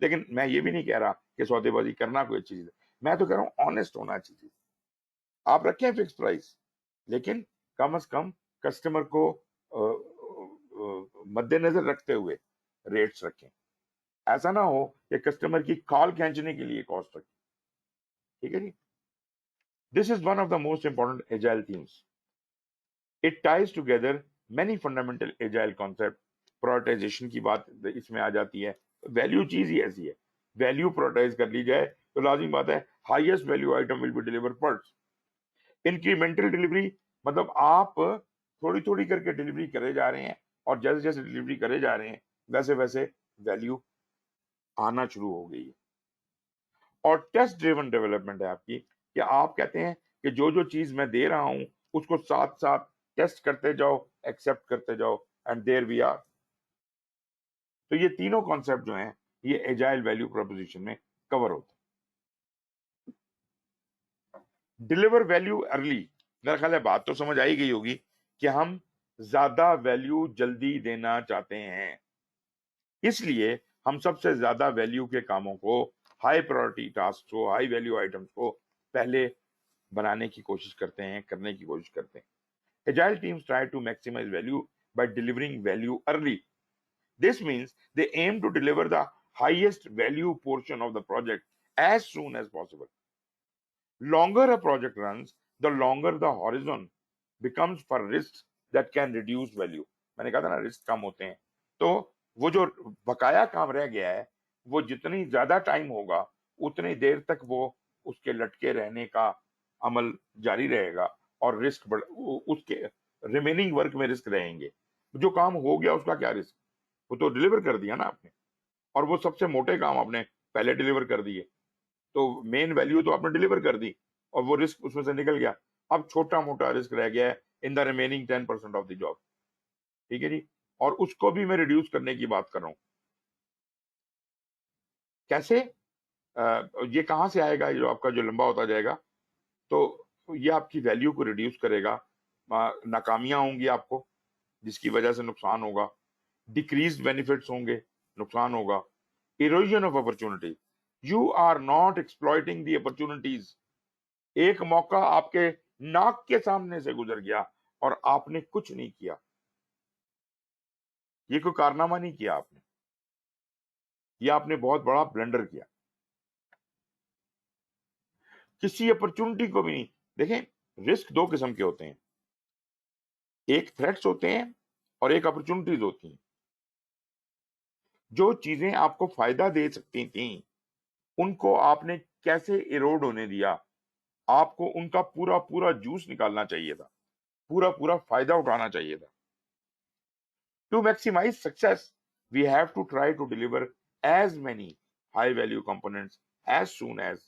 लेकिन मैं ये भी नहीं कह रहा कि सौदेबाजी करना कोई अच्छी चीज है, मैं तो कह रहा हूँ ऑनेस्ट होना अच्छी चीज। आप रखें फिक्स प्राइस, लेकिन कम से कम कस्टमर को मद्देनजर रखते हुए रेट्स रखें। ऐसा ना हो कि कस्टमर की कॉल खींचने के लिए कॉस्ट रखें, ठीक है जी। This is one of the most important agile themes. It ties together many fundamental agile concepts. Prioritization की बात इसमें आ जाती है। वैल्यू चीज ही ऐसी है, वैल्यू प्रायोरिटाइज कर ली जाए तो लाजिम बात है highest value item will be deliver first. Incremental delivery मतलब आप थोड़ी थोड़ी करके डिलीवरी करे जा रहे हैं और जैसे जैसे डिलीवरी करे जा रहे हैं वैसे वैसे वैल्यू आना शुरू हो गई है। और टेस्ट ड्रिवन डेवलपमेंट है आपकी कि आप कहते हैं कि जो जो चीज मैं दे रहा हूं उसको साथ साथ टेस्ट करते जाओ, एक्सेप्ट करते जाओ, एंड देयर वी आर। तो ये तीनों कॉन्सेप्ट जो हैं ये एजाइल वैल्यू प्रोपोजिशन में कवर होते हैं। डिलीवर वैल्यू अर्ली, मेरा ख्याल है बात तो समझ आई गई होगी कि हम ज्यादा वैल्यू जल्दी देना चाहते हैं, इसलिए हम सबसे ज्यादा वैल्यू के कामों को, हाई प्रायोरिटी टास्क को, हाई वैल्यू आइटम्स को पहले बनाने की कोशिश करते हैं, करने की कोशिश करते हैं। Agile teams try to maximize value by delivering value early. This means they aim to deliver the highest value portion of the project as soon as possible. Longer a project runs, the longer the horizon becomes for risks that can reduce value. मैंने कहा था ना risk कम होते हैं, तो वो जो बकाया काम रह गया है वो जितनी ज्यादा टाइम होगा उतनी देर तक वो उसके लटके रहने का अमल जारी रहेगा और रिस्क उसके ریمیننگ ورک میں رسک رہیں گے. جو کام ہو گیا اس کا کیا رسک, وہ تو ڈلیور کر دیا نا آپ نے, اور وہ سب سے موٹے کام آپ نے پہلے ڈلیور کر دیے, تو مین ویلیو تو آپ نے ڈلیور کر دی اور وہ رسک اس میں سے نکل گیا. اب چھوٹا موٹا رسک رہ گیا ہے in the remaining 10% of the job. ٹھیک ہے جی, اور اس کو بھی میں ریڈیوس کرنے کی بات کر رہا ہوں. کیسے؟ یہ کہاں سے آئے گا, جو آپ کا جو لمبا ہوتا جائے گا تو یہ آپ کی ویلیو کو ریڈیوس کرے گا. ناکامیاں ہوں گی آپ کو جس کی وجہ سے نقصان ہوگا, ڈیکریزڈ بینیفٹس ہوں گے, نقصان ہوگا, erosion of opportunity. You are not exploiting the opportunities. ایک موقع آپ کے ناک کے سامنے سے گزر گیا اور آپ نے کچھ نہیں کیا, یہ کوئی کارنامہ نہیں کیا آپ نے, یہ آپ نے بہت بڑا بلنڈر کیا. کسی اپرچونٹی کو بھی نہیں. دیکھیں, رسک دو قسم کے ہوتے ہیں, ایک تھریٹس ہوتے ہیں اور ایک اپرچونٹیز ہوتی ہیں. جو چیزیں آپ کو فائدہ دے سکتی تھیں ان کو آپ نے کیسے ایروڈ ہونے دیا. آپ کو ان کا پورا پورا جوس نکالنا چاہیے تھا, پورا پورا فائدہ اٹھانا چاہیے تھا. To maximize success we have to try to deliver as many high value components as soon as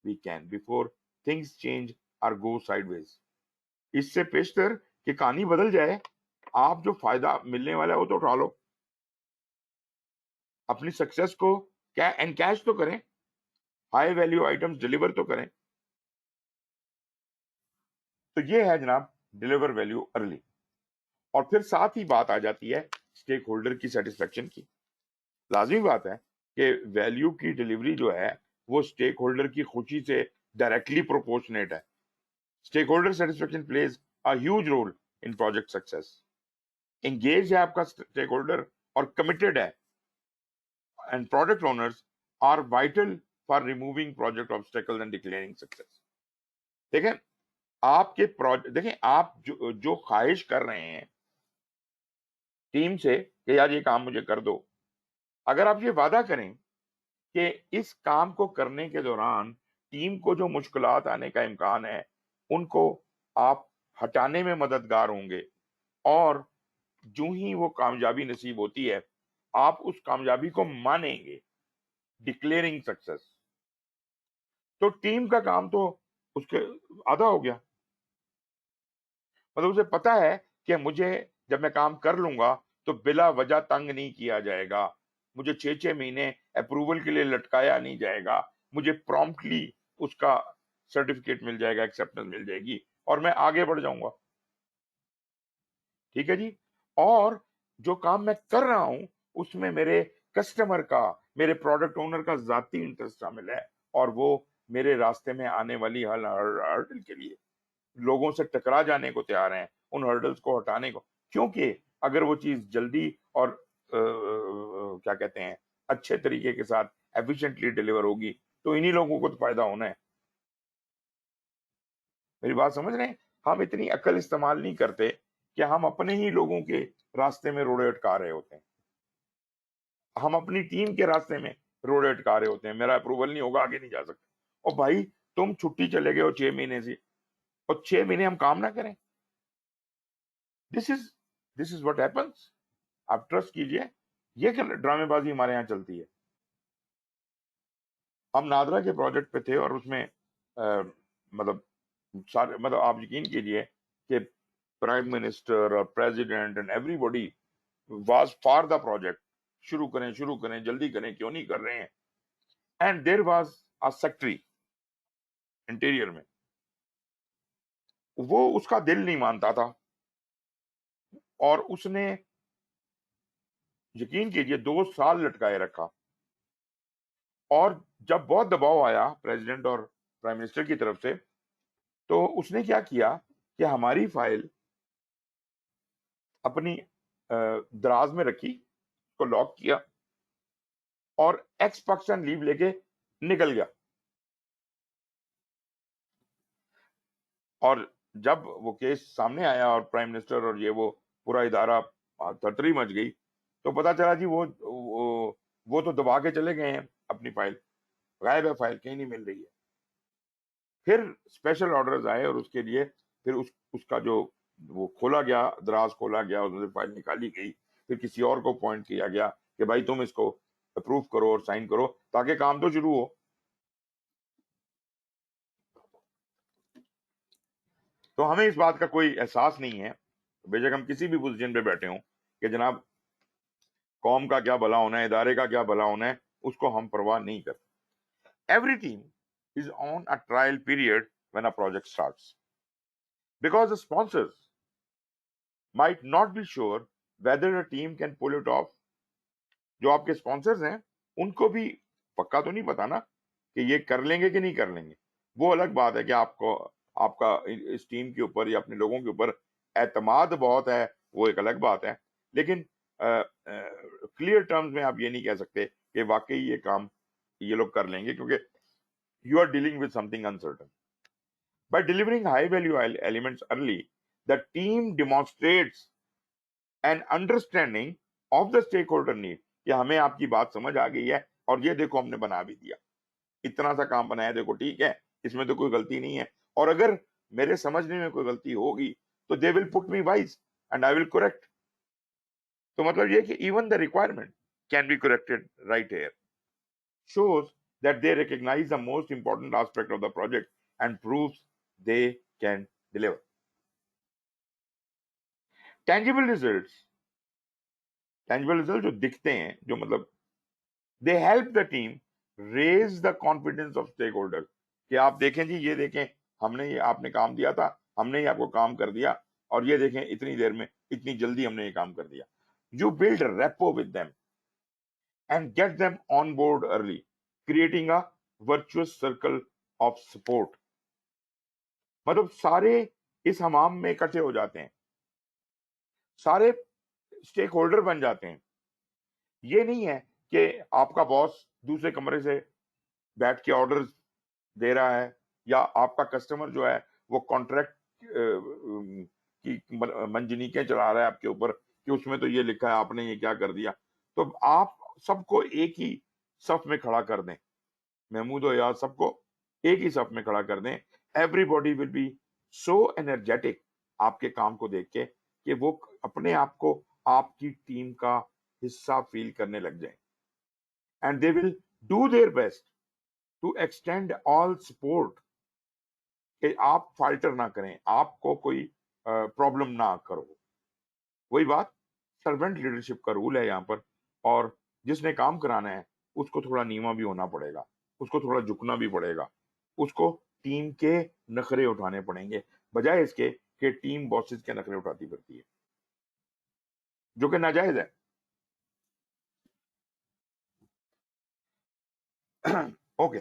we can before things change or go side ویز. اس سے پیشتر کہ کہانی بدل جائے, آپ جو فائدہ ملنے والا ہے وہ تو اٹھا لو, اپنی سکسیس کو انکیش تو کریں, ہائی ویلیو آئٹمس ڈیلیور تو کریں. تو یہ ہے جناب ڈیلیور ویلیو ارلی. اور پھر ساتھ ہی بات آ جاتی ہے اسٹیک ہولڈر کی سیٹسفیکشن کی. لازمی بات ہے کہ ویلیو کی ڈیلیوری جو ہے وہ اسٹیک ہولڈر کی خوشی سے ڈائریکٹلی پروپورشنیٹ ہے. Stakeholder satisfaction plays a huge role in project success. Engage ہے آپ کا اسٹیک ہولڈر اور کمیٹڈ ہے, and project owners are vital for removing project obstacles and declaring success. دیکھیں آپ کے دیکھیں آپ جو خواہش کر رہے ہیں ٹیم سے کہ یار یہ کام مجھے کر دو, اگر آپ یہ وعدہ کریں کہ اس کام کو کرنے کے دوران ٹیم کو جو مشکلات آنے کا امکان ہے ان کو آپ ہٹانے میں مددگار ہوں گے, اور جو ہی وہ کامیابی نصیب ہوتی ہے آپ اس کامیابی کو مانیں گے, ڈکلیئرنگ سکسیس, تو ٹیم کا کام تو اس کے آدھا ہو گیا. مطلب اسے پتا ہے کہ مجھے جب میں کام کر لوں گا تو بلا وجہ تنگ نہیں کیا جائے گا, مجھے 6 مہینے اپروول کے لیے لٹکایا نہیں جائے گا, مجھے پرومپٹلی اس کا سرٹیفکیٹ مل جائے گا, ایکسیپٹنس مل جائے گی اور میں آگے بڑھ جاؤں گا. ٹھیک ہے جی. اور جو کام میں کر رہا ہوں اس میں میرے کسٹمر کا, میرے پروڈکٹ اونر کا ذاتی انٹرسٹ شامل ہے, اور وہ میرے راستے میں آنے والی ہرڈل کے لیے لوگوں سے ٹکرا جانے کو تیار ہیں, ان ہرڈلز کو ہٹانے کو, کیونکہ اگر وہ چیز جلدی اور کیا کہتے ہیں اچھے طریقے کے ساتھ ایفیشینٹلی ڈیلیور ہوگی تو انہی لوگوں کو تو فائدہ ہونا ہے. میری بات سمجھ رہے ہیں؟ ہم اتنی عقل استعمال نہیں کرتے کہ ہم اپنے ہی لوگوں کے راستے میں روڑے اٹکا رہے ہوتے ہیں, ہم اپنی ٹیم کے راستے میں روڑے اٹکا رہے ہوتے ہیں. میرا اپروول نہیں ہوگا, آگے نہیں جا سکتے. اور بھائی تم چھٹی چلے گئے ہو 6 مہینے سے, اور 6 مہینے ہم کام نہ کریں, دس از واٹ ہیپنس. آپ ٹرسٹ کیجئے, یہ کہ ڈرامے بازی ہمارے یہاں چلتی ہے. ہم نادرا کے پروجیکٹ پہ تھے اور اس میں مطلب آپ یقین کیجئے کہ پرائم منسٹر اور president and everybody was for the project. شروع کریں جلدی کریں, کیوں نہیں کر رہے ہیں. And there was a secretary interior میں, وہ اس کا دل نہیں مانتا تھا, اور اس نے یقین کیجئے 2 سال لٹکائے رکھا. اور جب بہت دباؤ آیا پریزیڈنٹ اور پرائم منسٹر کی طرف سے, تو اس نے کیا کیا کہ ہماری فائل اپنی دراز میں رکھی, کو لاک کیا اور ایکس پاکستان لیو لے کے نکل گیا. اور جب وہ کیس سامنے آیا اور پرائم منسٹر اور یہ وہ پورا ادارہ تھرتری مچ گئی, تو پتا چلا جی وہ تو دبا کے چلے گئے ہیں اپنی فائل, غائب ہے فائل, کہیں نہیں مل رہی ہے. پھر اسپیشل آرڈرز آئے اور اس کے لیے پھر اس کا جو वो खोला गया, दराज खोला गया, उसमें से फाइल निकाली गई, फिर किसी और को पॉइंट किया गया कि भाई तुम इसको अप्रूव करो और साइन करो ताकि काम तो शुरू हो। तो हमें इस बात का कोई एहसास नहीं है, बेशक हम किसी भी पोजीशन पे बैठे हों, कि जनाब कौम का क्या भला होना है, इदारे का क्या भला होना है, उसको हम परवाह नहीं करते। Every team is on a trial period when a project starts because the sponsors might not be sure whether a team can pull it off। जो आपके स्पॉन्सर्स हैं उनको भी पक्का तो नहीं पता ना कि ये कर लेंगे कि नहीं कर लेंगे। वो अलग बात है कि आपको आपका इस टीम के ऊपर या अपने लोगों के ऊपर एतमाद बहुत है, वो एक अलग बात है, लेकिन क्लियर टर्म्स में आप ये नहीं कह सकते कि वाकई ये काम ये लोग कर लेंगे, क्योंकि you are dealing with something uncertain. By delivering high value elements early, the team demonstrates an understanding of the stakeholder need कि हमें आपकी बात समझ आ गई है और ये देखो हमने बना भी दिया, इतना सा काम बनाया, देखो ठीक है, इसमें तो कोई गलती नहीं है, और अगर मेरे समझने में कोई गलती होगी तो they will put me wise and I will correct. तो मतलब ये कि even the requirement can be corrected right here, shows that they recognize the most important aspect of the project and proves they can deliver. Tangible results जो दिखते हैं, जो मतलब they help the team raise the confidence of stakeholders कि आप देखें जी, ये देखें हमने ये आपने काम दिया था, हमने ये आपको काम कर दिया, और ये देखें इतनी देर में इतनी जल्दी हमने ये काम कर दिया। You build a rapport with them and get them on board early, creating a virtuous circle of support। मतलब सारे इस हमाम में इकट्ठे हो जाते हैं, सारे स्टेक होल्डर बन जाते हैं। ये नहीं है कि आपका बॉस दूसरे कमरे से बैठ के ऑर्डर्स दे रहा है, या आपका कस्टमर जो है वो कॉन्ट्रैक्ट की मंजनीकें चला रहा है आपके ऊपर कि उसमें तो ये लिखा है, आपने ये क्या कर दिया। तो आप सबको एक ही सफ में खड़ा कर दें, महमूद और याद सबको एक ही सफ में खड़ा कर दें, everybody will be so energetic आपके काम को देख के कि वो अपने आप को आपकी टीम का हिस्सा फील करने लग जाए, and they will do their best to extend all support कि आप फाल्टर ना करें, आपको कोई प्रॉब्लम ना करो। वही बात, सर्वेंट लीडरशिप का रूल है यहाँ पर, और जिसने काम कराना है उसको थोड़ा नीमा भी होना पड़ेगा, उसको थोड़ा झुकना भी पड़ेगा, उसको टीम के नखरे उठाने पड़ेंगे, बजाय इसके कि टीम बॉसेस के नखरे उठाती फिरती है, जो कि नाजायज है। ओके,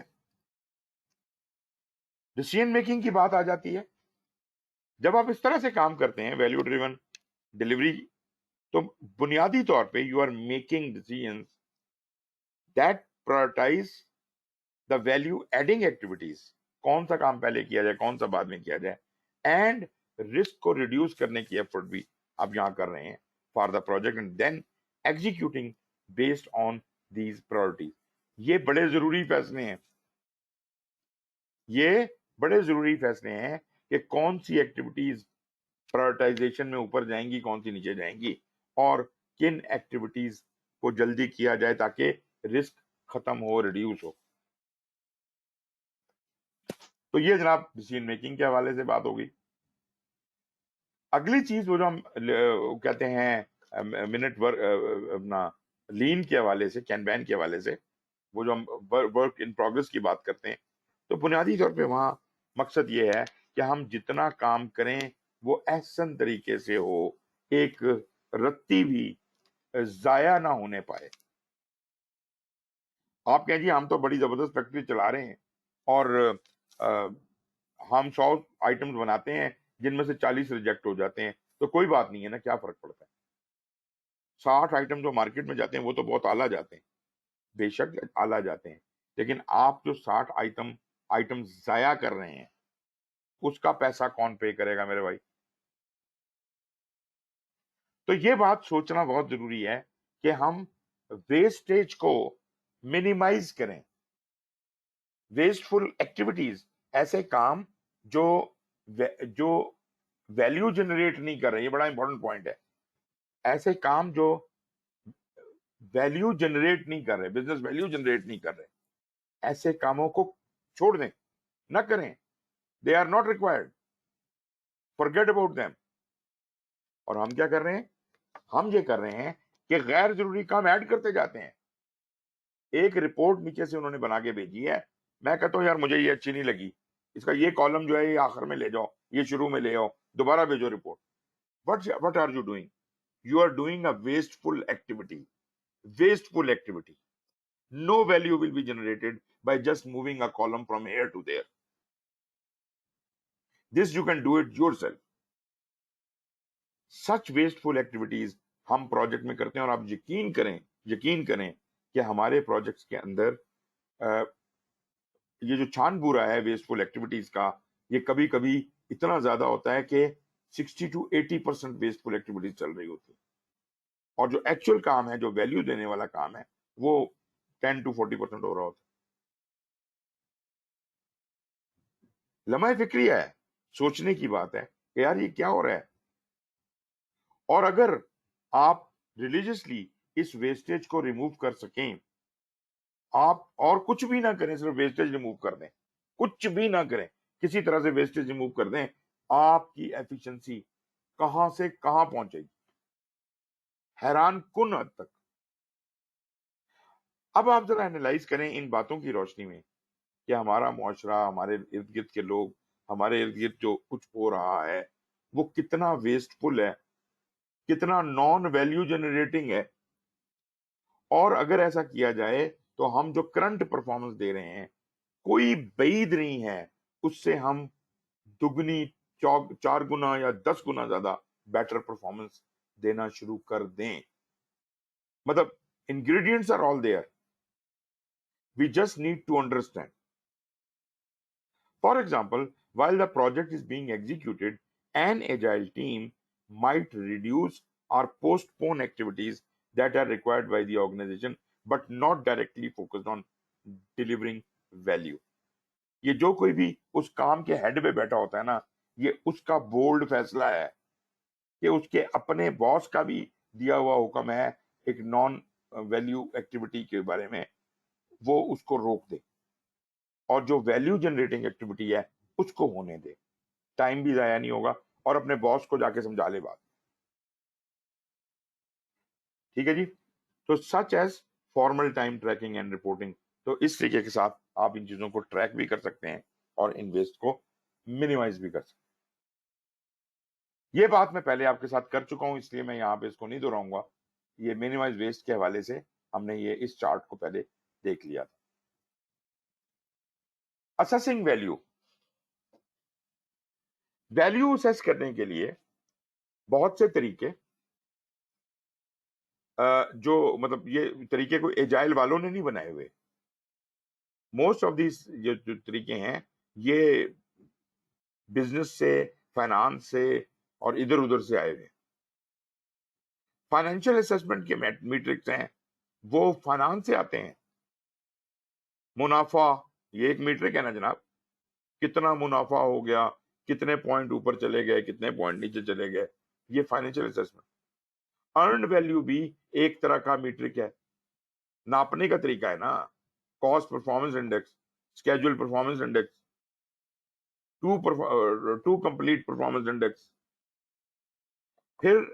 डिसीजन मेकिंग की बात आ जाती है। जब आप इस तरह से काम करते हैं, वैल्यू ड्रिवन डिलीवरी, तो बुनियादी तौर पे you are making decisions that prioritize the value adding activities, कौन सा काम पहले किया जाए, कौन सा बाद में किया जाए, एंड रिस्क को रिड्यूस करने की एफर्ट भी आप यहां कर रहे हैं for the project, and then executing based on these priorities. ये बड़े जरूरी फैसले हैं, ये बड़े जरूरी फैसले हैं कि कौन सी एक्टिविटीज प्रायोरिटाइजेशन में ऊपर जाएंगी, कौन सी नीचे जाएंगी, और किन एक्टिविटीज को जल्दी किया जाए ताकि रिस्क खत्म हो, रिड्यूस हो। तो ये जनाब डिसीजन मेकिंग के हवाले से बात होगी। अगली चीज वो जो हम कहते हैं मिनट वर्क, अपना लीन के हवाले से, कैनबैन के हवाले से, वो जो हम वर्क इन प्रोग्रेस की बात करते हैं, तो बुनियादी तौर पे वहां मकसद ये है कि हम जितना काम करें वो एहसन तरीके से हो, एक रत्ती भी जाया ना होने पाए। आप कहें जी हम तो बड़ी जबरदस्त फैक्ट्री चला रहे हैं और हम 100 आइटम्स बनाते हैं जिनमें से 40 रिजेक्ट हो जाते हैं, तो कोई बात नहीं है ना, क्या फर्क पड़ता है। 60 आइटम जो मार्केट में जाते हैं वो तो बहुत आला जाते हैं, बेशक आला जाते हैं, लेकिन आप जो 60 आइटम जाया कर रहे हैं उसका पैसा कौन पे करेगा मेरे भाई। तो ये बात सोचना बहुत जरूरी है कि हम वेस्टेज को मिनिमाइज करें। वेस्टफुल एक्टिविटीज, ऐसे काम जो वैल्यू जनरेट नहीं कर रहे, ये बड़ा इंपॉर्टेंट पॉइंट है। ऐसे काम जो वैल्यू जनरेट नहीं कर रहे, बिजनेस वैल्यू जनरेट नहीं कर रहे, ऐसे कामों को छोड़ दें, ना करें। They are not required, forget about them. और हम क्या कर रहे हैं? हम ये कर रहे हैं कि गैर जरूरी काम ऐड करते जाते हैं। एक रिपोर्ट नीचे से उन्होंने बना के भेजी है, मैं कहता हूँ यार मुझे ये अच्छी नहीं लगी, इसका ये कॉलम जो है ये आखिर में ले जाओ, ये शुरू में ले आओ, दोबारा भेजो report. What are you doing? You are doing a wasteful activity. Wasteful activity. No value will be generated by just moving a column from here to there. This you can do it yourself. Such wasteful activities हम project में करते हैं, और आप यकीन करें कि हमारे प्रोजेक्ट्स के अंदर ये जो छान बुरा है वेस्टफुल एक्टिविटीज का, ये कभी कभी इतना ज्यादा होता है कि 60 to 80% वेस्टफुल एक्टिविटीज चल रही होती है, और जो एक्चुअल काम है, जो वैल्यू देने वाला काम है, वो 10 to 40% हो रहा होता है। लम्हा फिक्रिया है, सोचने की बात है कि यार ये क्या हो रहा है। और अगर आप रिलीजियसली इस वेस्टेज को रिमूव कर सकें, आप और कुछ भी ना करें, सिर्फ वेस्टेज रिमूव कर दें, कुछ भी ना करें, किसी तरह से वेस्टेज रिमूव कर दें, आपकी एफिशिएंसी कहां से कहां पहुंचेगी, हैरान कुन हद तक। अब आप जरा एनालाइज करें इन बातों की रोशनी में कि हमारा मुआशरा, हमारे इर्द गिर्द के लोग, हमारे इर्द गिर्द जो कुछ हो रहा है वो कितना वेस्टफुल है, कितना नॉन वैल्यू जनरेटिंग है। और अगर ऐसा किया जाए तो हम जो करंट परफॉर्मेंस दे रहे हैं, कोई बैद नहीं है उससे हम दुगनी 4 गुना या 10 गुना ज्यादा बेटर परफॉर्मेंस देना शुरू कर दें। मतलब ingredients are all there, we just need to understand. For example, while the project is being executed, an agile team might reduce or postpone activities that are required by the organization, but not directly focused on delivering value. ये जो कोई भी उस काम के head पे बैठा होता है ना, ये उसका बोल्ड फैसला है कि उसके अपने बॉस का भी दिया हुआ हुक्म है एक नॉन वैल्यू एक्टिविटी के बारे में, वो उसको रोक दे, और जो वैल्यू जनरेटिंग एक्टिविटी है उसको होने दे। टाइम भी जाया नहीं होगा, और अपने बॉस को जाके समझा ले बात। ठीक है जी। तो such as formal time tracking and reporting, तो इस तरीके के साथ आप इन चीजों को ट्रैक भी कर सकते हैं और इन वेस्ट को मिनिमाइज भी कर सकते हैं। ये बात मैं पहले आपके साथ कर चुका हूं, इसलिए मैं यहाँ पे इसको नहीं दोहराऊंगा। ये मिनिमाइज वेस्ट के हवाले से हमने ये इस चार्ट को पहले देख लिया था। असेसिंग वैल्यू, वैल्यू असेस करने के लिए बहुत से तरीके, जो मतलब ये तरीके को एजाइल वालों ने नहीं बनाए हुए। मोस्ट ऑफ दिस जो तरीके हैं ये बिजनेस से, फाइनेंस से और इधर उधर से आए हुए। फाइनेंशियल असेसमेंट के मैट्रिक्स हैं वो फाइनेंस से आते हैं। मुनाफा, ये एक मीट्रिक है ना जनाब, कितना मुनाफा हो गया, कितने पॉइंट ऊपर चले गए, कितने पॉइंट नीचे चले गए, ये फाइनेंशियल असेसमेंट। अर्न्ड वैल्यू भी एक तरह का मीट्रिक है, नापने का तरीका है ना। Cost performance index, schedule performance index, to complete performance index. फिर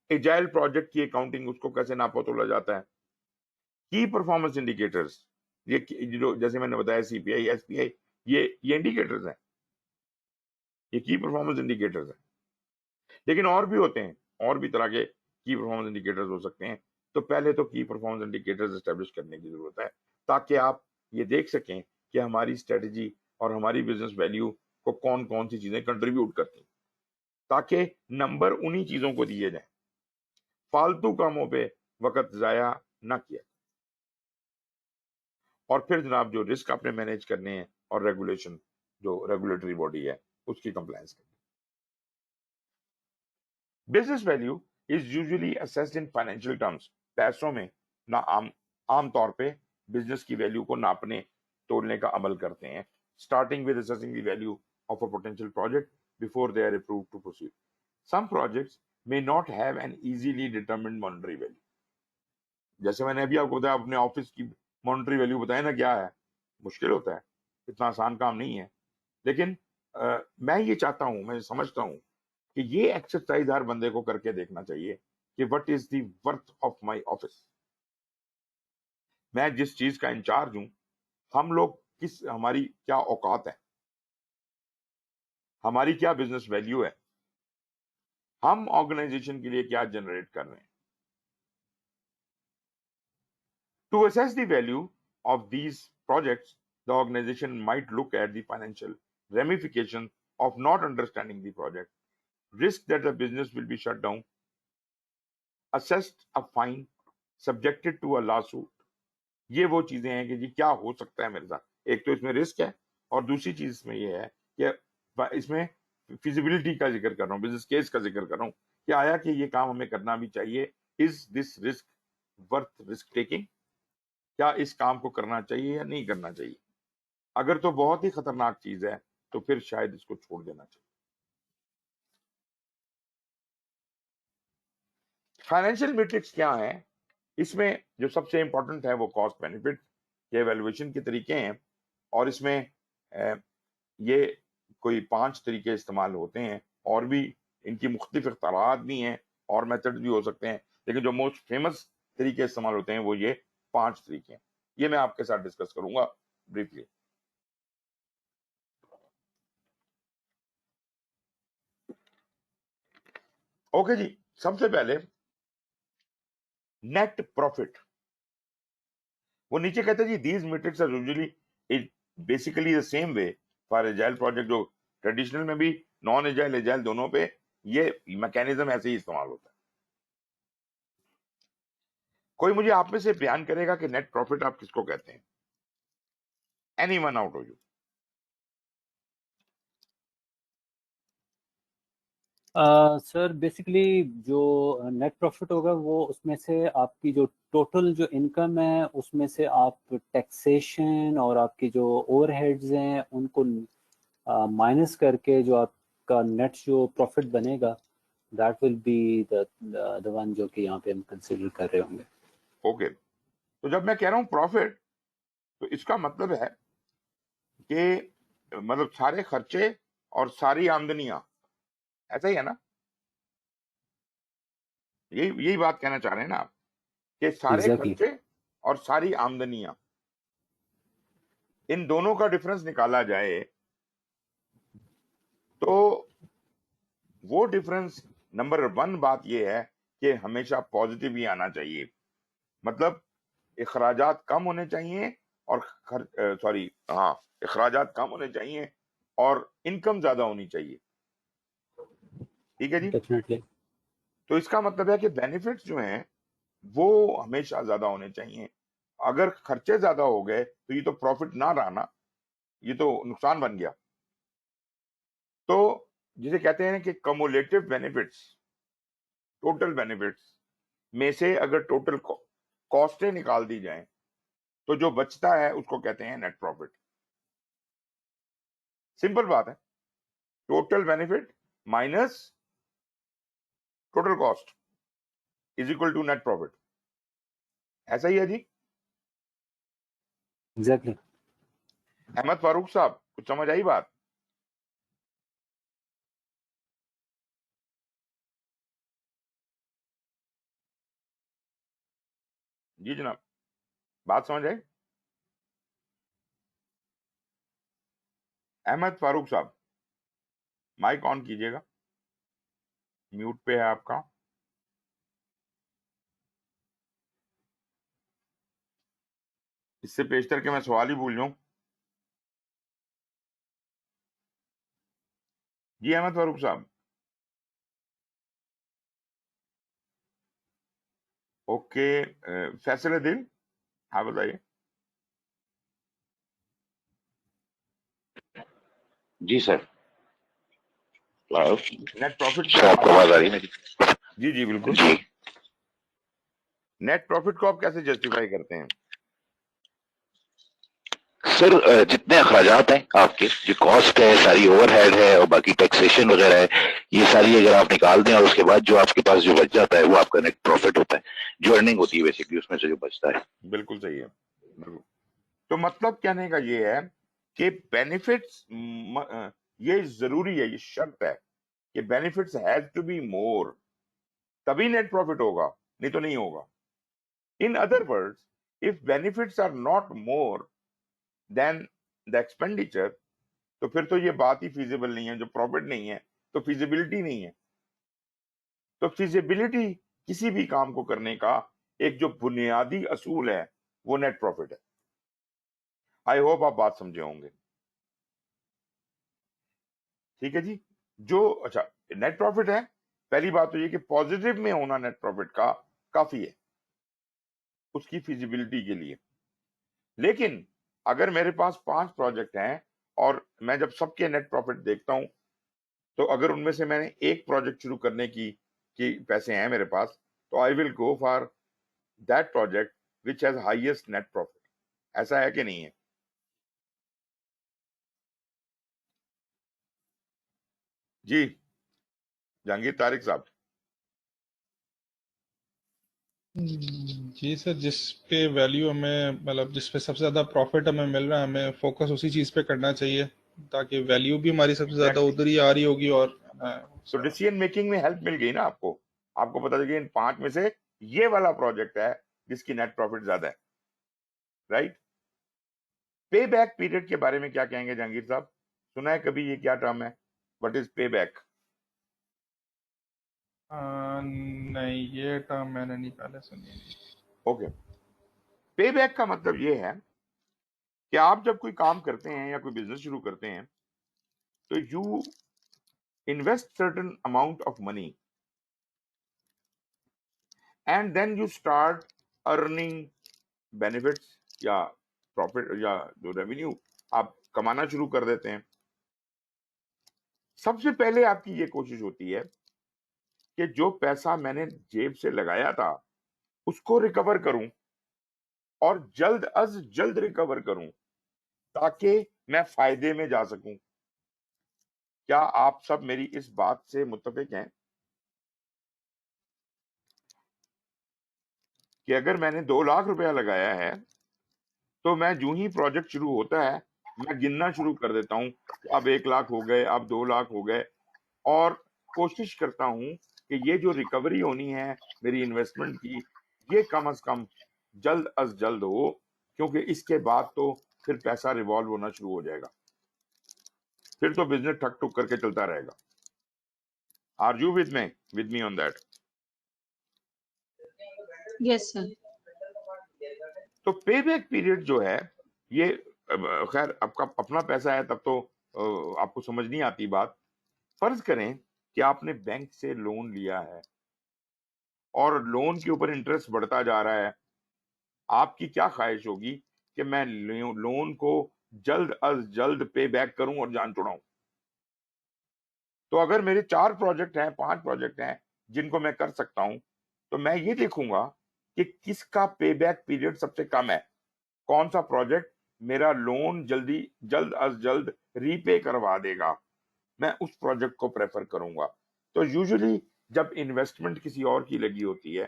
एजाइल प्रोजेक्ट की अकाउंटिंग, उसको कैसे नापा तोला जाता है। की परफॉर्मेंस इंडिकेटर्स, ये जो जैसे मैंने बताया सीपीआई, एसपीआई, ये इंडिकेटर्स हैं, ये की परफॉर्मेंस इंडिकेटर्स हैं। लेकिन और भी होते हैं, और भी तरह के की परफॉर्मेंस इंडिकेटर्स हो सकते हैं। तो पहले तो की परफॉर्मेंस इंडिकेटर्स एस्टेब्लिश करने की जरूरत है, ताकि आप ये देख सकें कि हमारी स्ट्रेटजी और हमारी बिजनेस वैल्यू को कौन कौन सी चीजें कंट्रीब्यूट करती हैं, ताकि नंबर उन्हीं चीजों को दिए जाएं, फालतू कामों पे वक्त जाया ना किया। और फिर जनाब जो रिस्क आपने मैनेज करने हैं और रेगुलेशन, जो रेगुलेटरी बॉडी है उसकी कंप्लायंस करनी। Business value is usually assessed in financial terms, पैसों में ना आम तौर पे बिजनेस की वैल्यू को नापने तोलने का अमल करते हैं, starting with assessing the value of a potential project before they are approved to proceed. some projects may not have an easily determined monetary value. जैसे मैंने अभी आपको बताया, अपने ऑफिस की मॉनेटरी वैल्यू बताया ना, क्या है, मुश्किल होता है, इतना आसान काम नहीं है। लेकिन मैं ये चाहता हूं, मैं समझता हूं कि ये एक्सरसाइज हर बंदे को करके देखना चाहिए कि what is the worth of my office. मैं जिस चीज का इंचार्ज हूं, हम लोग किस, हमारी क्या औकात है, हमारी क्या बिजनेस वैल्यू है, हम ऑर्गेनाइजेशन के लिए क्या जनरेट कर रहे हैं। To assess the value of these projects, the organization might look at the financial ramifications of not understanding the project, risk that the business will be shut down, assessed a fine, subjected to a lawsuit. ये वो चीजें हैं कि जी क्या हो सकता है मेरे साथ। एक तो इसमें रिस्क है, और दूसरी चीज इसमें ये है कि इसमें फिजिबिलिटी का जिक्र कर रहा हूँ, बिजनेस केस का जिक्र कर रहा हूँ कि आया कि ये काम हमें करना भी चाहिए। Is this risk worth risk taking? क्या इस काम को करना चाहिए या नहीं करना चाहिए? अगर तो बहुत ही खतरनाक चीज है तो फिर शायद इसको छोड़ देना चाहिए। फाइनेंशियल मैट्रिक्स क्या है? इसमें जो सबसे इंपॉर्टेंट है वो कॉस्ट बेनिफिट के एवेल्युएशन के तरीके हैं, और इसमें ये कोई 5 तरीके इस्तेमाल होते हैं, और भी इनकी मुख्तलिफ इख्तियारात भी हैं और मेथड भी हो सकते हैं, लेकिन जो मोस्ट फेमस तरीके इस्तेमाल होते हैं वो ये 5 तरीके हैं। ये मैं आपके साथ डिस्कस करूंगा ब्रीफली। ओके जी, सबसे पहले नेट प्रॉफिट। वो नीचे कहते हैं जी, these metrics are usually it basically the same way for agile project. जो ट्रेडिशनल में भी, नॉन एजाइल, एजाइल दोनों पे ये मैकेनिज्म ऐसे ही इस्तेमाल होता है। कोई मुझे आप में से बयान करेगा कि नेट प्रॉफिट आप किसको कहते हैं? Any one out of you? Sir basically जो नेट प्रॉफिट होगा वो उसमें से आपकी जो टोटल जो इनकम है उसमें से आप टैक्सेशन और आपकी जो ओवरहेड्स हैं उनको माइनस करके जो आपका नेट जो प्रॉफिट बनेगा, that will be the one जो कि यहाँ पे हम कंसीडर कर रहे होंगे। ओके, तो जब मैं कह रहा हूं प्रॉफिट, तो इसका मतलब है कि मतलब सारे खर्चे और सारी आमदनियां, ऐसा ही है ना? यही बात कहना चाह रहे हैं ना आप, कि सारे Exactly. खर्चे और सारी आमदनियां, इन दोनों का डिफरेंस निकाला जाए तो वो डिफरेंस, नंबर 1 बात ये है कि हमेशा पॉजिटिव ही आना चाहिए। मतलब इखराजात कम होने चाहिए और इखराजात कम होने चाहिए और इनकम ज्यादा होनी चाहिए। ठीक है जी? Definitely. तो इसका मतलब है कि बेनिफिट्स जो हैं वो हमेशा ज्यादा होने चाहिए। अगर खर्चे ज्यादा हो गए तो ये तो प्रॉफिट ना रहा ना, ये तो नुकसान बन गया। तो जिसे कहते हैं कि कमुलेटिव बेनिफिट्स, टोटल बेनिफिट्स में से अगर टोटल कॉस्टें निकाल दी जाएं तो जो बचता है उसको कहते हैं नेट प्रॉफिट। सिंपल बात है, total benefit minus total cost is equal to net profit. ऐसा ही है जी? Exactly. अहमद फारूक साहब, कुछ समझ आई बात? जी जनाब, बात समझ आई? अहमद फारूक साहब, माइक ऑन कीजिएगा, म्यूट पे है आपका। इससे पेशतर के मैं सवाल ही भूल जाऊं। जी अहमद फारूक साहब। ओके, फैसल दिल, हाँ बताइए। जी सर। नेट प्रॉफिट सर आपको आवाज आ रही है? जी जी बिल्कुल। जी नेट प्रॉफिट को आप कैसे जस्टिफाई करते हैं? سر جتنے اخراجات ہیں آپ کے، جو کاسٹ ہے، ساری اوور ہیڈ ہے اور باقی ٹیکسیشن وغیرہ ہے، یہ ساری اگر آپ نکال دیں اور اس کے بعد جو آپ کے پاس جو بچ جاتا ہے وہ آپ کا نیٹ پروفٹ ہوتا ہے، جو ارننگ ہوتی ہے بیسکلی اس میں سے جو بچتا ہے. بالکل صحیح ہے. بالکل. تو مطلب کہنے کا یہ ہے کہ بینیفٹس، یہ ضروری ہے، یہ شرط ہے کہ benefits has to be more, تبھی نیٹ پروفٹ ہوگا، نہیں تو نہیں ہوگا. In other words, if benefits are not more than the expenditure, تو پھر تو یہ بات ہی فیزیبل نہیں ہے. جو پروفٹ نہیں ہے تو فیزیبلٹی نہیں ہے. تو فیزیبلٹی کسی بھی کام کو کرنے کا ایک جو بنیادی اصول ہے وہ نیٹ پروفٹ ہے. آئی ہوپ آپ بات سمجھے ہوں گے. ٹھیک ہے جی. جو اچھا نیٹ پروفٹ ہے، پہلی بات تو یہ کہ پازیٹو میں ہونا نیٹ پروفٹ کا کافی ہے اس کی فیزیبلٹی کے لیے. لیکن اگر میرے پاس 5 پروجیکٹ ہیں اور میں جب سب کے نیٹ پروفٹ دیکھتا ہوں، تو اگر ان میں سے میں نے ایک پروجیکٹ شروع کرنے کی پیسے ہیں میرے پاس، تو I will go for that project which has highest net profit. ایسا ہے کہ نہیں ہے؟ جی جہانگیر طارق صاحب. جی سر، جس پہ ویلیو ہمیں، مطلب جس پہ سب سے زیادہ پروفٹ ہمیں مل رہا ہے، ہمیں فوکس اسی چیز پہ کرنا چاہیے تاکہ ویلیو بھی ہماری سب سے زیادہ ادھر ہی آ رہی ہوگی. اور تو ڈیسیژن میکنگ میں ہیلپ مل گئی نا آپ کو پتا چل گیا ان 5 میں سے یہ والا پروجیکٹ ہے جس کی نیٹ پروفٹ زیادہ ہے. رائٹ. پے بیک پیریڈ کے بارے میں کیا کہیں گے جہانگیر صاحب؟ سنا ہے کبھی یہ کیا ٹرم ہے؟ What is pay back? نہیں، یہ ٹرم میں نے نہیں پہلے سنی. اوکے. پے بیک کا مطلب یہ ہے کہ آپ جب کوئی کام کرتے ہیں یا کوئی بزنس شروع کرتے ہیں تو you invest certain amount of money and then you start earning benefits یا پروفٹ یا جو ریونیو آپ کمانا شروع کر دیتے ہیں. سب سے پہلے آپ کی یہ کوشش ہوتی ہے کہ جو پیسہ میں نے جیب سے لگایا تھا اس کو ریکور کروں اور جلد از جلد ریکور کروں تاکہ میں فائدے میں جا سکوں. کیا آپ سب میری اس بات سے متفق ہیں کہ اگر میں نے 2 لاکھ روپیہ لگایا ہے تو میں جو ہی پروجیکٹ شروع ہوتا ہے میں گننا شروع کر دیتا ہوں، اب 1 لاکھ ہو گئے، اب 2 لاکھ ہو گئے، اور کوشش کرتا ہوں کہ یہ جو ریکوری ہونی ہے میری انویسٹمنٹ کی یہ کم از کم جلد از جلد ہو، کیونکہ اس کے بعد تو پھر پیسہ ریوالو ہونا شروع ہو جائے گا، پھر تو بزنس ٹھک ٹھک کر کے چلتا رہے گا. Are you with me on that? Yes sir. تو پے بیک پیریڈ جو ہے یہ خیر آپ کا اپنا پیسہ ہے تب تو آپ کو سمجھ نہیں آتی بات. فرض کریں کہ آپ نے بینک سے لون لیا ہے اور لون کے اوپر انٹرسٹ بڑھتا جا رہا ہے. آپ کی کیا خواہش ہوگی کہ میں لون کو جلد از جلد پے بیک کروں اور جان چھڑاؤں. تو اگر میرے 4 پروجیکٹ ہیں، 5 پروجیکٹ ہیں جن کو میں کر سکتا ہوں، تو میں یہ دیکھوں گا کہ کس کا پے بیک پیریڈ سب سے کم ہے، کون سا پروجیکٹ میرا لون جلد از جلد ری پے کروا دے گا، میں اس پروجیکٹ کو پریفر کروں گا. تو یوزلی جب انویسٹمنٹ کسی اور کی لگی ہوتی ہے،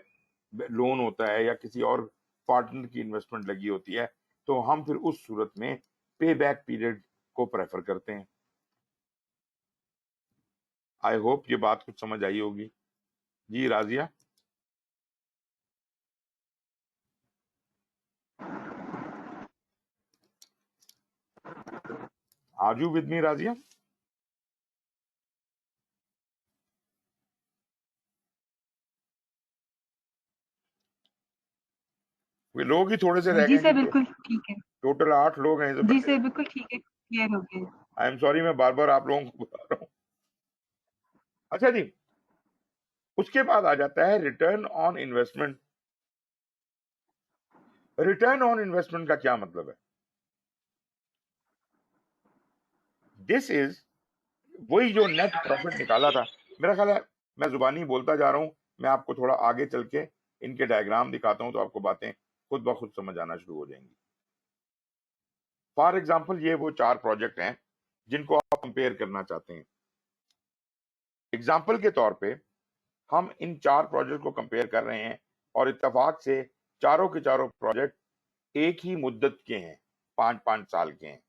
لون ہوتا ہے یا کسی اور پارٹنر کی انویسٹمنٹ لگی ہوتی ہے، تو ہم پھر اس صورت میں پے بیک پیریڈ کو پریفر کرتے ہیں. آئی ہوپ یہ بات کچھ سمجھ آئی ہوگی. جی Razia. Are you with me Razia? لوگ ہی تھوڑے سے رہ جی گئے سر جی. بالکل ٹھیک ہے. ٹوٹل 8 لوگ ہیں. جی سر بالکل ٹھیک ہے، کلیئر ہو گیا. آئی ایم سوری، میں بار بار آپ لوگوں کو بتا رہا ہوں. اچھا جی، اس کے بعد آ جاتا ہے return on investment. Return on investment کا کیا مطلب ہے؟ دس از وہی جو نیٹ پروفٹ نکالا تھا. میرا خیال ہے میں زبانی بولتا جا رہا ہوں، میں آپ کو تھوڑا آگے چل کے ان کے ڈائیگرام دکھاتا ہوں تو آپ کو باتیں خود بخود سمجھ آنا شروع ہو جائیں گی. फॉर एग्जाम्पल ये वो 4 प्रोजेक्ट हैं जिनको आप कंपेयर करना चाहते हैं। एग्जाम्पल के तौर पे हम इन 4 प्रोजेक्ट को कंपेयर कर रहे हैं और इत्तेफाक से चारों के चारों प्रोजेक्ट एक ही मुद्दत के हैं, 5-5 साल के हैं।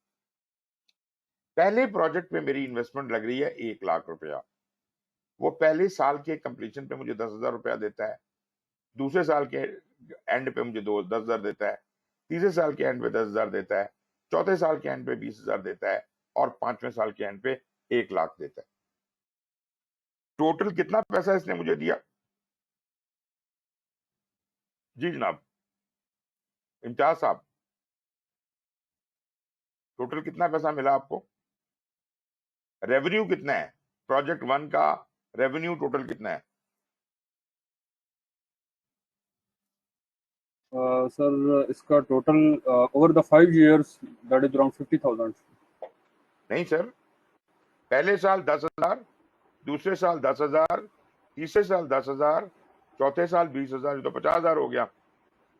पहले प्रोजेक्ट पे मेरी इन्वेस्टमेंट लग रही है 1 लाख रुपया। वो पहले साल के कंप्लीशन पे मुझे 10,000 रुपया देता है, दूसरे साल के एंड पे मुझे 10,000 देता है, तीसरे साल के एंड पे 10,000 देता है, चौथे साल के एंड पे 20,000 देता है और 5वें साल के एंड पे 1 लाख देता है। टोटल कितना पैसा इसने मुझे दिया? जी जनाब, इम्तियाज साहब, टोटल कितना पैसा मिला आपको? रेवेन्यू कितना है? प्रोजेक्ट 1 का रेवेन्यू टोटल कितना है? सर इसका total over the 5 years that is around 50,000। नहीं सर, पहले साल 10,000, दूसरे साल 10,000, तीसरे साल 10,000, चौथे साल 20,000, तो 50,000 हो गया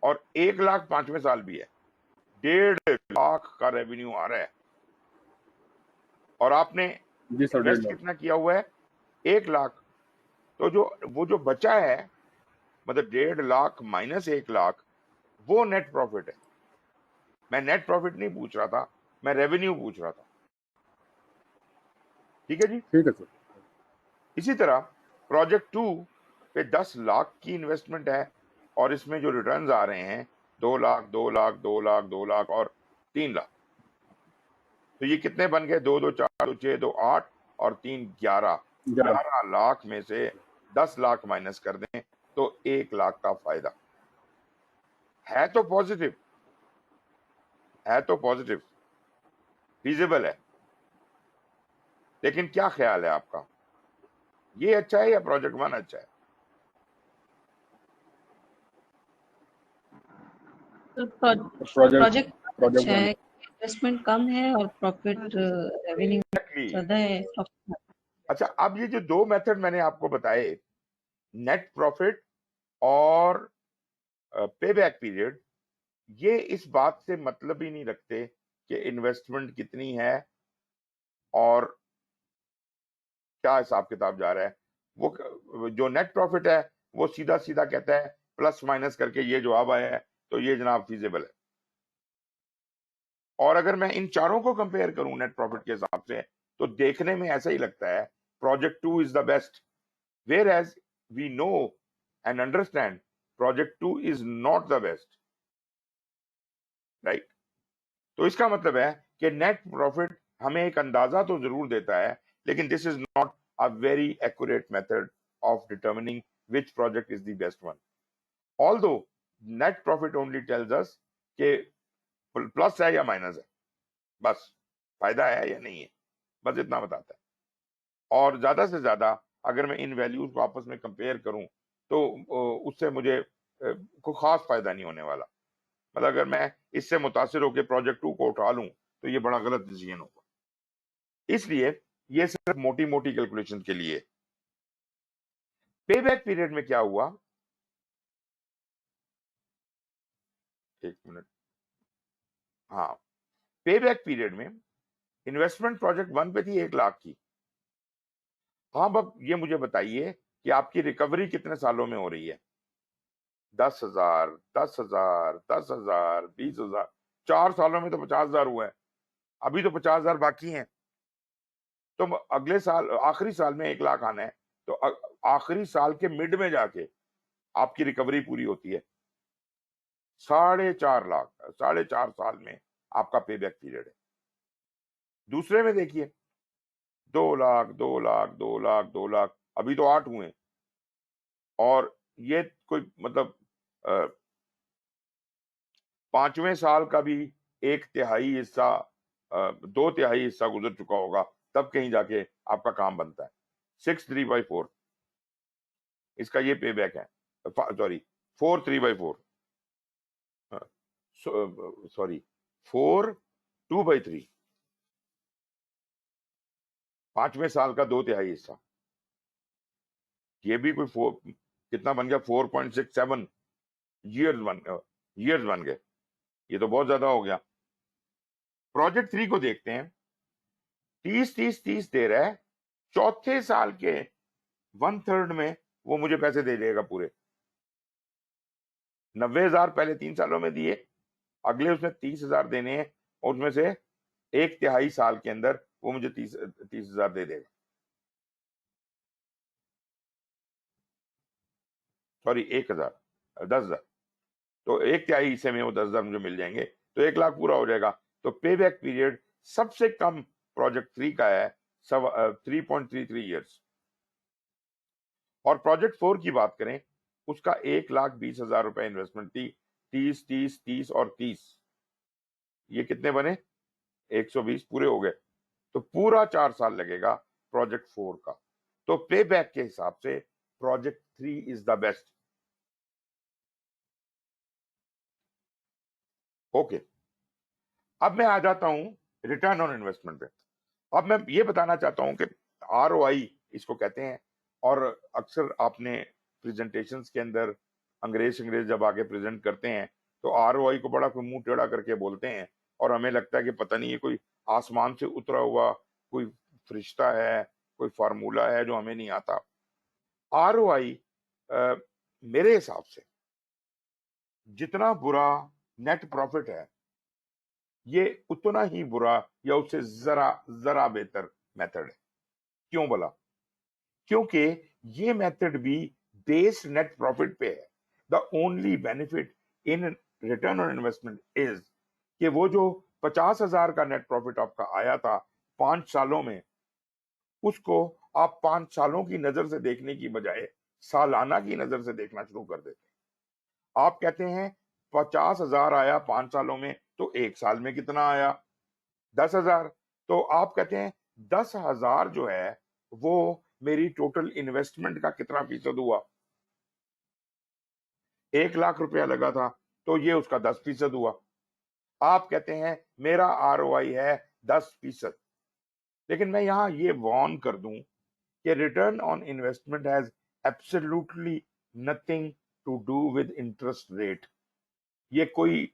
और 1 लाख 5वें साल भी है। 1.5 लाख का रेवेन्यू आ रहा है और आपने जी सर, 1.5 इन्वेस्ट लाख। कितना किया हुआ है? 1 लाख। तो जो बचा है, मतलब 1.5 लाख माइनस 1 लाख, वो नेट प्रॉफिट है। मैं नेट प्रॉफिट नहीं पूछ रहा था, मैं रेवेन्यू पूछ रहा था। ठीक है जी। ठीक है सर। इसी तरह प्रोजेक्ट 2 पे 10 लाख की इन्वेस्टमेंट है और इसमें जो रिटर्न्स आ रहे हैं 2 लाख, 2 लाख, 2 लाख, 2 लाख और 3 लाख। तो ये कितने बन गए? 2 2 4 2 6 2 8 और 3 11। 11 लाख में से 10 लाख माइनस कर दें तो 1 लाख का फायदा है। तो पॉजिटिव है, तो पॉजिटिव फीजिबल है। लेकिन क्या ख्याल है आपका, ये अच्छा है या प्रोजेक्ट 1 अच्छा है? प्रोजेक्ट प्रोजेक्ट अच्छा है, इन्वेस्टमेंट कम है और प्रॉफिट रेवेन्यू Exactly. ज्यादा है। अच्छा, अब ये जो 2 मेथड मैंने आपको बताए, नेट प्रॉफिट और पे बैक पीरियड, ये इस बात से मतलब ही नहीं रखते कि इन्वेस्टमेंट कितनी है और क्या हिसाब किताब जा रहा है। वो जो नेट प्रॉफिट है वो सीधा सीधा कहता है प्लस माइनस करके ये जवाब आया है, तो ये जनाब फीजिबल है। और अगर मैं इन चारों को कंपेयर करूं नेट प्रॉफिट के हिसाब से, तो देखने में ऐसा ही लगता है project 2 is the best, whereas we know and understand project 2 is not the best, right. तो इसका मतलब है कि नेट प्रॉफिट हमें एक अंदाजा तो जरूर देता है, लेकिन this is not a very accurate method of determining which project is the best one. Although net profit only tells us कि प्लस है या माइनस है, बस फायदा है या नहीं है, बस इतना बताता है। और ज्यादा से ज्यादा अगर मैं इन वैल्यूज को आपस में कंपेयर करूं तो उससे मुझे कोई खास फायदा नहीं होने वाला। मतलब अगर मैं इससे मुतासिर होकर प्रोजेक्ट 2 को उठा लूं तो ये बड़ा गलत डिसीजन होगा। इसलिए ये सिर्फ मोटी मोटी कैलकुलेशन के लिए। पे बैक पीरियड में क्या हुआ, एक मिनट, हाँ, पे बैक पीरियड में इन्वेस्टमेंट प्रोजेक्ट 1 पे थी 1 लाख की। हाँ, अब ये मुझे बताइए कि आपकी रिकवरी कितने सालों में हो रही है? 10,000, 10,000, 10,000, 20,000, 4 सालों में तो 50,000 हुआ है, अभी तो 50,000 बाकी हैं। तो अगले साल आखिरी साल में 1 लाख आना है, तो आखिरी साल के मिड में जाके आपकी रिकवरी पूरी होती है। 4.5 लाख, 4.5 साल में आपका पे बैक पीरियड है। दूसरे में देखिए 2 लाख, 2 लाख, 2 लाख, 2 लाख, अभी तो 8 हुए और ये कोई मतलब 5वें साल का भी 1/3 हिस्सा, 2/3 हिस्सा गुजर चुका होगा, तब कहीं जाके आपका काम बनता है। 6/3/4 इसका ये पे बैक है, सॉरी 4/3/4, सॉरी 4/2/3, 5वें साल का 2/3 हिस्सा। ये भी कोई कितना बन गया? 4.67 ईयर्स बन गए। ये तो बहुत ज्यादा हो गया। प्रोजेक्ट 3 को देखते हैं, 30 दे रहा है, चौथे साल के 1/3 में वो मुझे पैसे दे देगा पूरे। 90,000 पहले 3 सालों में दिए, अगले उसने 30,000 देने हैं और उसमें से 1/3 साल के अंदर वो मुझे 30,000 दे देगा। सॉरी 1,000, 10,000, तो 1/3 हिस्से में वो 10,000 मुझे मिल जाएंगे, तो 1 लाख पूरा हो जाएगा। तो पे बैक पीरियड सबसे कम प्रोजेक्ट 3 का है 3.33 ईयर्स। और प्रोजेक्ट 4 की बात करें, उसका 1,20,000 रुपए इन्वेस्टमेंट थी, 30, 30, 30 और 30, ये कितने बने? 120 पूरे हो गए। तो पूरा 4 साल लगेगा प्रोजेक्ट 4 का। तो पे बैक के हिसाब से project 3 is the best. Okay, अब मैं आ जाता हूं रिटर्न ऑन इन्वेस्टमेंट पे। अब मैं ये बताना चाहता हूं कि ROI इसको कहते हैं, और अक्सर आपने प्रेजेंटेशंस के अंदर अंग्रेज जब आगे प्रेजेंट करते हैं तो ROI को बड़ा कोई मुंह टेढ़ा करके बोलते हैं, और हमें लगता है कि पता नहीं ये कोई आसमान से उतरा हुआ कोई फरिश्ता है, कोई फार्मूला है जो हमें नहीं आता। ROI मेरे हिसाब से जितना बुरा नेट प्रॉफिट है, ये उतना ही बुरा या उससे जरा बेहतर मेथड है। क्यों बोला? क्योंकि ये मेथड भी बेस्ड नेट प्रॉफिट पे है। The only benefit in return on investment is कि वो जो 50,000 का नेट प्रॉफिट आपका आया था 5 सालों में, उसको आप 5 सालों की नजर से देखने की बजाय सालाना की नजर से देखना शुरू कर देते हैं। आप कहते हैं 50,000 आया 5 सालों में, तो 1 साल में कितना आया? 10,000। तो आप कहते हैं 10,000 जो है वो मेरी टोटल इन्वेस्टमेंट का कितना फीसद हुआ? 1 लाख रुपया लगा था, तो ये उसका 10% हुआ। आप कहते हैं मेरा ROI है 10%। लेकिन मैं यहां ये वार्न कर दूं कि return on investment has absolutely nothing to do with interest rate. ये कोई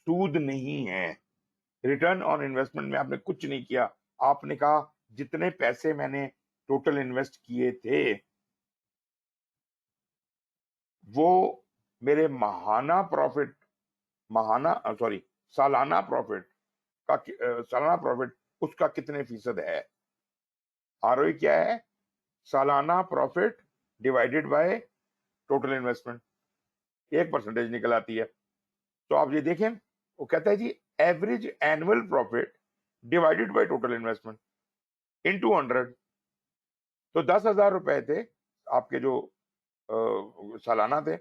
सूद नहीं है। रिटर्न ऑन इन्वेस्टमेंट में आपने कुछ नहीं किया, आपने कहा जितने पैसे मैंने टोटल इन्वेस्ट किए थे वो मेरे सालाना प्रॉफिट उसका कितने फीसद है। ROI क्या है? सालाना profit divided by total investment, 1% निकल आती है। तो आप ये देखें, वो कहता है जी average annual profit divided by total investment into 100। तो 10,000 रुपए थे आपके जो सालाना थे,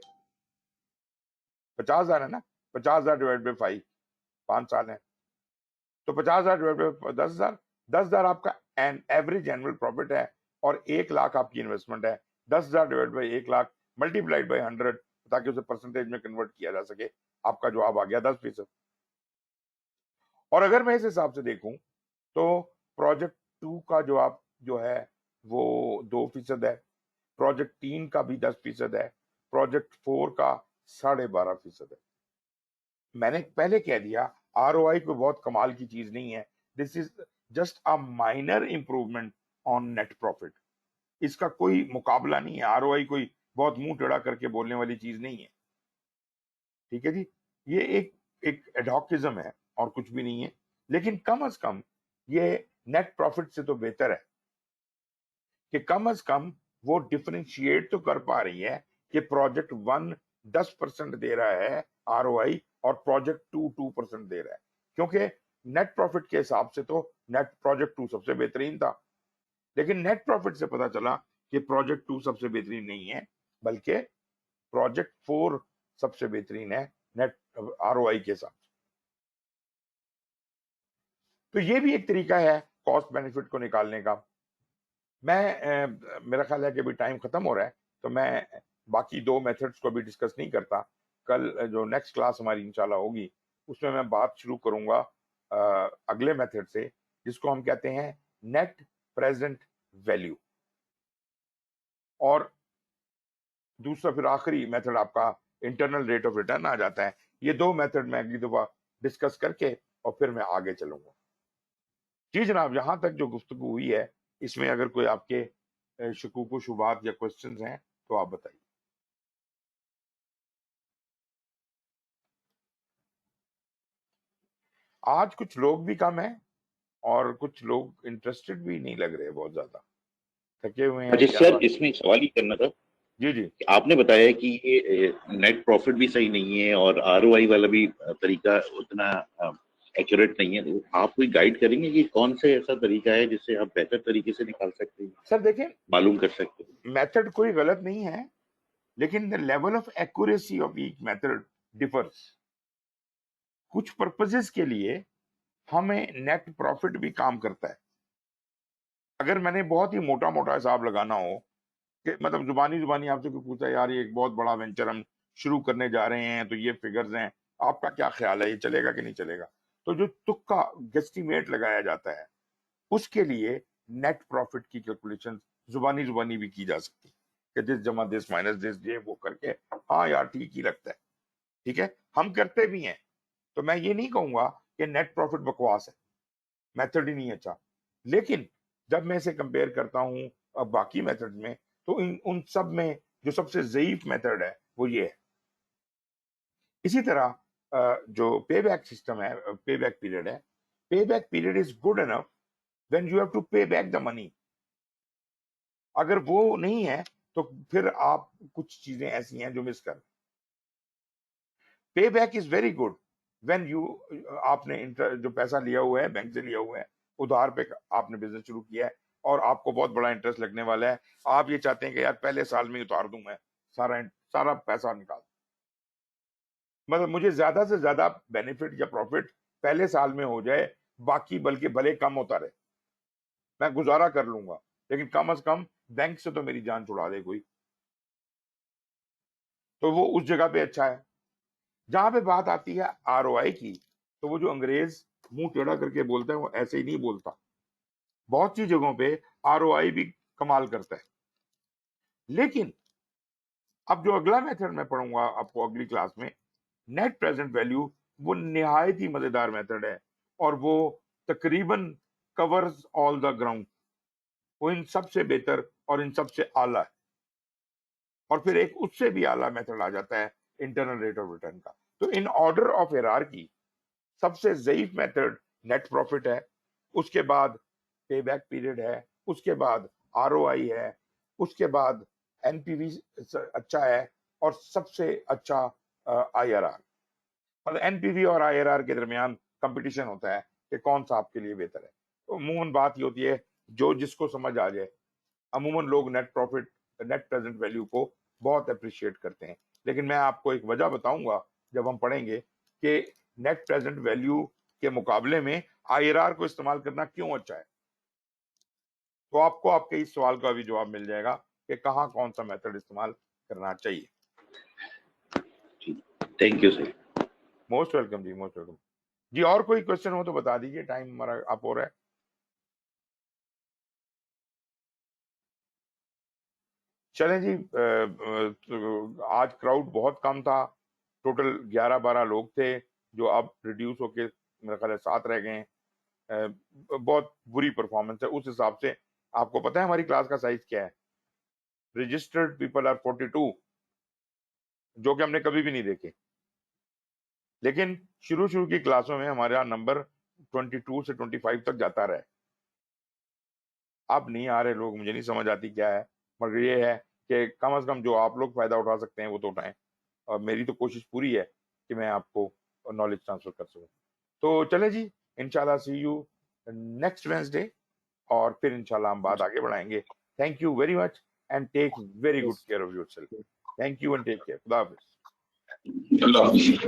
50,000 है ना, 50,000 डिवाइड बाय 5, 5 साल है, तो 50,000 डिवाइड बाय 10,000, 10,000 आपका एवरेज एनुअल प्रॉफिट है, और 1 लाख आपकी इन्वेस्टमेंट है। 10,000 divide by 1 lakh multiplied by 100, ताकि उसे परसेंटेज में कन्वर्ट किया जा सके। आपका जवाब आ गया 10%। और अगर मैं इस हिसाब से देखूं तो प्रोजेक्ट 2 का जवाब जो है वो 2% है, प्रोजेक्ट 3 का भी 10% है, प्रोजेक्ट 4 का 12.5% है। मैंने पहले कह दिया ROI कोई बहुत कमाल की चीज नहीं है, this is just a minor improvement on net profit. इसका कोई मुकाबला नहीं है। ROI कोई बहुत मुंह टेढ़ा करके बोलने वाली चीज नहीं है। ठीक है जी, ये एक एडहॉकिज्म है और कुछ भी नहीं है। लेकिन कम से कम ये नेट प्रॉफिट से तो बेहतर है कि कम से कम वो डिफरेंशिएट तो कर पा रही है कि प्रोजेक्ट 1 10% दे रहा है ROI और प्रोजेक्ट 2 2% दे रहा है। क्योंकि नेट प्रॉफिट के हिसाब से तो नेट प्रोजेक्ट 2 सबसे बेहतरीन था, लेकिन नेट प्रॉफिट से पता चला कि प्रोजेक्ट 2 सबसे बेहतरीन नहीं है, बल्कि प्रोजेक्ट 4 सबसे बेहतरीन है नेट ROI के हिसाब से। तो ये भी एक तरीका है कॉस्ट बेनिफिट को निकालने का। मेरा ख्याल है कि अभी टाइम खत्म हो रहा है, तो मैं बाकी 2 मेथड्स को भी डिस्कस नहीं करता। कल जो नेक्स्ट क्लास हमारी इंशाल्लाह होगी उसमें मैं बात शुरू करूंगा अगले मेथड से, जिसको हम कहते हैं नेट प्रेजेंट वैल्यू। और दूसरा फिर आखिरी मेथड आपका इंटरनल रेट ऑफ रिटर्न आ जाता है। ये 2 मेथड मैं अगली दफा डिस्कस करके और फिर मैं आगे चलूंगा। जी जनाब, यहाँ तक जो गुफ्तगू हुई है इसमें अगर कोई आपके शकूक व शुबात या क्वेश्चंस हैं तो आप बताइए। आज कुछ लोग भी कम हैं और कुछ लोग इंटरेस्टेड भी नहीं लग रहे बहुत ज्यादा, थके हुए हैं मुझे क्या सर बात? इसमें एक सवाल ही करना था जी जी कि आपने बताया कि ये नेट प्रॉफिट भी सही नहीं है और आरओआई वाला भी तरीका उतना एक्यूरेट नहीं है, तो आप कोई गाइड करेंगे कि कौन से ऐसा तरीका है जिससे आप बेहतर तरीके से निकाल सकते हैं, सर देखें, मालूम कर सकते हैं? मेथड कोई गलत नहीं है, लेकिन the level of accuracy of each method differs. कुछ पर्पसेस के लिए हमें नेट प्रॉफिट भी काम करता है। अगर मैंने बहुत ही मोटा मोटा हिसाब लगाना हो कि मतलब जुबानी आपसे कोई पूछा यार ये एक बहुत बड़ा वेंचर हम शुरू करने जा रहे हैं तो ये फिगर्स हैं, आपका क्या ख्याल है, ये चलेगा कि नहीं चलेगा, तो जो तुक्का गेस्टिमेट लगाया जाता है उसके लिए नेट प्रॉफिट की कैलकुलेशन जुबानी भी की जा सकती है कि दिस जमा दिस माइनस दिस, ये वो करके हाँ यार ठीक ही लगता है, ठीक है, हम करते भी हैं। तो मैं ये नहीं कहूंगा कि नेट प्रॉफिट बकवास है, मेथड ही नहीं अच्छा, लेकिन जब मैं इसे कंपेयर करता हूं अब बाकी मेथड में तो उन सब में जो सबसे ज़ईफ मेथड है वो ये है। इसी तरह जो पे बैक सिस्टम है, पे बैक पीरियड है, pay back period is good enough when you have to pay back the money. अगर वो नहीं है तो फिर आप कुछ चीजें ऐसी हैं जो मिस कर। पे back is very good when you आपने जो पैसा लिया हुआ है बैंक से लिया हुआ है, उधार पे आपने बिजनेस शुरू किया है और आपको बहुत बड़ा इंटरेस्ट लगने वाला है, आप ये चाहते हैं कि यार पहले साल में उतार दूं मैं सारा पैसा निकाल, मतलब मुझे ज्यादा से ज्यादा बेनिफिट या प्रॉफिट पहले साल में हो जाए, बाकी बल्कि भले कम होता रहे, मैं गुजारा कर लूंगा, लेकिन कम से कम बैंक से तो मेरी जान छुड़ा दे कोई, तो वो उस जगह पे अच्छा है। जहां पे बात आती है आरओआई की, तो वो जो अंग्रेज मुंह टेढ़ा करके बोलता है वो ऐसे ही नहीं बोलता, बहुत सी जगहों पे आरओआई भी कमाल करता है। लेकिन अब जो अगला मेथड मैं पढ़ूंगा आपको अगली क्लास में, नेट प्रेजेंट वैल्यू, वो निहायत ही मजेदार मेथड है और वो तकरीबन कवर्स ऑल द ग्राउंड, वो इन सबसे बेहतर और इन सबसे आला है। और फिर एक उससे भी आला मेथड आ जाता है इंटरनल रेट ऑफ रिटर्न का। तो इन ऑर्डर ऑफ हियरार्की सबसे ज़ईफ मेथड नेट प्रॉफिट है, उसके बाद पे बैक पीरियड है, उसके बाद आरओआई है, उसके बाद एनपीवी अच्छा है और सबसे अच्छा आईआरआर। मतलब एनपीवी और आईआरआर के दरमियान कंपटीशन होता है कि कौन सा आपके लिए बेहतर है। तो अमूमन बात ये होती है जो जिसको समझ आ जाए, अमूमन लोग net profit net present value को बहुत अप्रिशिएट करते हैं, लेकिन मैं आपको एक वजह बताऊंगा जब हम पढ़ेंगे कि नेट प्रेजेंट वैल्यू के मुकाबले में आईआरआर को इस्तेमाल करना क्यों अच्छा है। तो आपको आपके इस सवाल का भी जवाब मिल जाएगा कि कहाँ कौन सा मेथड इस्तेमाल करना चाहिए। Thank you sir. Most welcome जी, मोस्ट वेलकम जी। और कोई क्वेश्चन हो तो बता दीजिए, टाइम हमारा अप हो रहा है। चलें जी, तो आज क्राउड बहुत कम था, टोटल 11-12 लोग थे जो अब रिड्यूस होके मेरे ख्याल है 7 रह गए हैं। बहुत बुरी परफॉर्मेंस है। उस हिसाब से आपको पता है हमारी क्लास का साइज क्या है? रजिस्टर्ड पीपल आर 42, जो कि हमने कभी भी नहीं देखे, लेकिन शुरू की क्लासों में हमारा नंबर 22 से 25 तक जाता रहा है। अब नहीं आ रहे लोग, मुझे नहीं समझ आती क्या है, मगर ये है कि कम से कम जो आप लोग फायदा उठा सकते हैं वो तो उठाएं, और मेरी तो कोशिश पूरी है कि मैं आपको नॉलेज ट्रांसफर कर सकूं। तो चले जी, इंशाल्लाह सी यू नेक्स्ट वेडनेसडे, और फिर इंशाल्लाह हम बात आगे बढ़ाएंगे। Thank you very much and take very good care of yourself. Thank you and take care. खुदा हाफिज। अल्लाह हाफिज़।